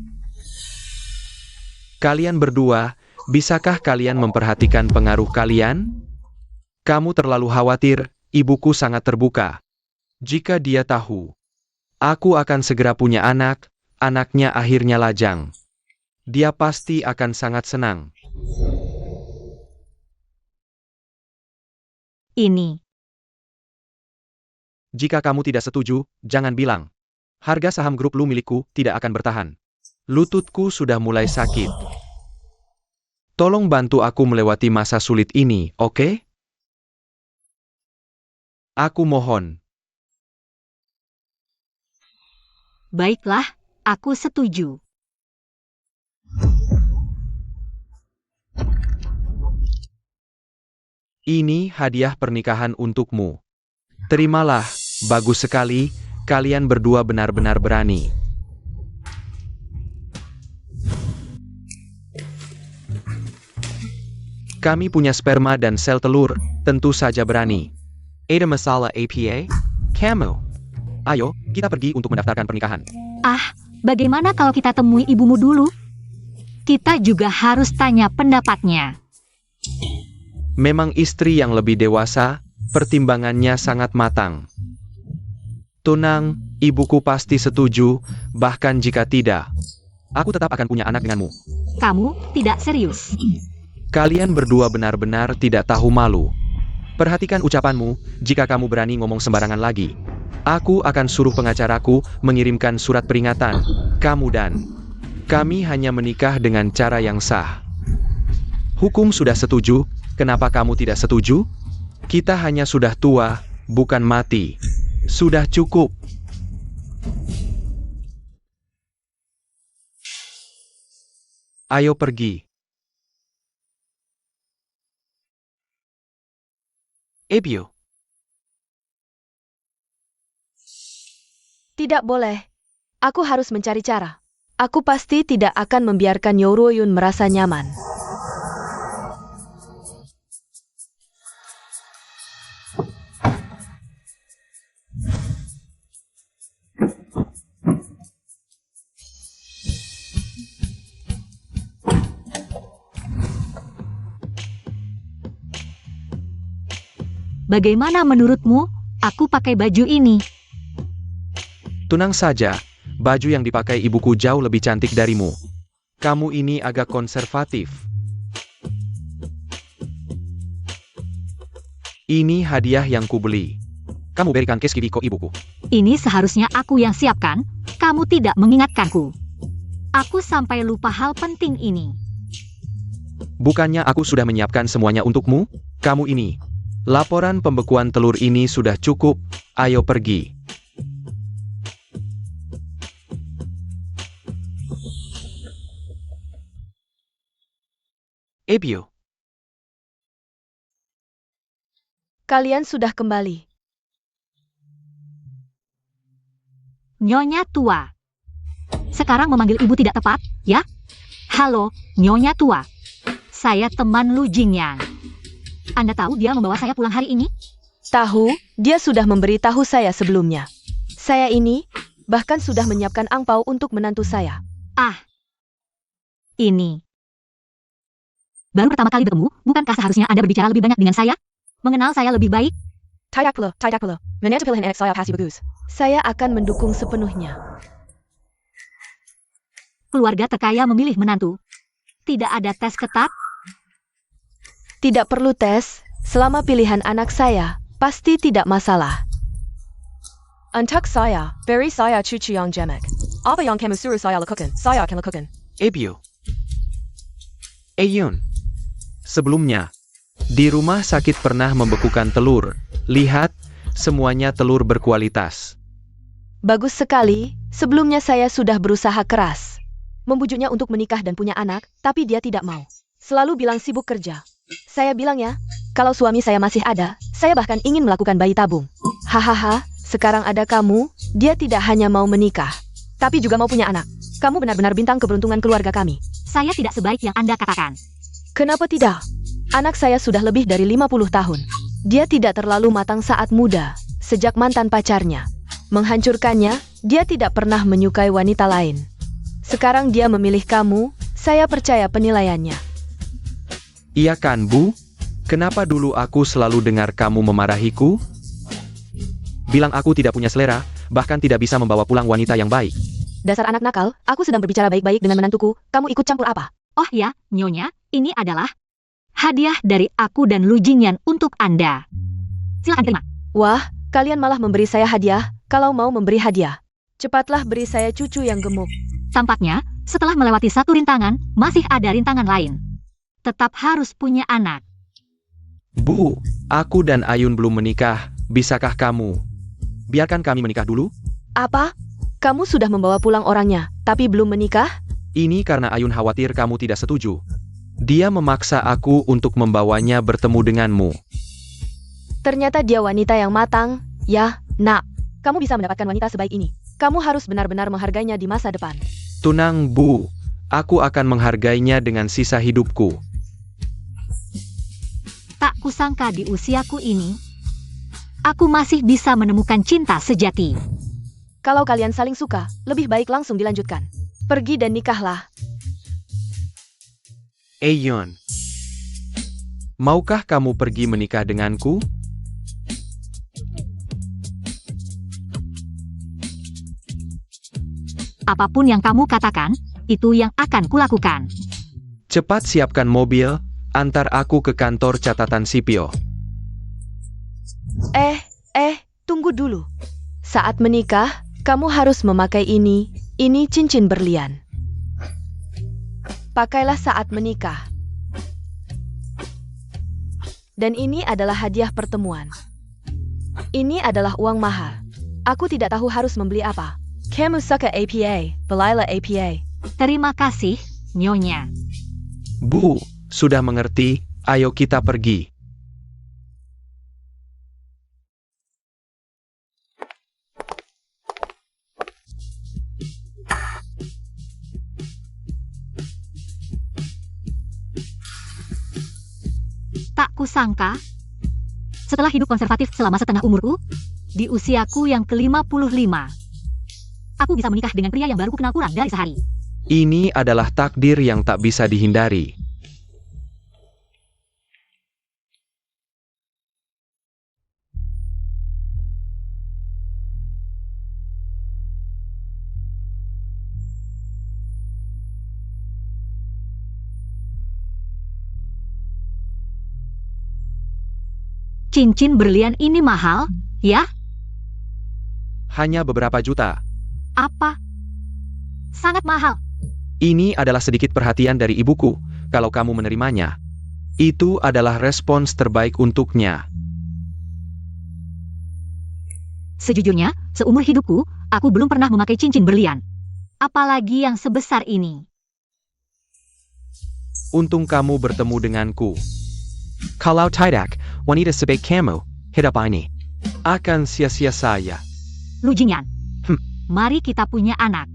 Speaker 2: Kalian berdua, bisakah kalian memperhatikan pengaruh kalian? Kamu terlalu khawatir, ibuku sangat terbuka. Jika dia tahu, aku akan segera punya anak, anaknya akhirnya lajang. Dia pasti akan sangat senang.
Speaker 1: Ini.
Speaker 2: Jika kamu tidak setuju, jangan bilang. Harga saham grup lu milikku tidak akan bertahan. Lututku sudah mulai sakit. Tolong bantu aku melewati masa sulit ini, oke? Aku mohon.
Speaker 1: Baiklah, aku setuju.
Speaker 2: Ini hadiah pernikahan untukmu. Terimalah, bagus sekali, kalian berdua benar-benar berani. Kami punya sperma dan sel telur, tentu saja berani. Ada masalah APA? Kamu. Ayo, kita pergi untuk mendaftarkan pernikahan.
Speaker 1: Ah, bagaimana kalau kita temui ibumu dulu? Kita juga harus tanya pendapatnya.
Speaker 2: Memang istri yang lebih dewasa, pertimbangannya sangat matang. Tunang, Ibuku pasti setuju, bahkan jika tidak, aku tetap akan punya anak denganmu.
Speaker 1: Kamu tidak serius.
Speaker 2: Kalian berdua benar-benar tidak tahu malu. Perhatikan ucapanmu, jika kamu berani ngomong sembarangan lagi. Aku akan suruh pengacaraku mengirimkan surat peringatan. Kamu dan kami hanya menikah dengan cara yang sah. Hukum sudah setuju, kenapa kamu tidak setuju? Kita hanya sudah tua, bukan mati. Sudah cukup. Ayo pergi.
Speaker 5: Ebio.
Speaker 3: Tidak boleh. Aku harus mencari cara. Aku pasti tidak akan membiarkan Yoroyun merasa nyaman.
Speaker 1: Bagaimana menurutmu aku pakai baju ini?
Speaker 2: Tenang saja, baju yang dipakai ibuku jauh lebih cantik darimu. Kamu ini agak konservatif. Ini hadiah yang kubeli. Kamu berikan ke Skibiko ibuku.
Speaker 1: Ini seharusnya aku yang siapkan, kamu tidak mengingatkanku. Aku sampai lupa hal penting ini.
Speaker 2: Bukannya aku sudah menyiapkan semuanya untukmu? Kamu ini. Laporan pembekuan telur ini sudah cukup, ayo pergi.
Speaker 5: Ebio.
Speaker 3: Kalian sudah kembali.
Speaker 1: Nyonya tua. Sekarang memanggil ibu tidak tepat, ya? Halo, Nyonya tua. Saya teman Lu Jingyang. Anda tahu dia membawa saya pulang hari ini?
Speaker 3: Tahu, dia sudah memberitahu saya sebelumnya. Saya ini bahkan sudah menyiapkan angpau untuk menantu saya.
Speaker 1: Ah. Ini. Baru pertama kali bertemu, bukankah seharusnya Anda berbicara lebih banyak dengan saya? Mengenal saya lebih baik?
Speaker 3: Tidak perlu. Menantu pilihan anak saya pasti bagus. Saya akan mendukung sepenuhnya.
Speaker 1: Keluarga terkaya memilih menantu. Tidak ada tes ketat?
Speaker 3: Tidak perlu tes, selama pilihan anak saya, pasti tidak masalah. Untuk saya, beri saya cucu yang jemek. Apa yang kamu suruh saya lakukan, saya akan lakukan.
Speaker 5: Ebio.
Speaker 2: Eyun. Sebelumnya, di rumah sakit pernah membekukan telur. Lihat, semuanya telur berkualitas.
Speaker 3: Bagus sekali, sebelumnya saya sudah berusaha keras. Membujuknya untuk menikah dan punya anak, tapi dia tidak mau. Selalu bilang sibuk kerja. Saya bilang ya, kalau suami saya masih ada, saya bahkan ingin melakukan bayi tabung. Hahaha, sekarang ada kamu, dia tidak hanya mau menikah, tapi juga mau punya anak. Kamu benar-benar bintang keberuntungan keluarga kami.
Speaker 1: Saya tidak sebaik yang Anda katakan.
Speaker 3: Kenapa tidak? Anak saya sudah lebih dari 50 tahun. Dia tidak terlalu matang saat muda, sejak mantan pacarnya. Menghancurkannya, dia tidak pernah menyukai wanita lain. Sekarang dia memilih kamu, saya percaya penilaiannya.
Speaker 2: Iya kan, Bu? Kenapa dulu aku selalu dengar kamu memarahiku? Bilang aku tidak punya selera, bahkan tidak bisa membawa pulang wanita yang baik.
Speaker 3: Dasar anak nakal, aku sedang berbicara baik-baik dengan menantuku, kamu ikut campur apa?
Speaker 1: Oh ya, Nyonya, ini adalah hadiah dari aku dan Lu Jingyan untuk Anda. Silakan terima.
Speaker 3: Wah, kalian malah memberi saya hadiah, kalau mau memberi hadiah. Cepatlah beri saya cucu yang gemuk.
Speaker 1: Tampaknya, setelah melewati satu rintangan, masih ada rintangan lain. Tetap harus punya anak.
Speaker 2: Bu, aku dan Ayun belum menikah, bisakah kamu? Biarkan kami menikah dulu.
Speaker 3: Apa? Kamu sudah membawa pulang orangnya, tapi belum menikah?
Speaker 2: Ini karena Ayun khawatir kamu tidak setuju. Dia memaksa aku untuk membawanya bertemu denganmu.
Speaker 3: Ternyata dia wanita yang matang. Ya, nak. Kamu bisa mendapatkan wanita sebaik ini. Kamu harus benar-benar menghargainya di masa depan.
Speaker 2: Tenang, Bu. Aku akan menghargainya dengan sisa hidupku.
Speaker 1: Tak kusangka di usiaku ini, aku masih bisa menemukan cinta sejati.
Speaker 3: Kalau kalian saling suka, lebih baik langsung dilanjutkan. Pergi dan nikahlah.
Speaker 2: Ayun. Maukah kamu pergi menikah denganku?
Speaker 1: Apapun yang kamu katakan, itu yang akan kulakukan.
Speaker 2: Cepat siapkan mobil, antar aku ke kantor catatan sipil.
Speaker 3: Tunggu dulu. Saat menikah, kamu harus memakai ini cincin berlian. Pakailah saat menikah. Dan ini adalah hadiah pertemuan. Ini adalah uang mahar. Aku tidak tahu harus membeli apa. Kamu suka APA, Belila APA.
Speaker 1: Terima kasih, Nyonya.
Speaker 2: Bu, sudah mengerti, ayo kita pergi.
Speaker 1: Tak kusangka, setelah hidup konservatif selama setengah umurku, di usiaku yang ke-55, aku bisa menikah dengan pria yang baru kenal kurang dari sehari.
Speaker 2: Ini adalah takdir yang tak bisa dihindari.
Speaker 1: Cincin berlian ini mahal, ya?
Speaker 2: Hanya beberapa juta.
Speaker 1: Apa? Sangat mahal.
Speaker 2: Ini adalah sedikit perhatian dari ibuku. Kalau kamu menerimanya, itu adalah respons terbaik untuknya.
Speaker 1: Sejujurnya, seumur hidupku, aku belum pernah memakai cincin berlian. Apalagi yang sebesar ini.
Speaker 2: Untung kamu bertemu denganku.
Speaker 5: Kalau tidak, wanita sebaik kamu, hidup ini
Speaker 2: Akan sia-sia saya.
Speaker 1: Lu Jingyan, mari kita punya anak.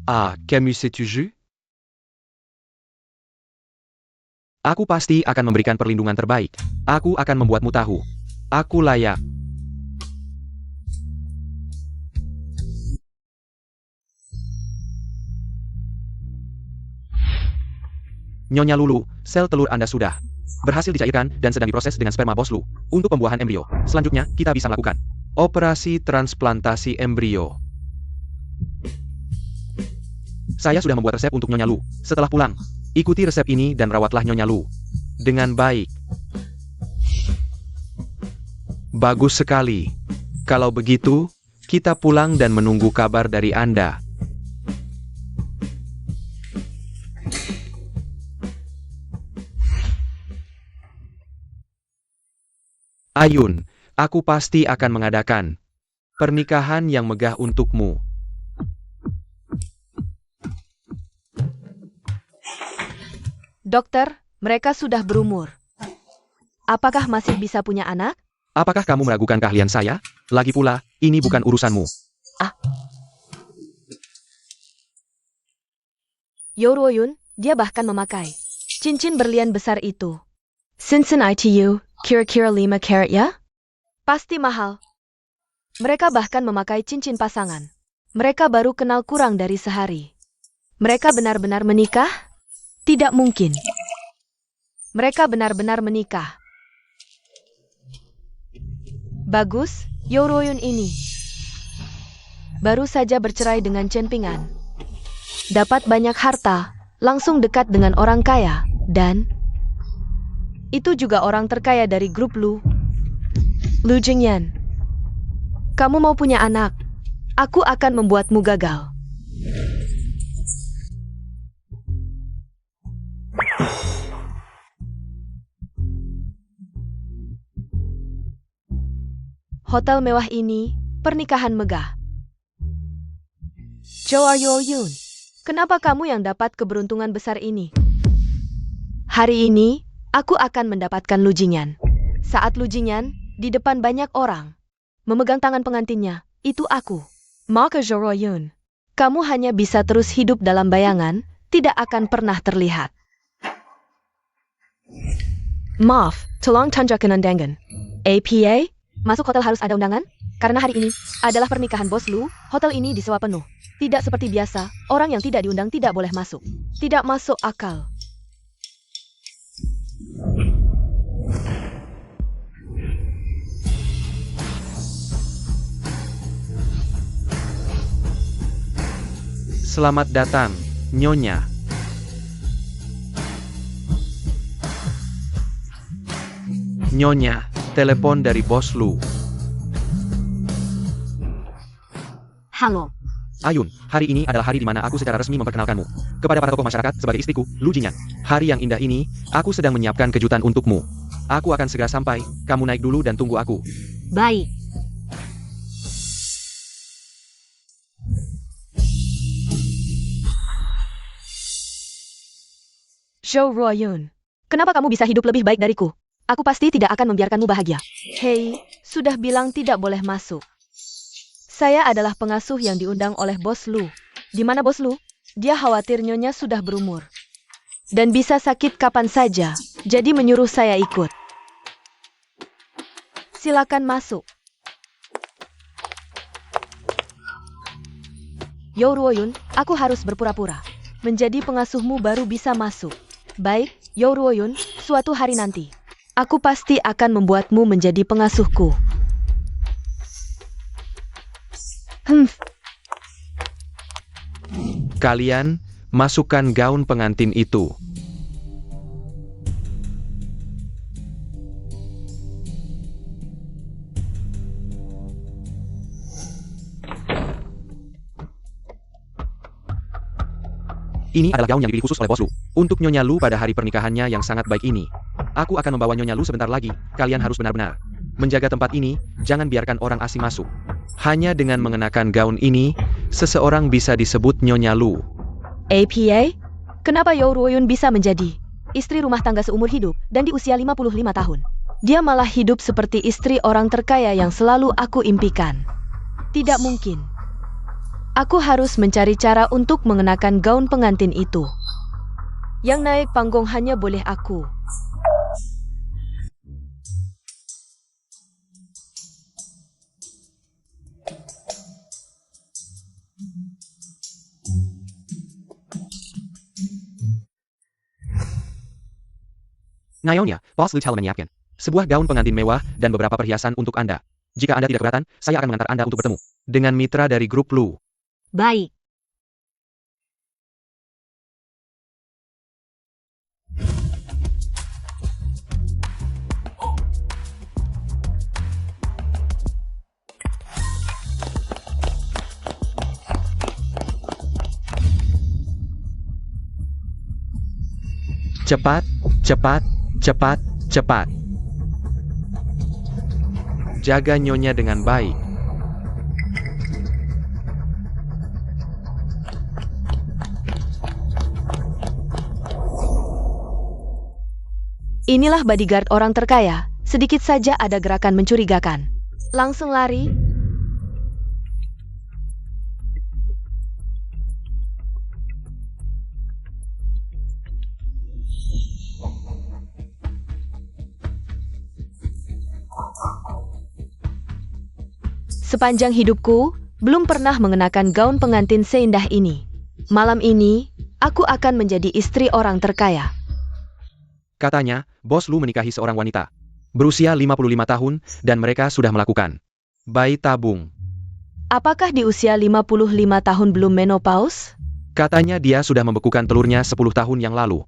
Speaker 2: Ah, kamu setuju? Aku pasti akan memberikan perlindungan terbaik. Aku akan membuatmu tahu. Aku layak. Nyonya Lulu, sel telur Anda sudah berhasil dicairkan dan sedang diproses dengan sperma bos Lu untuk pembuahan embrio. Selanjutnya, kita bisa melakukan operasi transplantasi embrio. Saya sudah membuat resep untuk Nyonya Lu. Setelah pulang, ikuti resep ini dan rawatlah Nyonya Lu dengan baik. Bagus sekali. Kalau begitu, kita pulang dan menunggu kabar dari Anda. Ayun, aku pasti akan mengadakan pernikahan yang megah untukmu.
Speaker 3: Dokter, mereka sudah berumur. Apakah masih bisa punya anak?
Speaker 2: Apakah kamu meragukan keahlian saya? Lagi pula, ini bukan urusanmu.
Speaker 3: Yoroyun, dia bahkan memakai cincin berlian besar itu. Cincinnati, kira-kira 5 karat ya? Pasti mahal. Mereka bahkan memakai cincin pasangan. Mereka baru kenal kurang dari sehari. Mereka benar-benar menikah? Tidak mungkin. Mereka benar-benar menikah. Bagus, Yoroyun ini baru saja bercerai dengan Chen Pingan. Dapat banyak harta, langsung dekat dengan orang kaya, dan itu juga orang terkaya dari grup Lu. Lu Jingyan, kamu mau punya anak? Aku akan membuatmu gagal. Hotel mewah ini, pernikahan megah. Cho Yun, kenapa kamu yang dapat keberuntungan besar ini? Hari ini, aku akan mendapatkan Lu Jingyan. Saat Lu Jingyan, di depan banyak orang, memegang tangan pengantinnya, itu aku. Maka Yun, kamu hanya bisa terus hidup dalam bayangan, tidak akan pernah terlihat. Maaf, tolong tunjukkan undangan. APA? Masuk hotel harus ada undangan? Karena hari ini adalah pernikahan bos Lu, hotel ini disewa penuh. Tidak seperti biasa, orang yang tidak diundang tidak boleh masuk. Tidak masuk akal.
Speaker 2: Selamat datang, Nyonya. Nyonya, telepon dari Bos Lu.
Speaker 1: Halo.
Speaker 2: Ayun, hari ini adalah hari di mana aku secara resmi memperkenalkanmu kepada para tokoh masyarakat sebagai istriku, Lu Jinyan. Hari yang indah ini, aku sedang menyiapkan kejutan untukmu. Aku akan segera sampai, kamu naik dulu dan tunggu aku.
Speaker 1: Baik.
Speaker 3: Zhou Ruoyun, kenapa kamu bisa hidup lebih baik dariku? Aku pasti tidak akan membiarkanmu bahagia. Hei, sudah bilang tidak boleh masuk. Saya adalah pengasuh yang diundang oleh Bos Lu. Di mana Bos Lu? Dia khawatir Nyonya sudah berumur. Dan bisa sakit kapan saja, jadi menyuruh saya ikut. Silakan masuk. Zhou Ruoyun, aku harus berpura-pura. Menjadi pengasuhmu baru bisa masuk. Baik, Zhou Ruoyun, suatu hari nanti. Aku pasti akan membuatmu menjadi pengasuhku.
Speaker 2: Kalian, masukkan gaun pengantin itu. Ini adalah gaun yang dipilih khusus oleh Bos Lu untuk Nyonya Lu pada hari pernikahannya yang sangat baik ini. Aku akan membawa Nyonya Lu sebentar lagi. Kalian harus benar-benar menjaga tempat ini, jangan biarkan orang asing masuk. Hanya dengan mengenakan gaun ini, seseorang bisa disebut Nyonya Lu.
Speaker 3: APA? Kenapa Zhou Ruoyun bisa menjadi istri rumah tangga seumur hidup dan di usia 55 tahun? Dia malah hidup seperti istri orang terkaya yang selalu aku impikan. Tidak mungkin. Aku harus mencari cara untuk mengenakan gaun pengantin itu. Yang naik panggung hanya boleh aku.
Speaker 5: Ngayonya, Bos Lu telah menyiapkan sebuah gaun pengantin mewah dan beberapa perhiasan untuk Anda. Jika Anda tidak keberatan, saya akan mengantar Anda untuk bertemu
Speaker 2: Dengan mitra dari grup Lu.
Speaker 1: Baik.
Speaker 2: Cepat, cepat, cepat, cepat. Jaga Nyonya dengan baik.
Speaker 3: Inilah bodyguard orang terkaya. Sedikit saja ada gerakan mencurigakan. Langsung lari. Sepanjang hidupku, belum pernah mengenakan gaun pengantin seindah ini. Malam ini, aku akan menjadi istri orang terkaya.
Speaker 2: Katanya, Bos Lu menikahi seorang wanita berusia 55 tahun dan mereka sudah melakukan bayi tabung.
Speaker 3: Apakah di usia 55 tahun belum menopause?
Speaker 2: Katanya dia sudah membekukan telurnya 10 tahun yang lalu.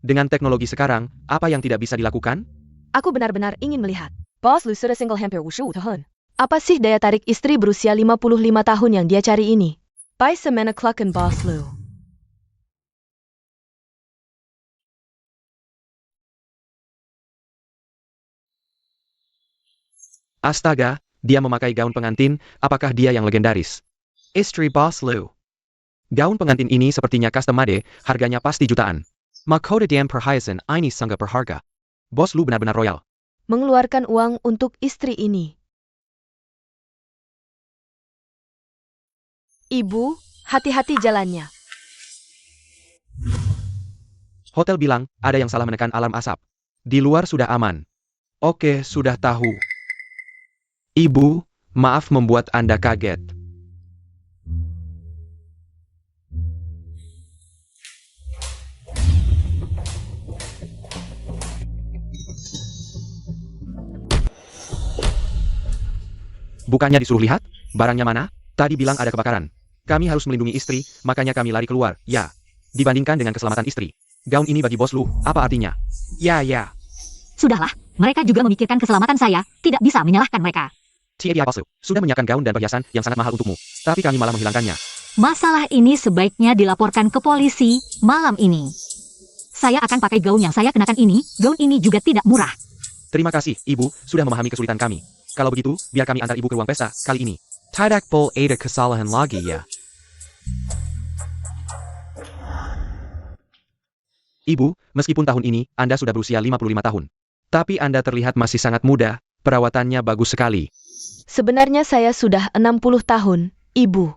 Speaker 2: Dengan teknologi sekarang, apa yang tidak bisa dilakukan?
Speaker 3: Aku benar-benar ingin melihat. Bos Lu sudah single hampir 55 tahun. Apa sih daya tarik istri berusia 55 tahun yang dia cari ini? By semana klukken Bos Lu.
Speaker 2: Astaga, dia memakai gaun pengantin, apakah dia yang legendaris? Istri Bos Lu. Gaun pengantin ini sepertinya custom made, harganya pasti jutaan.
Speaker 5: Mahkota dan perhiasan ini sangat berharga.
Speaker 2: Bos Lu benar-benar royal.
Speaker 3: Mengeluarkan uang untuk istri ini. Ibu, hati-hati jalannya.
Speaker 2: Hotel bilang, ada yang salah menekan alarm asap. Di luar sudah aman. Oke, sudah tahu. Ibu, maaf membuat Anda kaget. Bukannya disuruh lihat? Barangnya mana? Tadi bilang ada kebakaran. Kami harus melindungi istri, makanya kami lari keluar, ya. Dibandingkan dengan keselamatan istri. Gaun ini bagi bos Lu, apa artinya? Ya.
Speaker 1: Sudahlah, mereka juga memikirkan keselamatan saya, tidak bisa menyalahkan mereka.
Speaker 2: TAPI palsu, sudah menyiapkan gaun dan perhiasan yang sangat mahal untukmu. Tapi kami malah menghilangkannya.
Speaker 1: Masalah ini sebaiknya dilaporkan ke polisi malam ini. Saya akan pakai gaun yang saya kenakan ini, gaun ini juga tidak murah.
Speaker 2: Terima kasih, Ibu, sudah memahami kesulitan kami. Kalau begitu, biar kami antar Ibu ke ruang pesta, kali ini. Tidak boleh ada kesalahan lagi ya. Ibu, meskipun tahun ini, Anda sudah berusia 55 tahun. Tapi Anda terlihat masih sangat muda, perawatannya bagus sekali.
Speaker 3: Sebenarnya saya sudah 60 tahun, Ibu.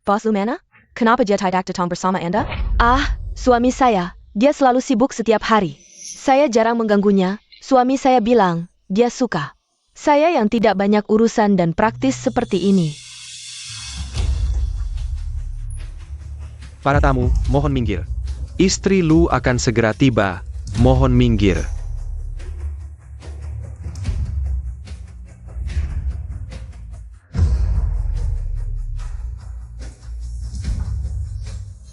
Speaker 3: Bos Lumena, kenapa dia tidak datang bersama Anda? Ah, suami saya. Dia selalu sibuk setiap hari. Saya jarang mengganggunya. Suami saya bilang, dia suka. Saya yang tidak banyak urusan dan praktis seperti ini.
Speaker 2: Para tamu, mohon minggir. Istri Lu akan segera tiba. Mohon minggir.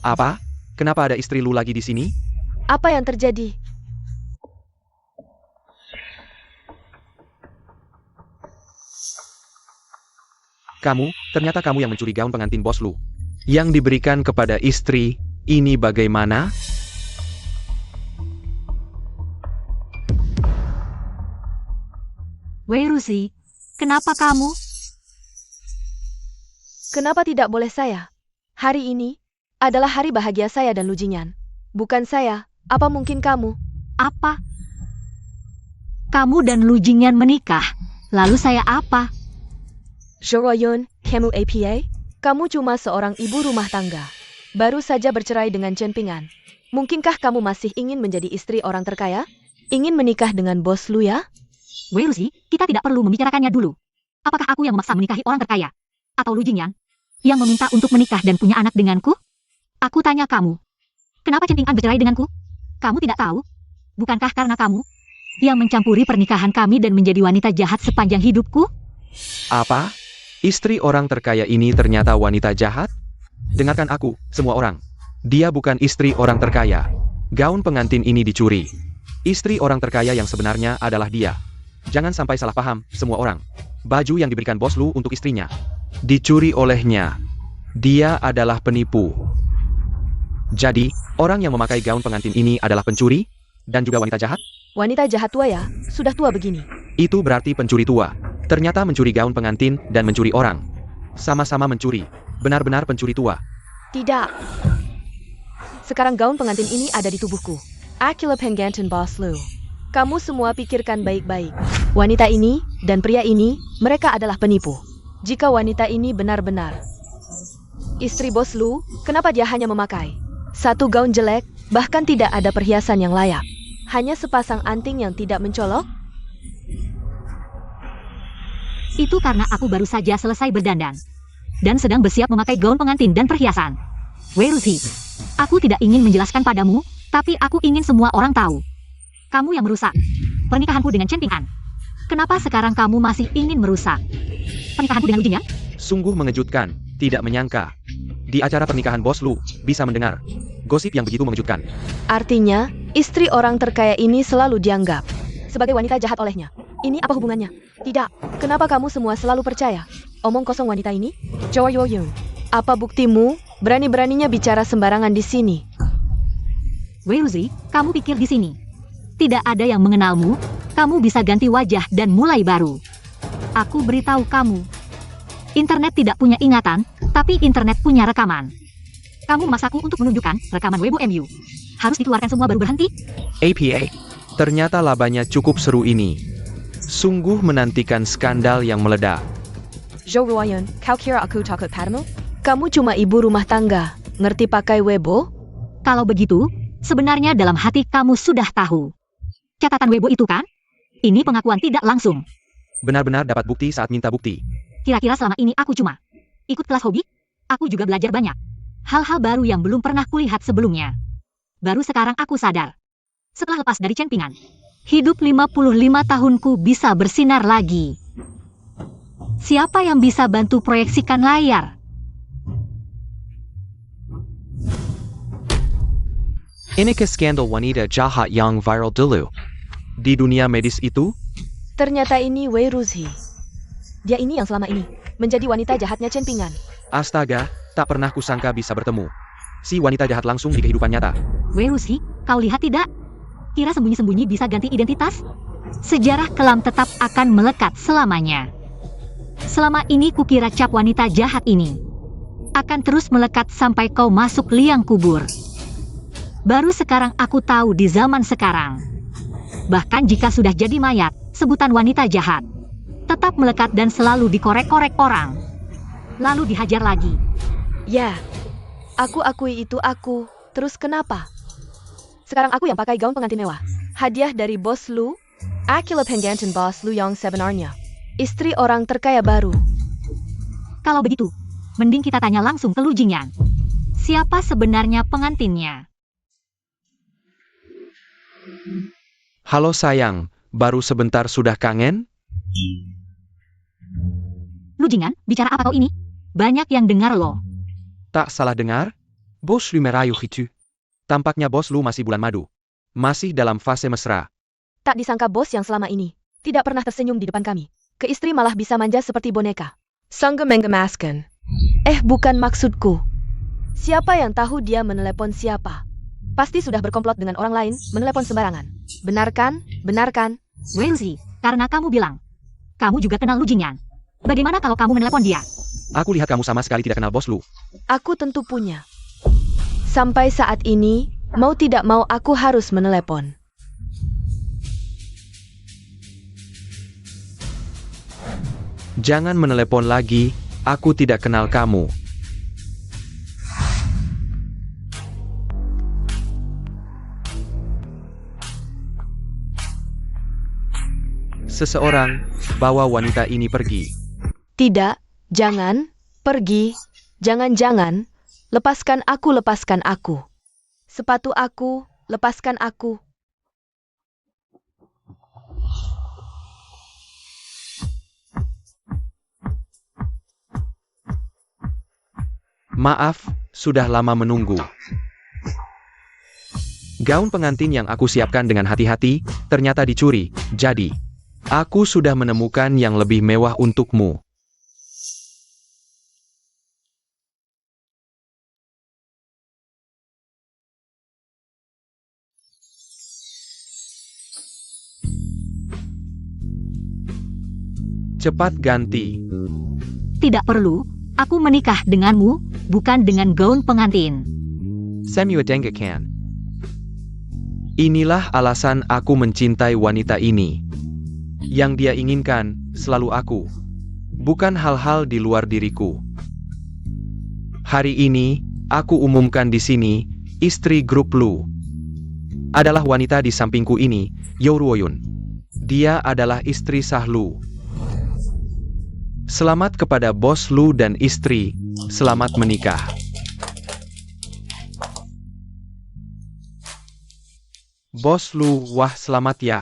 Speaker 2: Apa? Kenapa ada istri Lu lagi di sini?
Speaker 3: Apa yang terjadi?
Speaker 2: Ternyata kamu yang mencuri gaun pengantin bos Lu. Yang diberikan kepada istri, ini bagaimana?
Speaker 1: Wei Rusi, kenapa kamu?
Speaker 3: Kenapa tidak boleh saya? Hari ini adalah hari bahagia saya dan Lu Jingyan. Bukan saya. Apa mungkin kamu?
Speaker 1: Apa? Kamu dan Lu Jingyan menikah, lalu saya apa?
Speaker 3: Zhoroyun, kamu APA? Kamu cuma seorang ibu rumah tangga. Baru saja bercerai dengan Chen Pingan. Mungkinkah kamu masih ingin menjadi istri orang terkaya? Ingin menikah dengan bos Lu ya?
Speaker 1: Wei Rusi, kita tidak perlu membicarakannya dulu. Apakah aku yang memaksa menikahi orang terkaya? Atau Lu Jingyan yang meminta untuk menikah dan punya anak denganku? Aku tanya kamu, kenapa Chen Ping'an bercerai denganku? Kamu tidak tahu? Bukankah karena kamu yang mencampuri pernikahan kami dan menjadi wanita jahat sepanjang hidupku?
Speaker 2: Apa? Istri orang terkaya ini ternyata wanita jahat? Dengarkan aku, semua orang. Dia bukan istri orang terkaya. Gaun pengantin ini dicuri. Istri orang terkaya yang sebenarnya adalah dia. Jangan sampai salah paham, semua orang. Baju yang diberikan bos Lu untuk istrinya dicuri olehnya. Dia adalah penipu. Jadi, orang yang memakai gaun pengantin ini adalah pencuri? Dan juga wanita jahat?
Speaker 3: Wanita jahat tua ya? Sudah tua begini.
Speaker 2: Itu berarti pencuri tua. Ternyata mencuri gaun pengantin dan mencuri orang. Sama-sama mencuri. Benar-benar pencuri tua.
Speaker 3: Tidak. Sekarang gaun pengantin ini ada di tubuhku. Akila Pengganten Bos Lu. Kamu semua pikirkan baik-baik. Wanita ini dan pria ini, mereka adalah penipu. Jika wanita ini benar-benar istri bos Lu, kenapa dia hanya memakai satu gaun jelek, bahkan tidak ada perhiasan yang layak? Hanya sepasang anting yang tidak mencolok?
Speaker 1: Itu karena aku baru saja selesai berdandan dan sedang bersiap memakai gaun pengantin dan perhiasan. Wei Rusi, aku tidak ingin menjelaskan padamu, tapi aku ingin semua orang tahu. Kamu yang merusak pernikahanku dengan Chen Ping'an. Kenapa sekarang kamu masih ingin merusak pernikahanku dengan Lu Jingyan?
Speaker 2: Sungguh mengejutkan, tidak menyangka. Di acara pernikahan bos Lu, bisa mendengar gosip yang begitu mengejutkan.
Speaker 3: Artinya, istri orang terkaya ini selalu dianggap sebagai wanita jahat olehnya. Ini apa hubungannya? Tidak. Kenapa kamu semua selalu percaya omong kosong wanita ini? Zhou Yoyun, apa buktimu? Berani-beraninya bicara sembarangan di sini.
Speaker 1: Wei Ruzi, kamu pikir di sini tidak ada yang mengenalmu? Kamu bisa ganti wajah dan mulai baru. Aku beritahu kamu, internet tidak punya ingatan, tapi internet punya rekaman. Kamu memaksaku untuk menunjukkan rekaman Weibo MU. Harus dikeluarkan semua baru berhenti?
Speaker 2: APA, ternyata labanya cukup seru ini. Sungguh menantikan skandal yang meledak.
Speaker 3: Zhou Ruoyun, kau kira aku takut padamu? Kamu cuma ibu rumah tangga, ngerti pakai Weibo?
Speaker 1: Kalau begitu, sebenarnya dalam hati kamu sudah tahu. Catatan Weibo itu kan? Ini pengakuan tidak langsung.
Speaker 2: Benar-benar dapat bukti saat minta bukti.
Speaker 1: Kira-kira selama ini aku cuma ikut kelas hobi? Aku juga belajar banyak. Hal-hal baru yang belum pernah kulihat sebelumnya. Baru sekarang aku sadar. Setelah lepas dari Chen Ping'an, hidup 55 tahunku bisa bersinar lagi. Siapa yang bisa bantu proyeksikan layar?
Speaker 2: Inikah skandal wanita jahat yang viral dulu? Di dunia medis itu,
Speaker 3: Ternyata ini Wei Ruzhi. Dia ini yang selama ini menjadi wanita jahatnya Chen Ping'an.
Speaker 2: astaga, tak pernah kusangka bisa bertemu. Si wanita jahat langsung di kehidupan nyata.
Speaker 1: Wei Ruzi, kau lihat tidak? Kira sembunyi-sembunyi bisa ganti identitas? Sejarah kelam tetap akan melekat selamanya. Selama ini kukira cap wanita jahat ini akan terus melekat sampai kau masuk liang kubur. Baru sekarang aku tahu di zaman sekarang. Bahkan jika sudah jadi mayat, sebutan wanita jahat tetap melekat dan selalu dikorek-korek orang. Lalu dihajar lagi.
Speaker 3: Ya, aku akui itu aku. Terus kenapa? Sekarang aku yang pakai gaun pengantin mewah. Hadiah dari Bos Lu. Aku penggantin Bos Lu yang sebenarnya. Istri orang terkaya baru.
Speaker 1: Kalau begitu, mending kita tanya langsung ke Lu Jingyan. Siapa sebenarnya pengantinnya?
Speaker 2: Halo sayang, baru sebentar sudah kangen?
Speaker 1: Lu Jingyan, bicara apa kau ini? Banyak yang dengar loh.
Speaker 2: Tak salah dengar? Bos Lu merayu itu. Tampaknya Bos Lu masih bulan madu. Masih dalam fase mesra.
Speaker 3: Tak disangka bos yang selama ini tidak pernah tersenyum di depan kami. Ke istri malah bisa manja seperti boneka. Sangga menggemaskan. Bukan maksudku. Siapa yang tahu dia menelepon siapa? Pasti sudah berkomplot dengan orang lain menelepon sembarangan. Benarkan? Benarkan?
Speaker 1: Wei Ruzi, karena kamu bilang kamu juga kenal Lu Jingyan. Bagaimana kalau kamu menelepon dia?
Speaker 2: Aku lihat kamu sama sekali tidak kenal Bos Lu.
Speaker 3: Aku tentu punya. Sampai saat ini, mau tidak mau aku harus menelepon.
Speaker 2: Jangan menelepon lagi, aku tidak kenal kamu. Seseorang bawa wanita ini pergi.
Speaker 3: Tidak, jangan, pergi, jangan-jangan, lepaskan aku. Sepatu aku, lepaskan aku.
Speaker 2: Maaf, sudah lama menunggu. Gaun pengantin yang aku siapkan dengan hati-hati, ternyata dicuri, jadi aku sudah menemukan yang lebih mewah untukmu. Cepat ganti.
Speaker 1: Tidak perlu, aku menikah denganmu, bukan dengan gaun pengantin.
Speaker 2: Samuel Dengakan. Inilah alasan aku mencintai wanita ini. Yang dia inginkan, selalu aku. Bukan hal-hal di luar diriku. Hari ini, aku umumkan di sini, istri grup Lu adalah wanita di sampingku ini, You Ruoyun. Dia adalah istri sah Lu. Selamat kepada Bos Lu dan istri, selamat menikah. Bos Lu, wah selamat ya.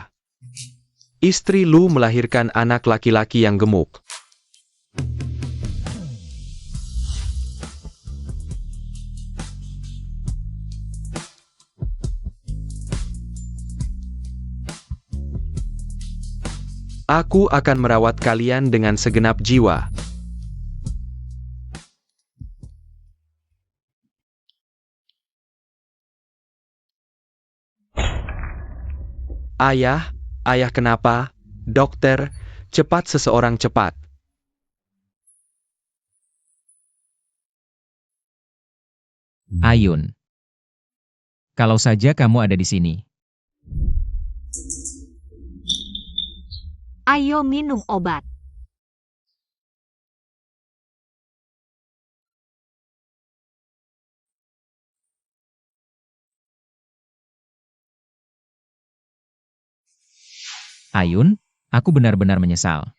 Speaker 2: Istri Lu melahirkan anak laki-laki yang gemuk. Aku akan merawat kalian dengan segenap jiwa. Ayah, ayah kenapa? Dokter, cepat seseorang cepat.
Speaker 4: Ayun. Kalau saja kamu ada di sini.
Speaker 1: Ayo minum obat.
Speaker 4: Ayun, aku benar-benar menyesal.